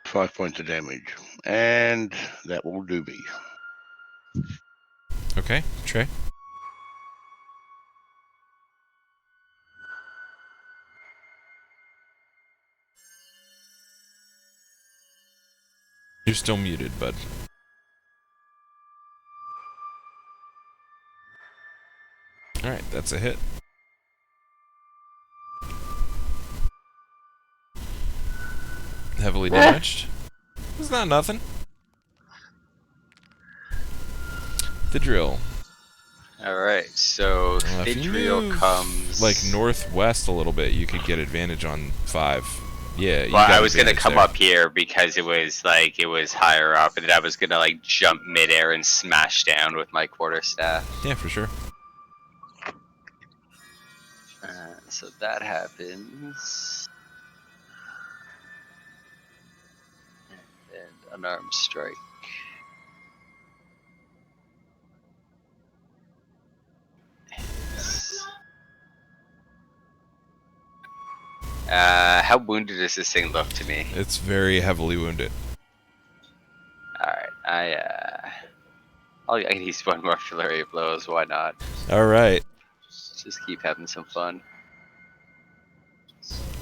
5 points of damage. And that will do me. Okay, Trey. You're still muted, bud. Alright, that's a hit. Heavily damaged. It's not nothing. The drill. Alright, so If you Thidriel move, comes... like northwest a little bit, you could get advantage on 5. Yeah, you Well, got I was gonna advantage come there. up here because it was higher up, and then I was gonna like jump midair and smash down with my quarterstaff. Yeah, for sure. So that happens. And unarmed strike. How wounded does this thing look to me? It's very heavily wounded. Alright, I can use one more flurry of blows, why not? All right. Just keep having some fun.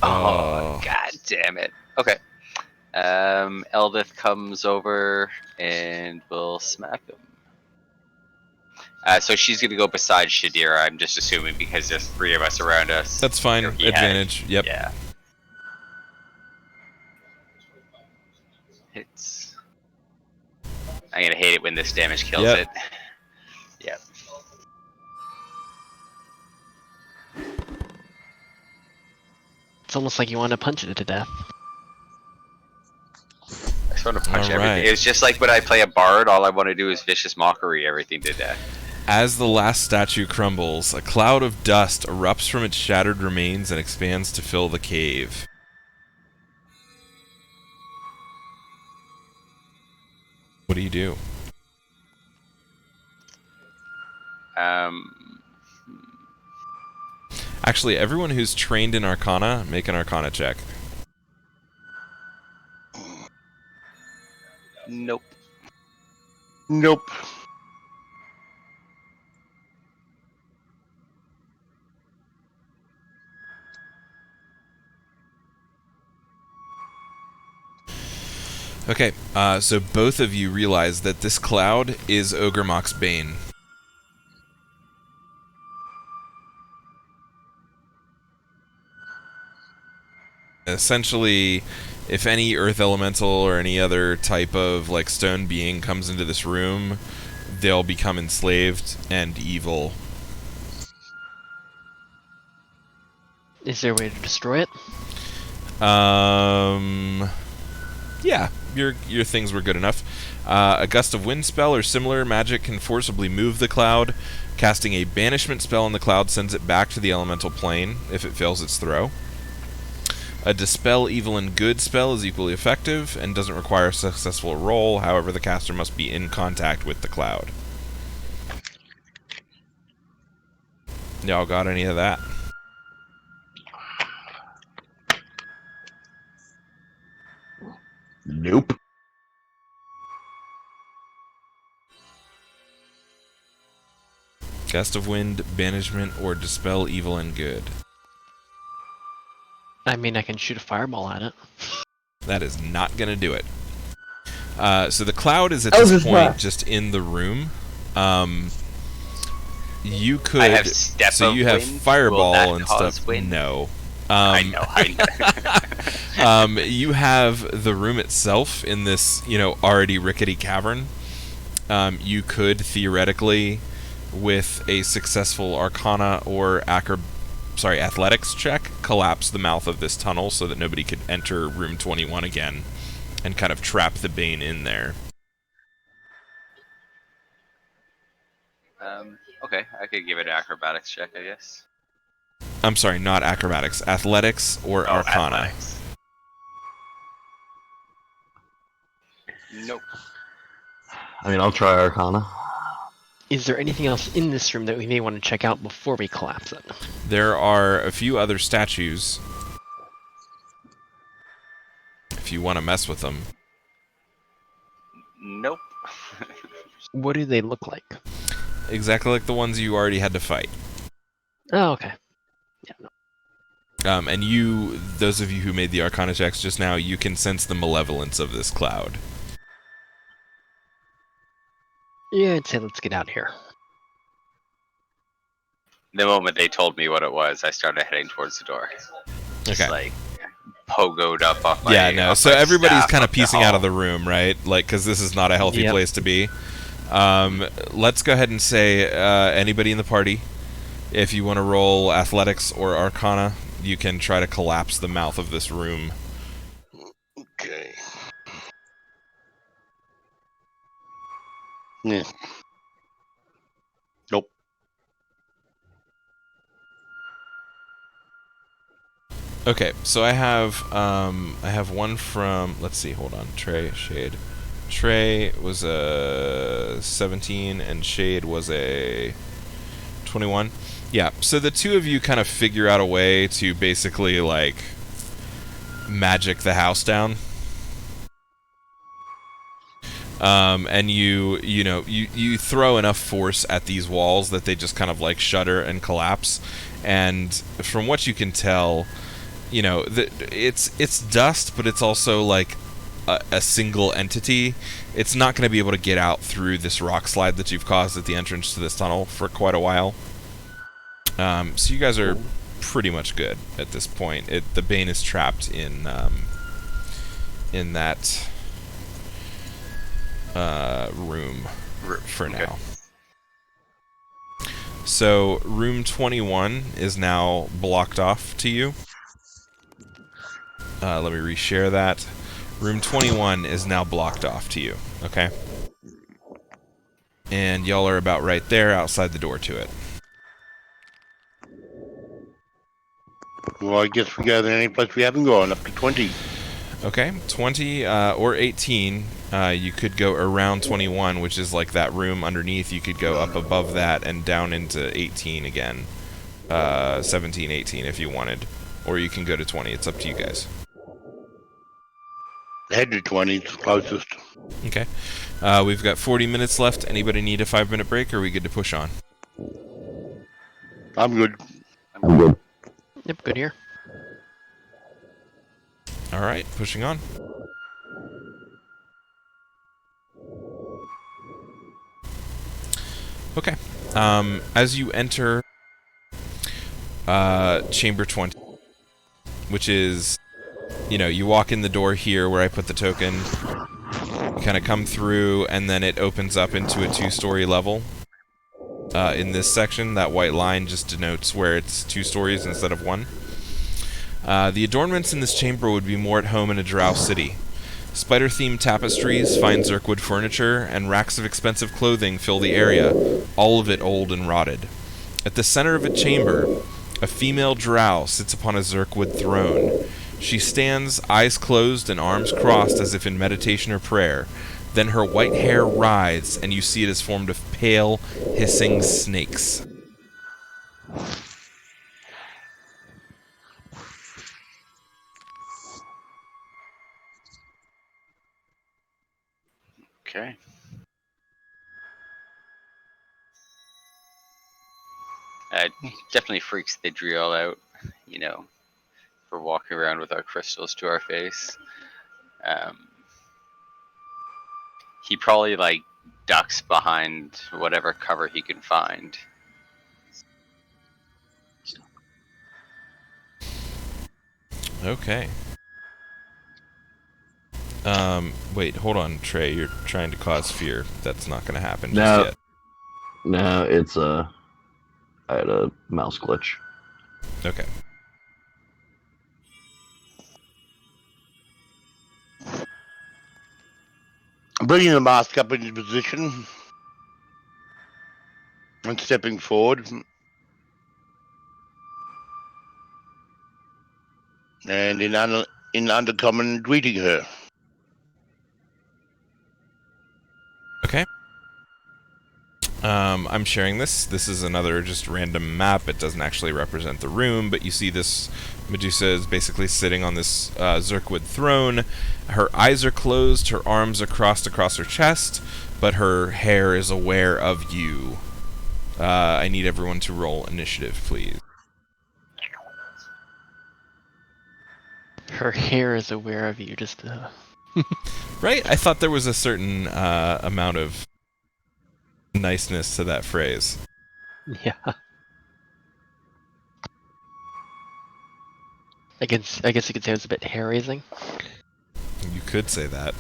Oh. Oh, god damn it. Okay. Eldith comes over and will smack him. So she's gonna go beside Shadira, I'm just assuming, because there's 3 of us around us. That's fine. Or he had- Advantage. Yep. Yeah. Hits. I'm gonna hate it when this damage kills Yep. it. Yep. It's almost like you want to punch it to death. I just want to punch All right. everything. It's just like when I play a bard, all I want to do is vicious mockery everything to death. As the last statue crumbles, a cloud of dust erupts from its shattered remains and expands to fill the cave. What do you do? Actually, everyone who's trained in Arcana, make an Arcana check. Nope. Nope. Okay, so both of you realize that this cloud is Ogremok's Bane. Essentially, if any earth elemental or any other type of like stone being comes into this room, they'll become enslaved and evil. Is there a way to destroy it? Yeah, your things were good enough. A gust of wind spell or similar magic can forcibly move the cloud. Casting a banishment spell on the cloud sends it back to the elemental plane if it fails its throw. A dispel evil and good spell is equally effective and doesn't require a successful roll. However, the caster must be in contact with the cloud. Y'all got any of that? Nope. Gust of wind, banishment, or dispel evil and good. I mean, I can shoot a fireball at it. That is not going to do it. So the cloud is at Oh, this this point one. just in the room. You could. I have step so of you have wind. Will fireball that and cause stuff. wind? No. I know. You have the room itself in this, already rickety cavern. You could theoretically, with a successful Arcana or Athletics check, collapse the mouth of this tunnel so that nobody could enter room 21 again, and kind of trap the Bane in there. Okay, I could give it an acrobatics check, I guess. I'm sorry, not acrobatics, athletics or Arcana. Athletics. Nope. I mean, I'll try Arcana. Is there anything else in this room that we may want to check out before we collapse it? There are a few other statues, if you want to mess with them. Nope. What do they look like? Exactly like the ones you already had to fight. Oh, okay. Yeah, no. And those of you who made the Arcana checks just now, you can sense the malevolence of this cloud. Yeah, I'd say let's get out of here. The moment they told me what it was, I started heading towards the door. Just Okay. like pogoed up off my. Yeah, no. off So my everybody's staff kind of up the piecing out of hall. the room, right? Like, because this is not a healthy Yep. place to be. Let's go ahead and say anybody in the party, if you want to roll athletics or Arcana, you can try to collapse the mouth of this room. Okay. Yeah. Nope. Okay, so I have one from, let's see, hold on, Trey, Shade. Trey was a 17 and Shade was a 21. Yeah, so the two of you kind of figure out a way to basically like magic the house down. And you throw enough force at these walls that they just kind of like shudder and collapse. And from what you can tell, it's dust, but it's also like a single entity. It's not going to be able to get out through this rock slide that you've caused at the entrance to this tunnel for quite a while. So you guys are pretty much good at this point. The Bane is trapped in that room for now. So room 21 is now blocked off to you. Let me reshare that. Room 21 is now blocked off to you. Okay. And y'all are about right there outside the door to it. Well, I guess we go to any place we haven't gone, up to 20. Okay, 20 or 18, you could go around 21, which is like that room underneath. You could go up above that and down into 18 again. 17, 18 if you wanted. Or you can go to 20. It's up to you guys. Head to 20, it's closest. Okay. We've got 40 minutes left. Anybody need a 5-minute break, or are we good to push on? I'm good. I'm good. Yep, good here. All right, pushing on. Okay. As you enter Chamber 20, which is, you walk in the door here where I put the token, you kind of come through, and then it opens up into a 2-story level. In this section, that white line just denotes where it's 2 stories instead of 1. The adornments in this chamber would be more at home in a drow city. Spider-themed tapestries, fine zirkwood furniture, and racks of expensive clothing fill the area, all of it old and rotted. At the center of a chamber, a female drow sits upon a zirkwood throne. She stands, eyes closed and arms crossed as if in meditation or prayer. Then her white hair writhes, and you see it is formed of pale, hissing snakes. Okay. Definitely freaks the drill out, for walking around with our crystals to our face. He probably ducks behind whatever cover he can find. Okay. Wait, hold on, Trey. You're trying to cause fear. That's not going to happen just yet. No, it's I had a mouse glitch. Okay. Bringing the mask up into position and stepping forward. And in undercommon greeting her. Okay. I'm sharing this. This is another just random map. It doesn't actually represent the room, but you see this Medusa is basically sitting on this Zirkwood throne. Her eyes are closed, her arms are crossed across her chest, but her hair is aware of you. I need everyone to roll initiative, please. Her hair is aware of you, just Right? I thought there was a certain amount of niceness to that phrase. yeah. I guess you could say it was a bit hair-raising. You could say that.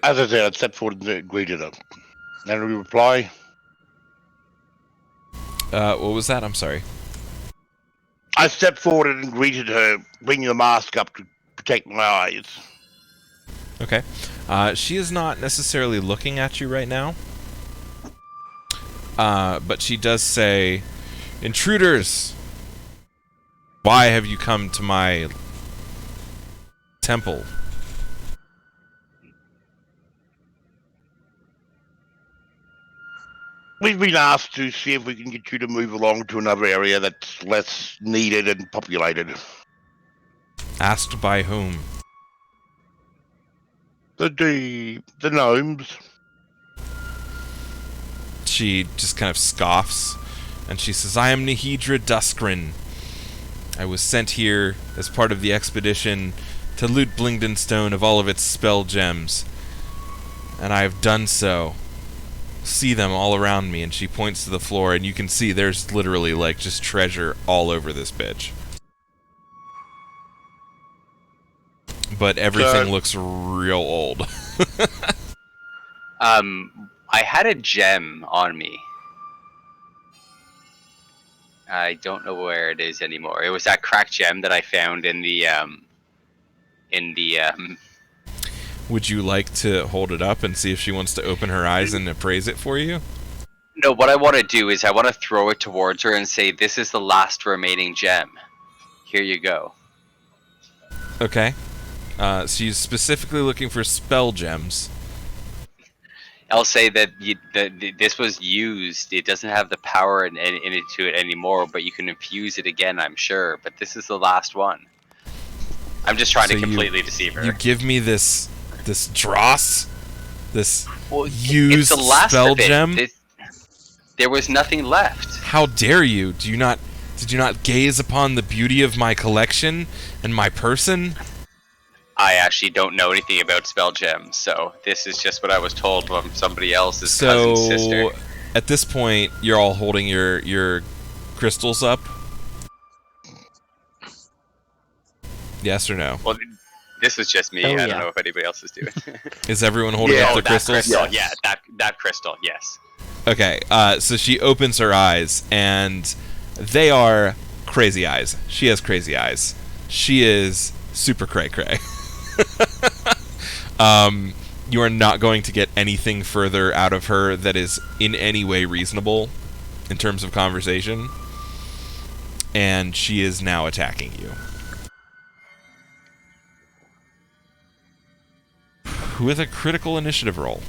As I said, I'd step forward and greeted her. And we reply, What was that? I'm sorry. I stepped forward and greeted her, bringing the mask up to protect my eyes. Okay. She is not necessarily looking at you right now. But she does say, "Intruders! Why have you come to my temple?" We've been asked to see if we can get you to move along to another area that's less needed and populated. Asked by whom? The gnomes. She just kind of scoffs, and she says, "I am Nahidra Duskrin. I was sent here as part of the expedition to loot Blingdenstone of all of its spell gems, and I have done so. See them all around me," and she points to the floor, and you can see there's literally, like, just treasure all over this bitch. But everything looks real old. I had a gem on me. I don't know where it is anymore. It was that cracked gem that I found in the Would you like to hold it up and see if she wants to open her eyes and appraise it for you? No, what I want to do is I want to throw it towards her and say, "This is the last remaining gem. Here you go." Okay. She's specifically looking for spell gems. I'll say that this was used. It doesn't have the power in it to it anymore, but you can infuse it again, I'm sure. But this is the last one. I'm just trying to completely deceive her. You give me this dross? This it's used the last spell of it. gem? There was nothing left. How dare you? Did you not gaze upon the beauty of my collection and my person? I actually don't know anything about spell gems, so this is just what I was told from somebody else's cousin's sister. At this point, you're all holding your crystals up? Yes or no? Well, this is just me. Oh, I yeah. don't know if anybody else is doing it. Is everyone holding up their that crystals? crystal, yeah, that crystal, yes. Okay, so she opens her eyes, and they are crazy eyes. She has crazy eyes. She is super cray-cray. You are not going to get anything further out of her that is in any way reasonable in terms of conversation. And she is now attacking you. With a critical initiative roll.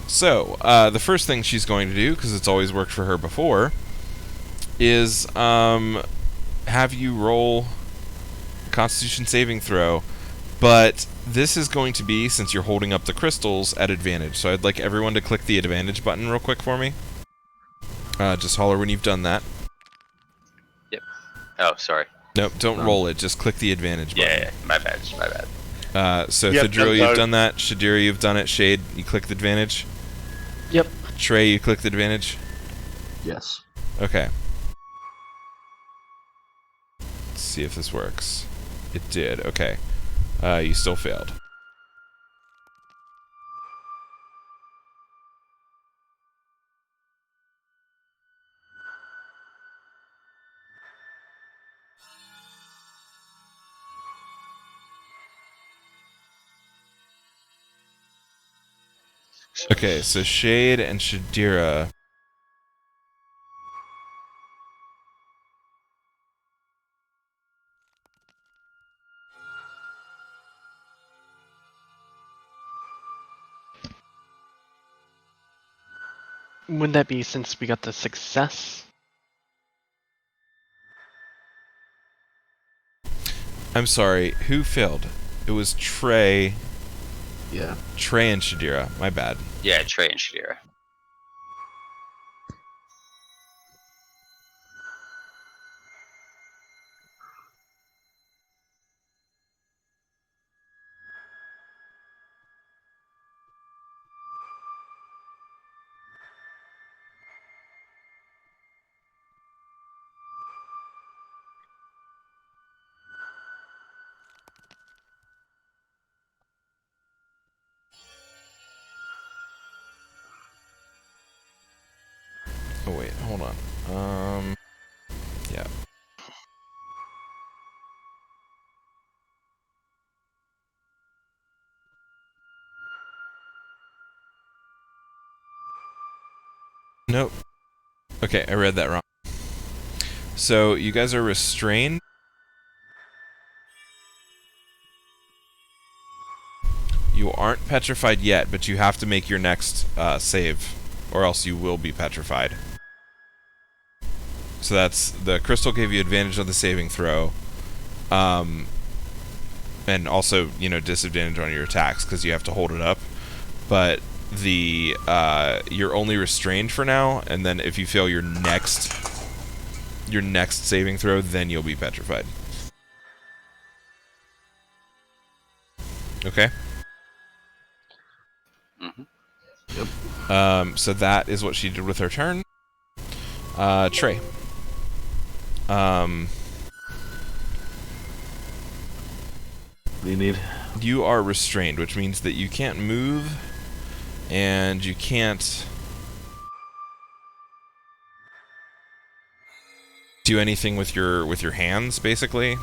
So, the first thing she's going to do, because it's always worked for her before, is have you roll a Constitution saving throw. But this is going to be, since you're holding up the crystals, at advantage. So I'd like everyone to click the advantage button real quick for me. Just holler when you've done that. Yep. Oh, sorry. Nope, don't roll it. Just click the advantage button. Yeah, my bad. So Yep, Thadril, done. you've done that. Shadira, you've done it. Shade, you click the advantage. Yep. Trey, you click the advantage. Yes. Okay. Let's see if this works. It did. Okay. You still failed. Okay, so Shade and Shadira. Wouldn't that be since we got the success? I'm sorry, who failed? It was Trey Yeah. and Shadira. My bad. Yeah, Trey and Shadira. Oh wait, hold on. Yeah. Nope. Okay, I read that wrong. So you guys are restrained. You aren't petrified yet, but you have to make your next save, or else you will be petrified. So that's the crystal gave you advantage on the saving throw, and also disadvantage on your attacks because you have to hold it up. But the you're only restrained for now, and then if you fail your next saving throw, then you'll be petrified. Okay. Mm-hmm. So that is what she did with her turn. Trey. What do you need? You are restrained, which means that you can't move, and you can't do anything with your hands, basically.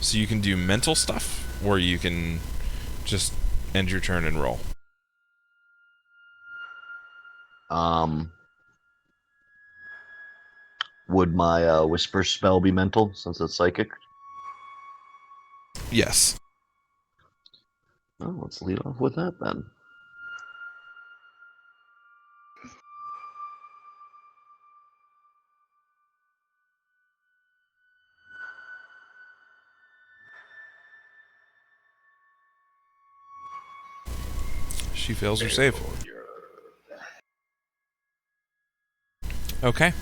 So you can do mental stuff, or you can just end your turn and roll. Would my whisper spell be mental since it's psychic? Yes. Oh, let's lead off with that then. She fails her save. Okay.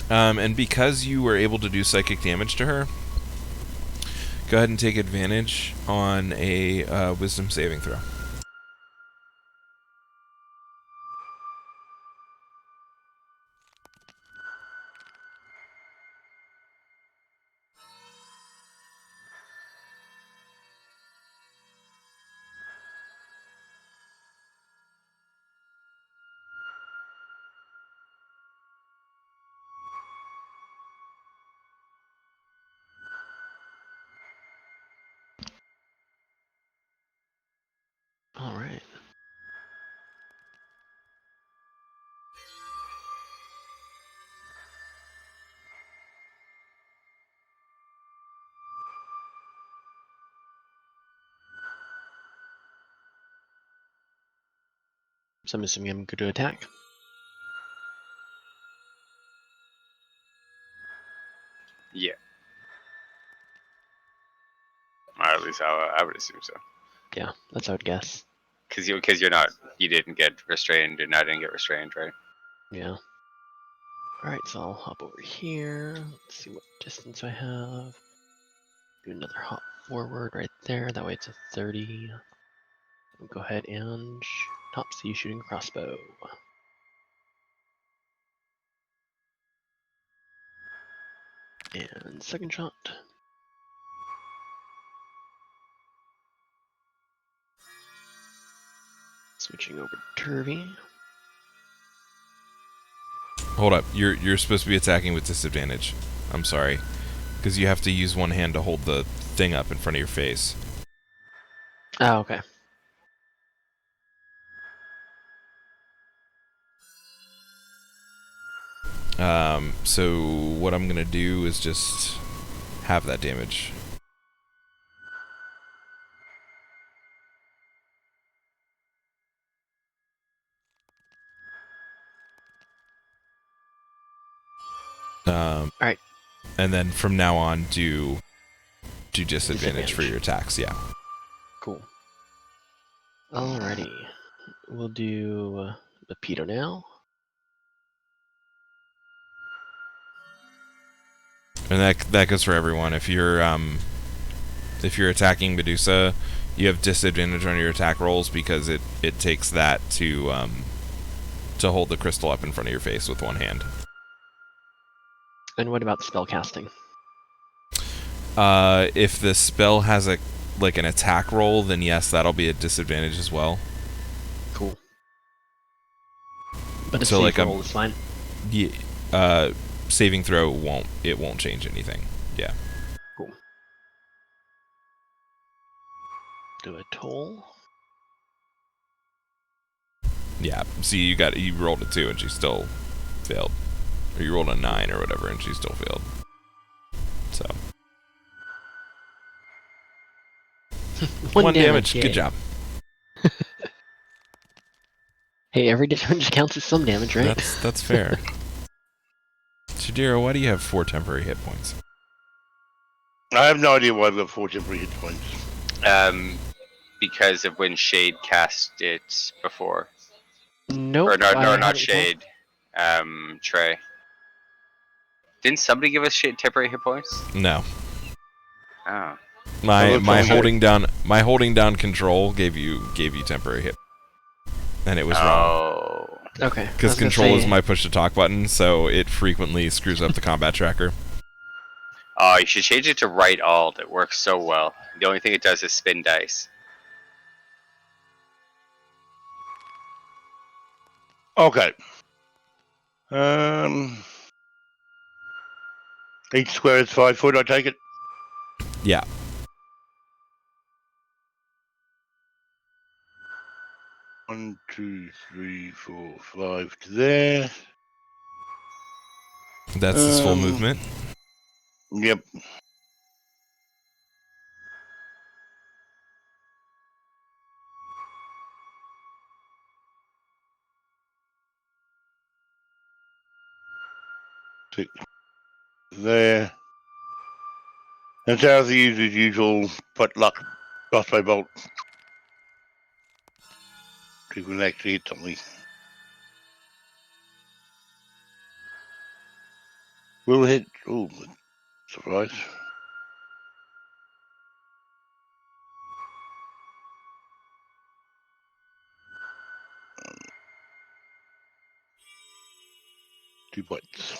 And because you were able to do psychic damage to her, go ahead and take advantage on a wisdom saving throw. All right. So I'm assuming I'm good to attack. Yeah. Or at least I would assume so. Yeah, that's what I would guess. Because you didn't get restrained, and I didn't get restrained, right? Yeah. All right, so I'll hop over here. Let's see what distance I have. Do another hop forward right there. That way it's a 30. We'll go ahead and top C shooting crossbow. And second shot. Switching over to Turvy. Hold up. You're supposed to be attacking with disadvantage. I'm sorry. Because you have to use one hand to hold the thing up in front of your face. Oh, okay. So what I'm going to do is just have that damage. Alright. And then from now on, do disadvantage for your attacks, yeah. Cool. Alrighty. We'll do the pedo now. And that goes for everyone. If you're attacking Medusa, you have disadvantage on your attack rolls because it takes that to hold the crystal up in front of your face with one hand. And what about spell casting? If the spell has an attack roll, then yes, that'll be a disadvantage as well. Cool. But a So, save like, roll is fine. Yeah, saving throw won't change anything. Yeah. Cool. Do a toll. Yeah. See, you rolled a 2 and she still failed. Or you rolled a 9 or whatever and she still failed. So. 1 damage. Yay. Good job. Hey, every damage counts as some damage, right? That's fair. Shadira, why do you have 4 temporary hit points? I have no idea why I've got 4 temporary hit points. Because of when Shade cast it before. Nope. Or no, I not haven't Shade. Trey. Didn't somebody give us Shade temporary hit points? No. Oh. My holding down control gave you temporary hit. And it was wrong. Oh. Okay. Because control is my push to talk button, so it frequently screws up the combat tracker. Oh, you should change it to right alt. It works so well. The only thing it does is spin dice. Okay. Each square is 5 foot, I take it? Yeah. One, 2, 3, 4, 5 to there. That's his full movement. Yep. Six there. And South uses usual potluck crossbow bolt. You can actually hit something. We'll hit. Oh, surprise. Two points.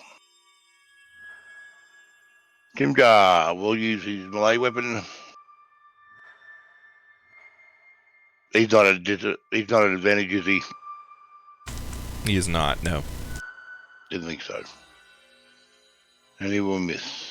Timjar will use his melee weapon. He's not an advantage, is he? He is not, no. Didn't think so. And he will miss.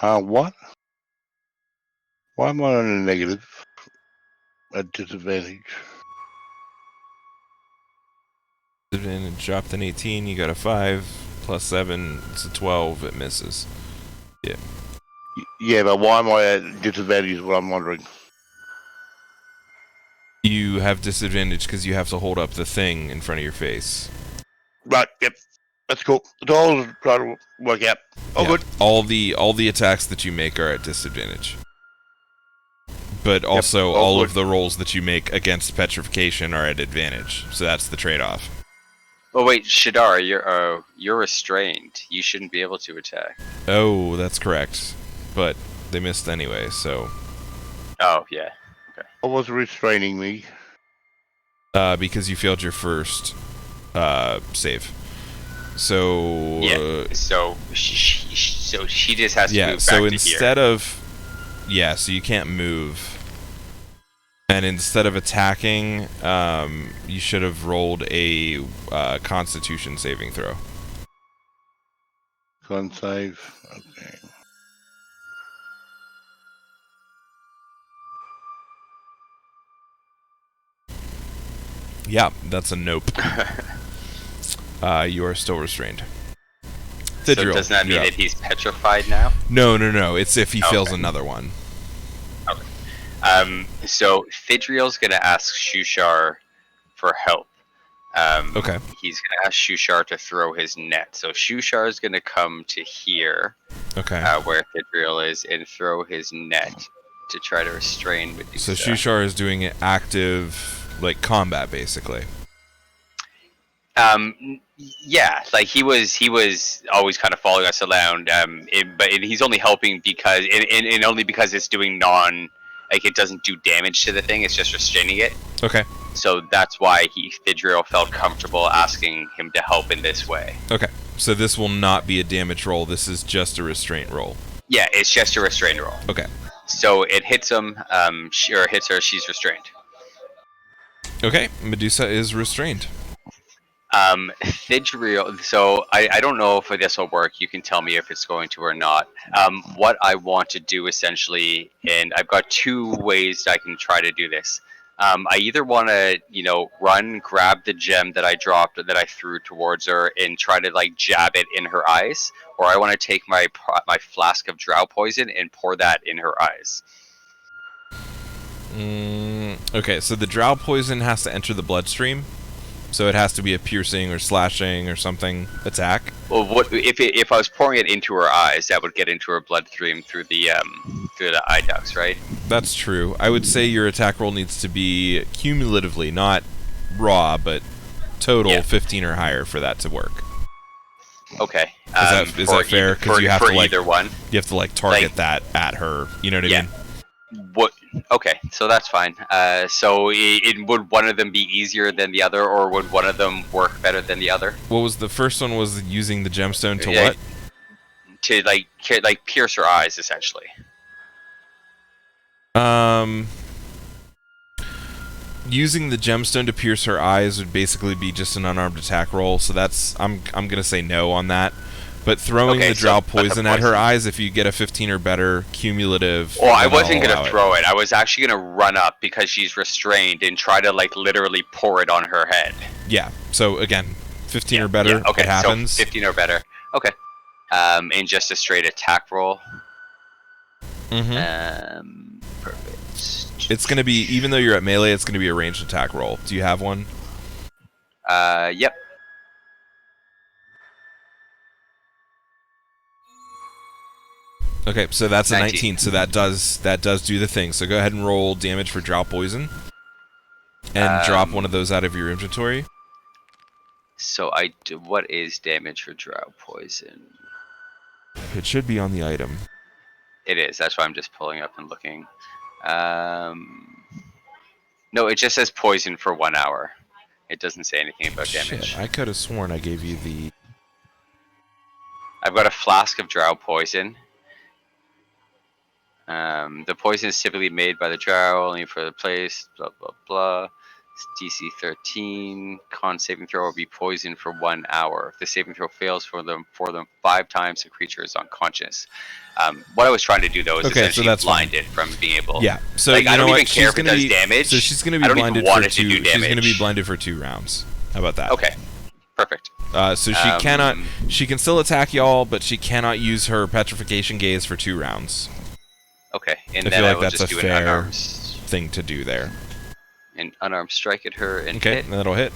What? Why am I on a negative? A disadvantage. Disadvantage dropped an 18, you got a 5, plus 7, it's a 12, it misses. Yeah. Yeah, but why am I at disadvantage is what I'm wondering. You have disadvantage because you have to hold up the thing in front of your face. Right, yep. That's cool. It's all trying to work out. Oh, Yeah. good. All the attacks that you make are at disadvantage. But also, all good. of the rolls that you make against petrification are at advantage. So that's the trade-off. Oh wait, Shadar, you're restrained. You shouldn't be able to attack. Oh, that's correct. But they missed anyway, so... Oh yeah. What was restraining me? because you failed your first save. So... Yeah. So she just has to yeah, move back so to instead here. of... Yeah, so you can't move. And instead of attacking, you should have rolled a Constitution saving throw. Con save. Okay. Yeah, that's a nope. You are still restrained. So Thidriel, does that mean you're up. that he's petrified now? No. It's if he fails Okay. another one. So Thidriel's gonna ask Shushar for help. Okay. He's gonna ask Shushar to throw his net. So Shushar is gonna come to here, Okay. where Thidriel is, and throw his net to try to restrain Medusa. So Shushar is doing active, like, combat, basically. Yeah, like he was always kind of following us around. But he's only helping because, and only because it's doing like it doesn't do damage to the thing. It's just restraining it. Okay. So that's why Fidriel felt comfortable asking him to help in this way. Okay. So this will not be a damage roll. This is just a restraint roll. Yeah, it's just a restraint roll. Okay. So it hits him, or hits her. She's restrained. Okay. Medusa is restrained. Fidriel, so I don't know if this will work. You can tell me if it's going to or not. What I want to do essentially, and I've got two ways I can try to do this. I either want to, run, grab the gem that I dropped, that I threw towards her, and try to like jab it in her eyes, or I want to take my flask of drow poison and pour that in her eyes. Okay, so the drow poison has to enter the bloodstream. So it has to be a piercing or slashing or something attack. Well, what if I was pouring it into her eyes? That would get into her bloodstream through the eye ducts, right? That's true. I would say your attack roll needs to be cumulatively, not raw, but total 15 or higher for that to work. Okay. Is that fair? Because you have to either one. You have to like target that at her. You know what I mean? What? Okay, so that's fine. So would one of them be easier than the other, or would one of them work better than the other? What was the first one? Was using the gemstone to Yeah, what? To like pierce her eyes, essentially. Using the gemstone to pierce her eyes would basically be just an unarmed attack roll. So that's I'm gonna say no on that. But throwing the drow poison at her eyes, if you get a 15 or better cumulative... Well, I wasn't going to throw it. I was actually going to run up because she's restrained and try to, like, literally pour it on her head. Yeah. So, again, 15 or better, okay, it happens. So 15 or better. Okay. And just a straight attack roll. Mm-hmm. Perfect. It's going to be, even though you're at melee, it's going to be a ranged attack roll. Do you have one? Yep. Okay, so that's a 19. So that does do the thing. So go ahead and roll damage for drow poison, and drop one of those out of your inventory. So what is damage for drow poison? It should be on the item. It is. That's why I'm just pulling up and looking. No, it just says poison for 1 hour. It doesn't say anything about damage. Shit, I could have sworn I gave you the... I've got a flask of drow poison. The poison is typically made by the drow only for the place, blah, blah, blah. It's DC 13. Con saving throw will be poisoned for 1 hour. If the saving throw fails for them 5 times, the creature is unconscious. What I was trying to do, though, is essentially blind it from being able... Yeah, so like, I don't even care if it does be, damage. So she's going to be blinded for 2... She's going to be blinded for 2 rounds. How about that? Okay, perfect. So she cannot... She can still attack y'all, but she cannot use her petrification gaze for 2 rounds. Okay, and I then feel like I will that's just a do fair an unarmed thing to do there. An unarmed strike at her and okay, hit. and that'll hit.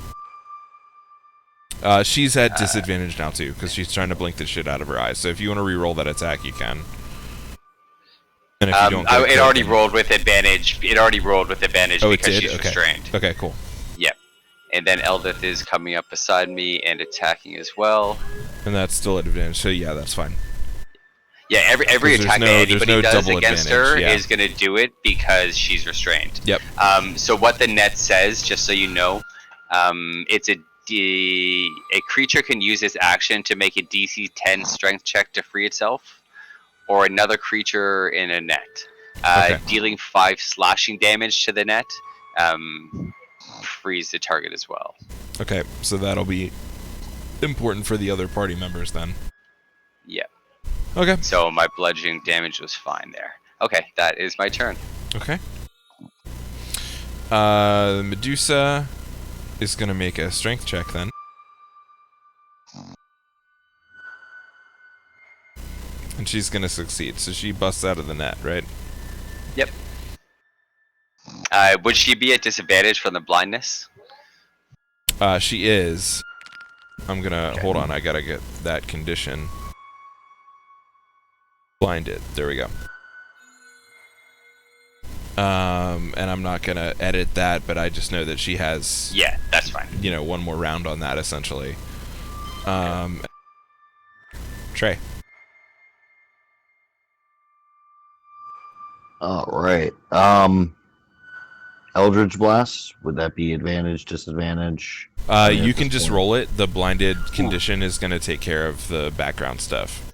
She's at disadvantage now too, because she's trying to blink the shit out of her eyes. So if you want to re-roll that attack, you can. And if you don't, it already rolled with advantage. It already rolled with advantage because she's restrained. Okay, cool. Yep. And then Eldith is coming up beside me and attacking as well. And that's still at advantage. So yeah, that's fine. Yeah, every attack that anybody does against her is going to do it because she's restrained. Yep. So what the net says, just so you know, it's a creature can use its action to make a DC 10 strength check to free itself, or another creature in a net. Dealing 5 slashing damage to the net frees the target as well. Okay, so that'll be important for the other party members then. Yep. Okay. So my bludgeoning damage was fine there. Okay, that is my turn. Okay. Medusa is going to make a strength check then. And she's going to succeed. So she busts out of the net, right? Yep. Would she be at disadvantage from the blindness? She is. I'm going to... Hold on, I got to get that condition. Blinded. There we go. And I'm not gonna edit that, but I just know that she has, Yeah, that's fine. one more round on that essentially. Trey. All right. Eldritch Blast. Would that be advantage, disadvantage? You can just roll it. The blinded condition is gonna take care of the background stuff.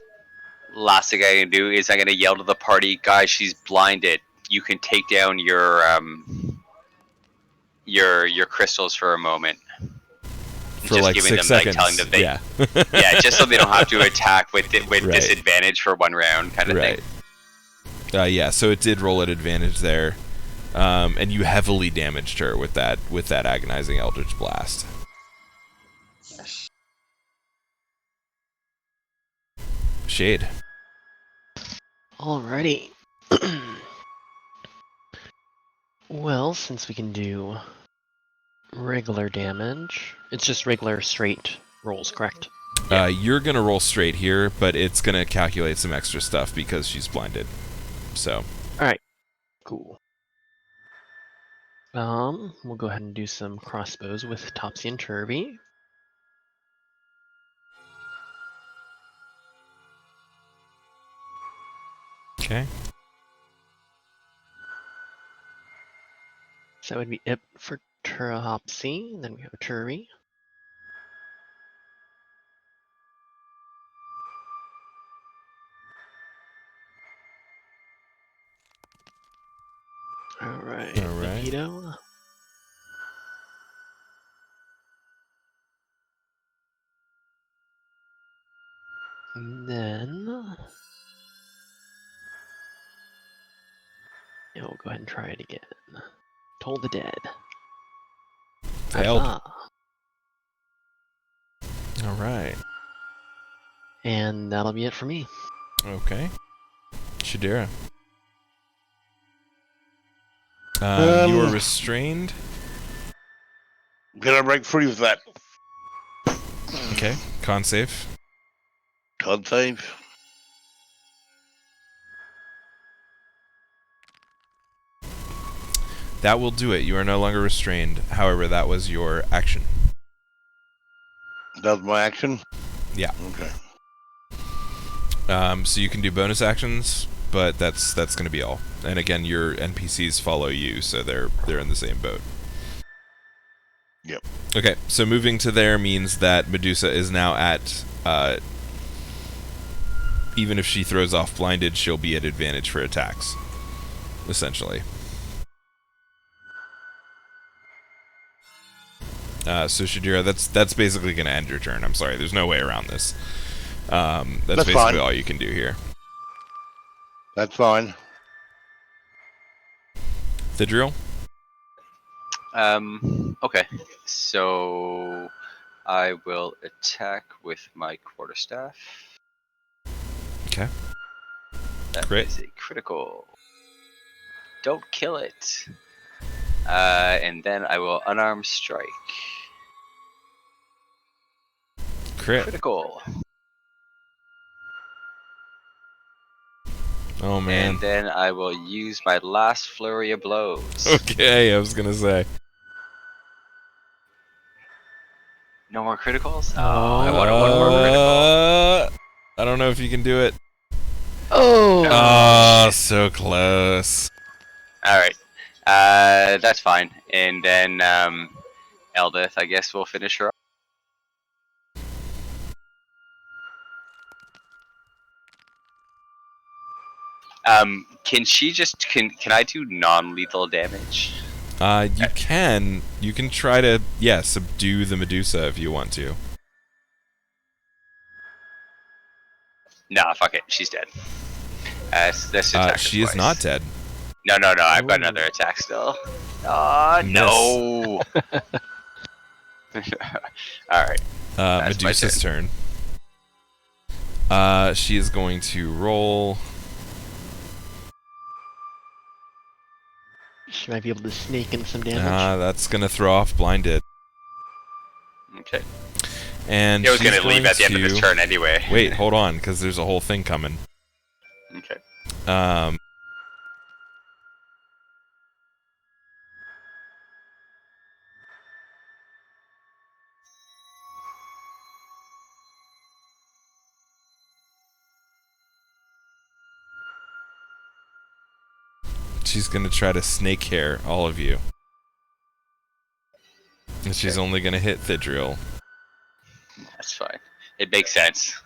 Last thing I can do is I'm gonna yell to the party, guys. She's blinded. You can take down your crystals for a moment. For just like giving 6 them, seconds. telling them they, yeah. yeah, just so they don't have to attack with Right. disadvantage for one round, kind of Right. thing. Yeah. So it did roll at advantage there, and you heavily damaged her with that agonizing Eldritch Blast. Shade. Alrighty. Well, since we can do regular damage, it's just regular straight rolls, correct? You're gonna roll straight here, but it's gonna calculate some extra stuff because she's blinded. So. Alright. Cool. We'll go ahead and do some crossbows with Topsy and Turvy. Okay. So that would be it for Topsy, then we have a Turvy. Alright, Vito. And then... yeah, we'll go ahead and try it again. Toll the Dead. Failed. Ah. All right. And that'll be it for me. Okay. Shadira. You are restrained. Can I break free with that? Okay. Con save. Con save. That will do it. You are no longer restrained. However, that was your action. That was my action? Yeah. Okay. So you can do bonus actions, but that's going to be all. And again, your NPCs follow you, so they're in the same boat. Yep. Okay, so moving to there means that Medusa is now at... even if she throws off blinded, she'll be at advantage for attacks. Essentially. So Shadira, that's basically going to end your turn. I'm sorry, there's no way around this. That's basically fine. all you can do here. That's fine. Thidriel? Okay. So I will attack with my quarterstaff. Okay. That Crit. is a critical. Don't kill it. And then I will unarmed strike. Crit. Critical. Oh, man. And then I will use my last flurry of blows. Okay, I was going to say. No more criticals? Oh. I want one more critical. I don't know if you can do it. Oh! Oh, so close. Alright. That's fine. And then, Eldith, I guess we'll finish her off. Can she just, can I do non-lethal damage? You can try to, subdue the Medusa if you want to. Nah, fuck it. She's dead. Let's attack her She is twice. not dead. No, I've got another attack still. Oh, no. Alright. That's my Medusa's turn. She is going to roll. She might be able to sneak in some damage. That's going to throw off blinded. Okay. And He was she's going to leave at the end of his turn anyway. Wait, hold on, because there's a whole thing coming. Okay. she's gonna try to snake hair all of you. And she's only gonna hit Thidriel. That's fine. It makes sense.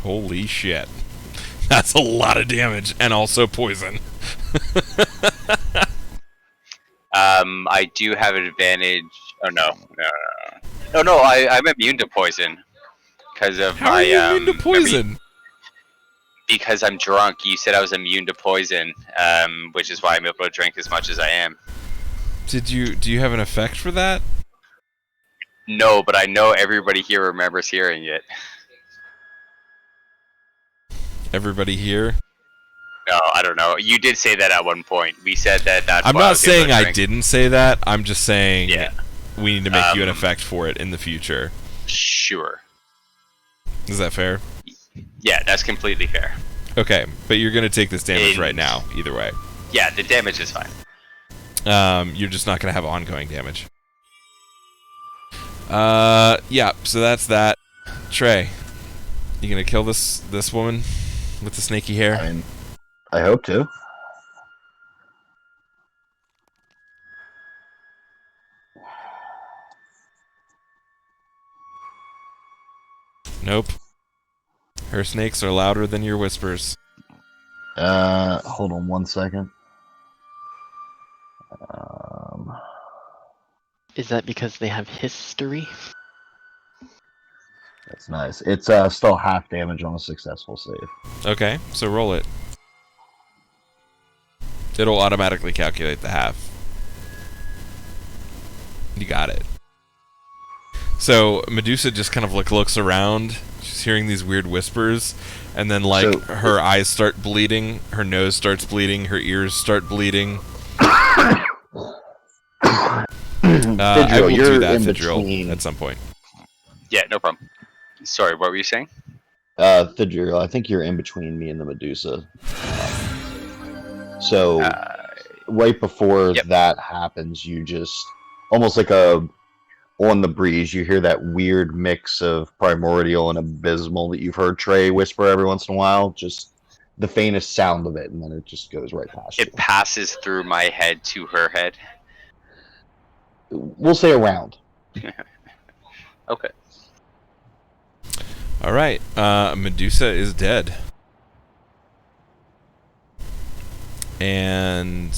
Holy shit. That's a lot of damage, and also poison. I do have an advantage. Oh no. No, I'm immune to poison. Because of How are you immune to poison? Because I'm drunk. You said I was immune to poison, which is why I'm able to drink as much as I am. Do you have an effect for that? No, but I know everybody here remembers hearing it. Everybody here? No, I don't know. You did say that at one point. We said that. That's I'm why not saying I drink. didn't say that. I'm just saying we need to make you an Um, effect for it in the future. Sure. Is that fair? Yeah, that's completely fair. Okay, but you're gonna take this damage right now, either way. Yeah, the damage is fine. You're just not gonna have ongoing damage. Yeah, so that's that. Trey, you gonna kill this woman with the snaky hair? I mean, I hope to. Nope. Her snakes are louder than your whispers. Hold on 1 second. Is that because they have history? That's nice. It's still half damage on a successful save. Okay, so roll it. It'll automatically calculate the half. You got it. So Medusa just kind of like looks around. She's hearing these weird whispers, and then like her eyes start bleeding, her nose starts bleeding, her ears start bleeding. I will do that, Thidriel, at some point. Yeah, no problem. Sorry, what were you saying? Thidriel, I think you're in between me and the Medusa. So right before that happens, you just almost like on the breeze, you hear that weird mix of primordial and abysmal that you've heard Trey whisper every once in a while. Just the faintest sound of it, and then it just goes right past you. It passes through my head to her head. We'll say around. Okay. All right, Medusa is dead, and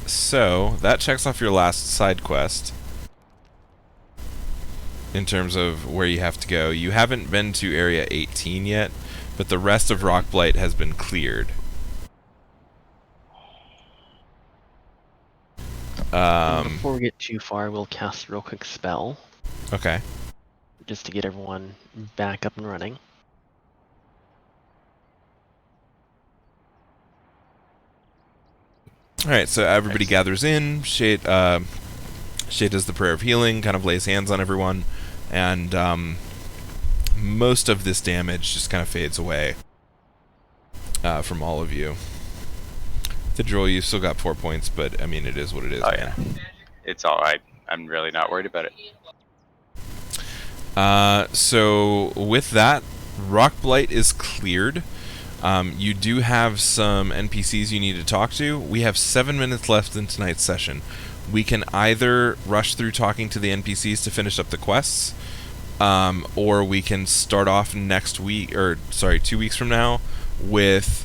so that checks off your last side quest in terms of where you have to go. You haven't been to Area 18 yet, but the rest of Rockblight has been cleared. Before we get too far, we'll cast a real quick spell. Okay. Just to get everyone back up and running. Alright, so everybody gathers in. Shade does the prayer of healing, kind of lays hands on everyone, and most of this damage just kind of fades away from all of you. Thidriel, you've still got 4 points, but I mean, it is what it is, man. Yeah. It's alright. I'm really not worried about it. So with that, Rockblight is cleared. You do have some NPCs you need to talk to. We have 7 minutes left in tonight's session. We can either rush through talking to the NPCs to finish up the quests, or we can start off next week, or sorry, 2 weeks from now, with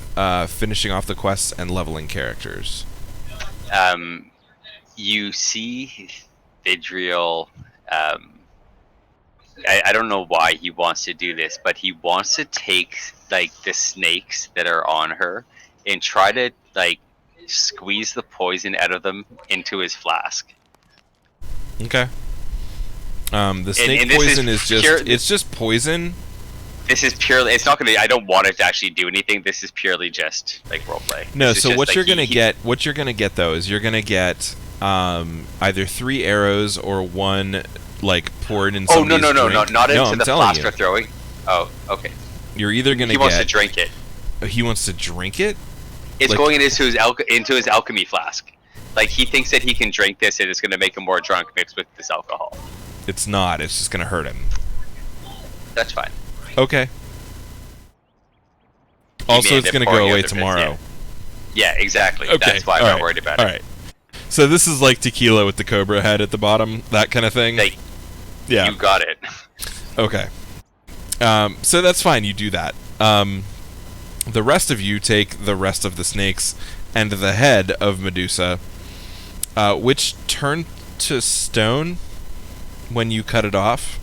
finishing off the quests and leveling characters. You see Thidriel. I don't know why he wants to do this, but he wants to take like the snakes that are on her and try to like squeeze the poison out of them into his flask. Okay. The snake poison is just it's just poison. This is purely, it's not gonna, I don't want it to actually do anything. This is purely just like roleplay. No, so what you're gonna get, though, is you're gonna get either 3 arrows or 1 like poured in somebody's drink. No, not into the flask you. for throwing. Oh, okay. You're either gonna He wants to drink it. He wants to drink it? It's going into his alchemy flask. Like, he thinks that he can drink this and it's gonna make him more drunk mixed with this alcohol. It's not, it's just gonna hurt him. That's fine. Okay. Also, it's going to go away tomorrow. Yeah, exactly. Okay. That's why I'm not worried about it. All right. So this is like tequila with the cobra head at the bottom, that kind of thing? Yeah. You got it. Okay. So that's fine, you do that. The rest of you take the rest of the snakes and the head of Medusa, which turned to stone when you cut it off,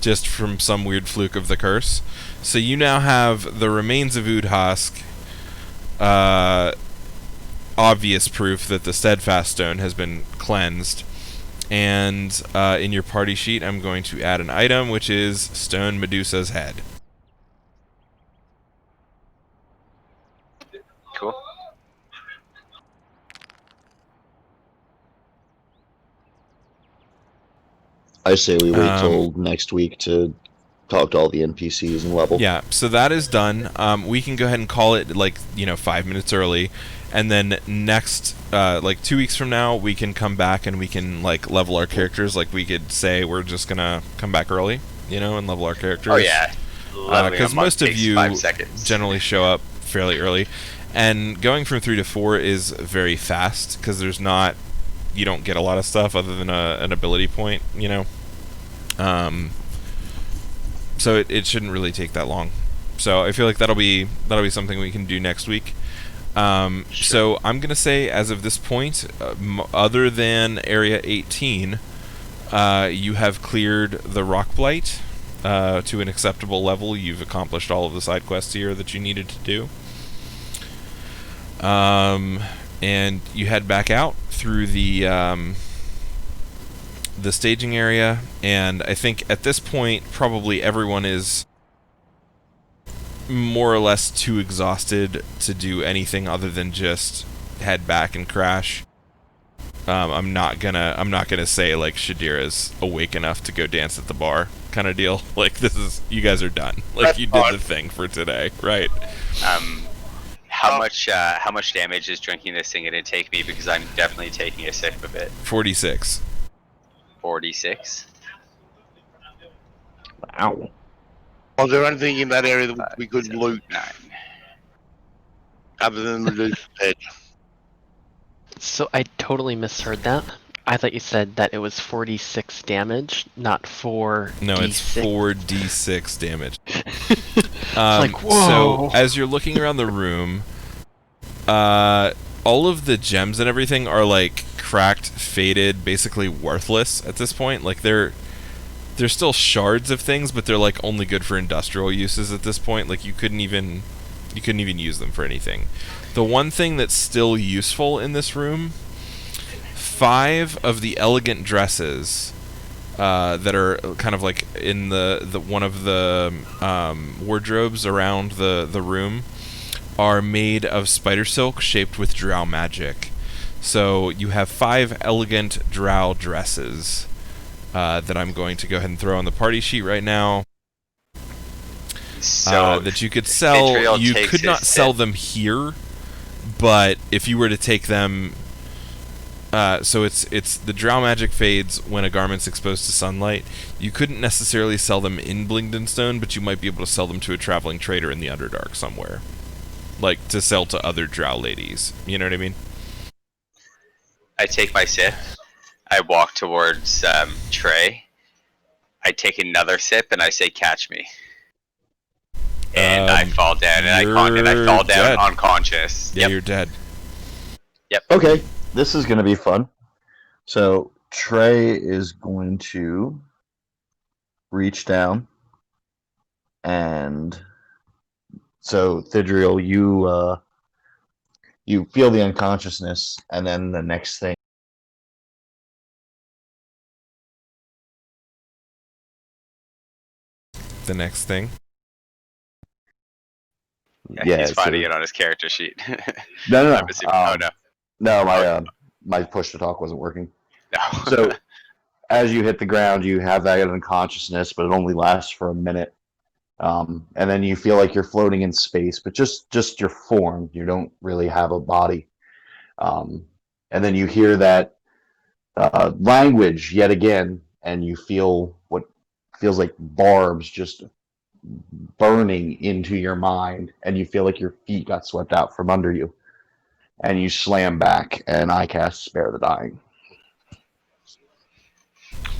just from some weird fluke of the curse. So you now have the remains of Udhask, obvious proof that the steadfast stone has been cleansed. And in your party sheet, I'm going to add an item, which is Stone Medusa's head. Cool. I say we wait till next week to talk to all the NPCs and level. Yeah, so that is done. We can go ahead and call it 5 minutes early, and then next 2 weeks from now we can come back and we can level our characters. We could say we're just gonna come back early, and level our characters. Oh yeah, because most of you 5 seconds. generally show up fairly early, and going from 3 to 4 is very fast because you don't get a lot of stuff other than an ability point, so it shouldn't really take that long. So I feel like that'll be something we can do next week. Sure. So I'm gonna say, as of this point, other than Area 18, you have cleared the Rock Blight to an acceptable level. You've accomplished all of the side quests here that you needed to do. And you head back out through the staging area, and I think at this point probably everyone is more or less too exhausted to do anything other than just head back and crash. I'm not gonna say Shadira's awake enough to go dance at the bar kind of deal. You guys are done. You did the thing for today, right? How much damage is drinking this thing gonna take me? Because I'm definitely taking a sip of it. 46. 46. Wow. Was there anything in that area that we could loot 9. other than the loose head? So I totally misheard that. I thought you said that it was 46 damage, not 4d6. No, it's 4d6 damage. whoa. So as you're looking around the room, all of the gems and everything are cracked, faded, basically worthless at this point. They're still shards of things, but they're only good for industrial uses at this point. You couldn't even use them for anything. The one thing that's still useful in this room, 5 of the elegant dresses that are kind of in the one of the wardrobes around the room are made of spider silk shaped with drow magic. So you have 5 elegant drow dresses that I'm going to go ahead and throw on the party sheet right now. So that you could sell. You could not sell them here, but if you were to take them, so it's the drow magic fades when a garment's exposed to sunlight. You couldn't necessarily sell them in Blingden Stone, but you might be able to sell them to a traveling trader in the Underdark somewhere, to sell to other drow ladies. You know what I mean? I take my sip. I walk towards Trey. I take another sip and I say, "Catch me." And I fall down, and I fall down dead. Unconscious. Yeah, you're dead. Yep. Okay, this is going to be fun. So Trey is going to reach down, and so Thidriel, you feel the unconsciousness, and then the next thing. The next thing. Yeah, he's finding it on his character sheet. No. I'm assuming, oh no. No, my push to talk wasn't working. No. So as you hit the ground, you have that unconsciousness, but it only lasts for a minute. And then you feel like you're floating in space, but just your form. You don't really have a body. And then you hear that language yet again, and you feel what feels like barbs just burning into your mind, and you feel like your feet got swept out from under you, and you slam back, and I cast Spare the Dying.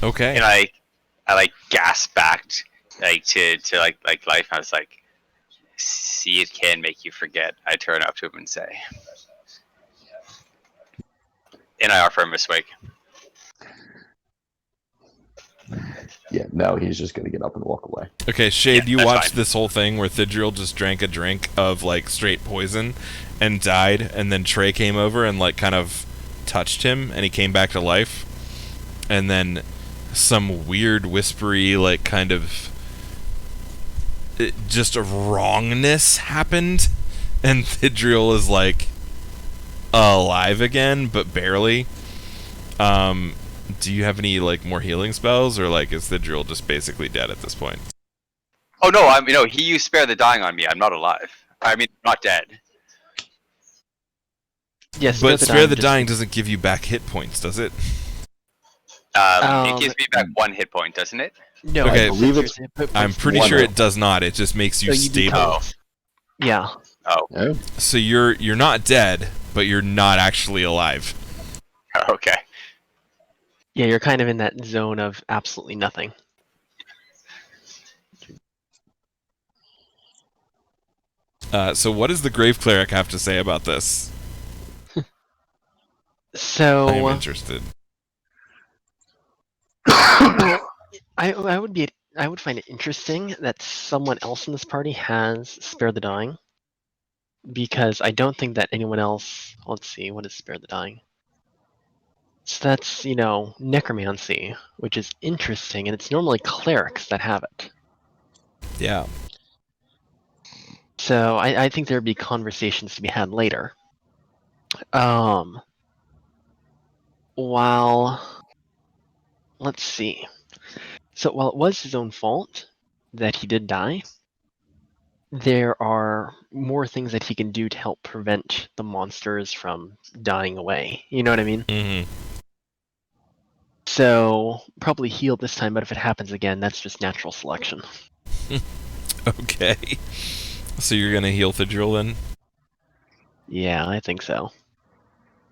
Okay. And I like gasp back like to like life. I was like, see, it can make you forget. I turn up to him and say, and I offer him a swig. Yeah, no, he's just gonna get up and walk away. Okay, Shade, Yeah, you that's watched fine. this whole thing where Thidril just drank a drink of like straight poison and died, and then Trey came over and like kind of touched him, and he came back to life, and then some weird whispery like kind of just a wrongness happened, and Thidril is like alive again, but barely. Do you have any like more healing spells, or like is Thidril just basically dead at this point? Oh no, he used Spare the Dying on me. I'm not alive. I mean, not dead. Yes, But Spare the just- Dying doesn't give you back hit points, does it? It gives me back 1 hit point, doesn't it? No, Okay. I believe it's. I'm pretty one sure of- it does not. It just makes you stable. Oh. Yeah. Oh, So you're not dead, but you're not actually alive. Okay. Yeah, you're kind of in that zone of absolutely nothing. So what does the Grave Cleric have to say about this? So I am interested. I would find it interesting that someone else in this party has Spare the Dying, because I don't think that anyone else. Let's see, what is Spare the Dying? So that's necromancy, which is interesting, and it's normally clerics that have it. Yeah. So I think there'd be conversations to be had later. Let's see. So while it was his own fault that he did die, there are more things that he can do to help prevent the monsters from dying away. You know what I mean? Mm-hmm. So probably heal this time, but if it happens again, that's just natural selection. Okay. So you're gonna heal Thidril then? Yeah, I think so.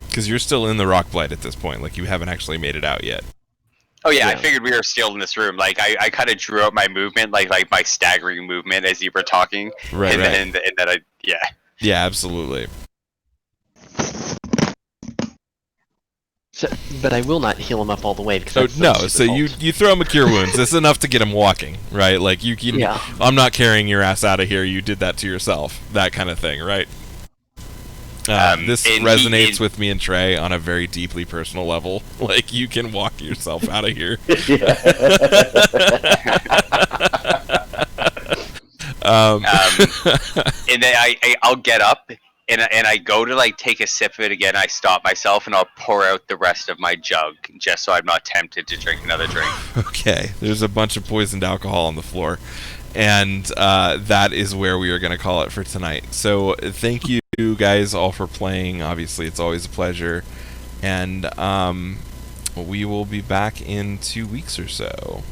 Because you're still in the rock blight at this point. Like you haven't actually made it out yet. Oh yeah, I Yeah. figured we were still in this room. Like I kind of drew out my movement, like my staggering movement as you were talking, Right. and Right. then yeah. Yeah. Absolutely. So, but I will not heal him up all the way because So that's no. stupid So you fault. throw him a cure wounds. That's enough to get him walking, right? Like you can. Yeah. I'm not carrying your ass out of here. You did that to yourself. That kind of thing, right? This and resonates with me and Trey on a very deeply personal level. Like you can walk yourself out of here. And then I'll get up and I go to like take a sip of it again. I stop myself and I'll pour out the rest of my jug just so I'm not tempted to drink another drink. Okay, there's a bunch of poisoned alcohol on the floor, and that is where we are going to call it for tonight. So thank you guys all for playing. Obviously, it's always a pleasure, and we will be back in 2 weeks or so.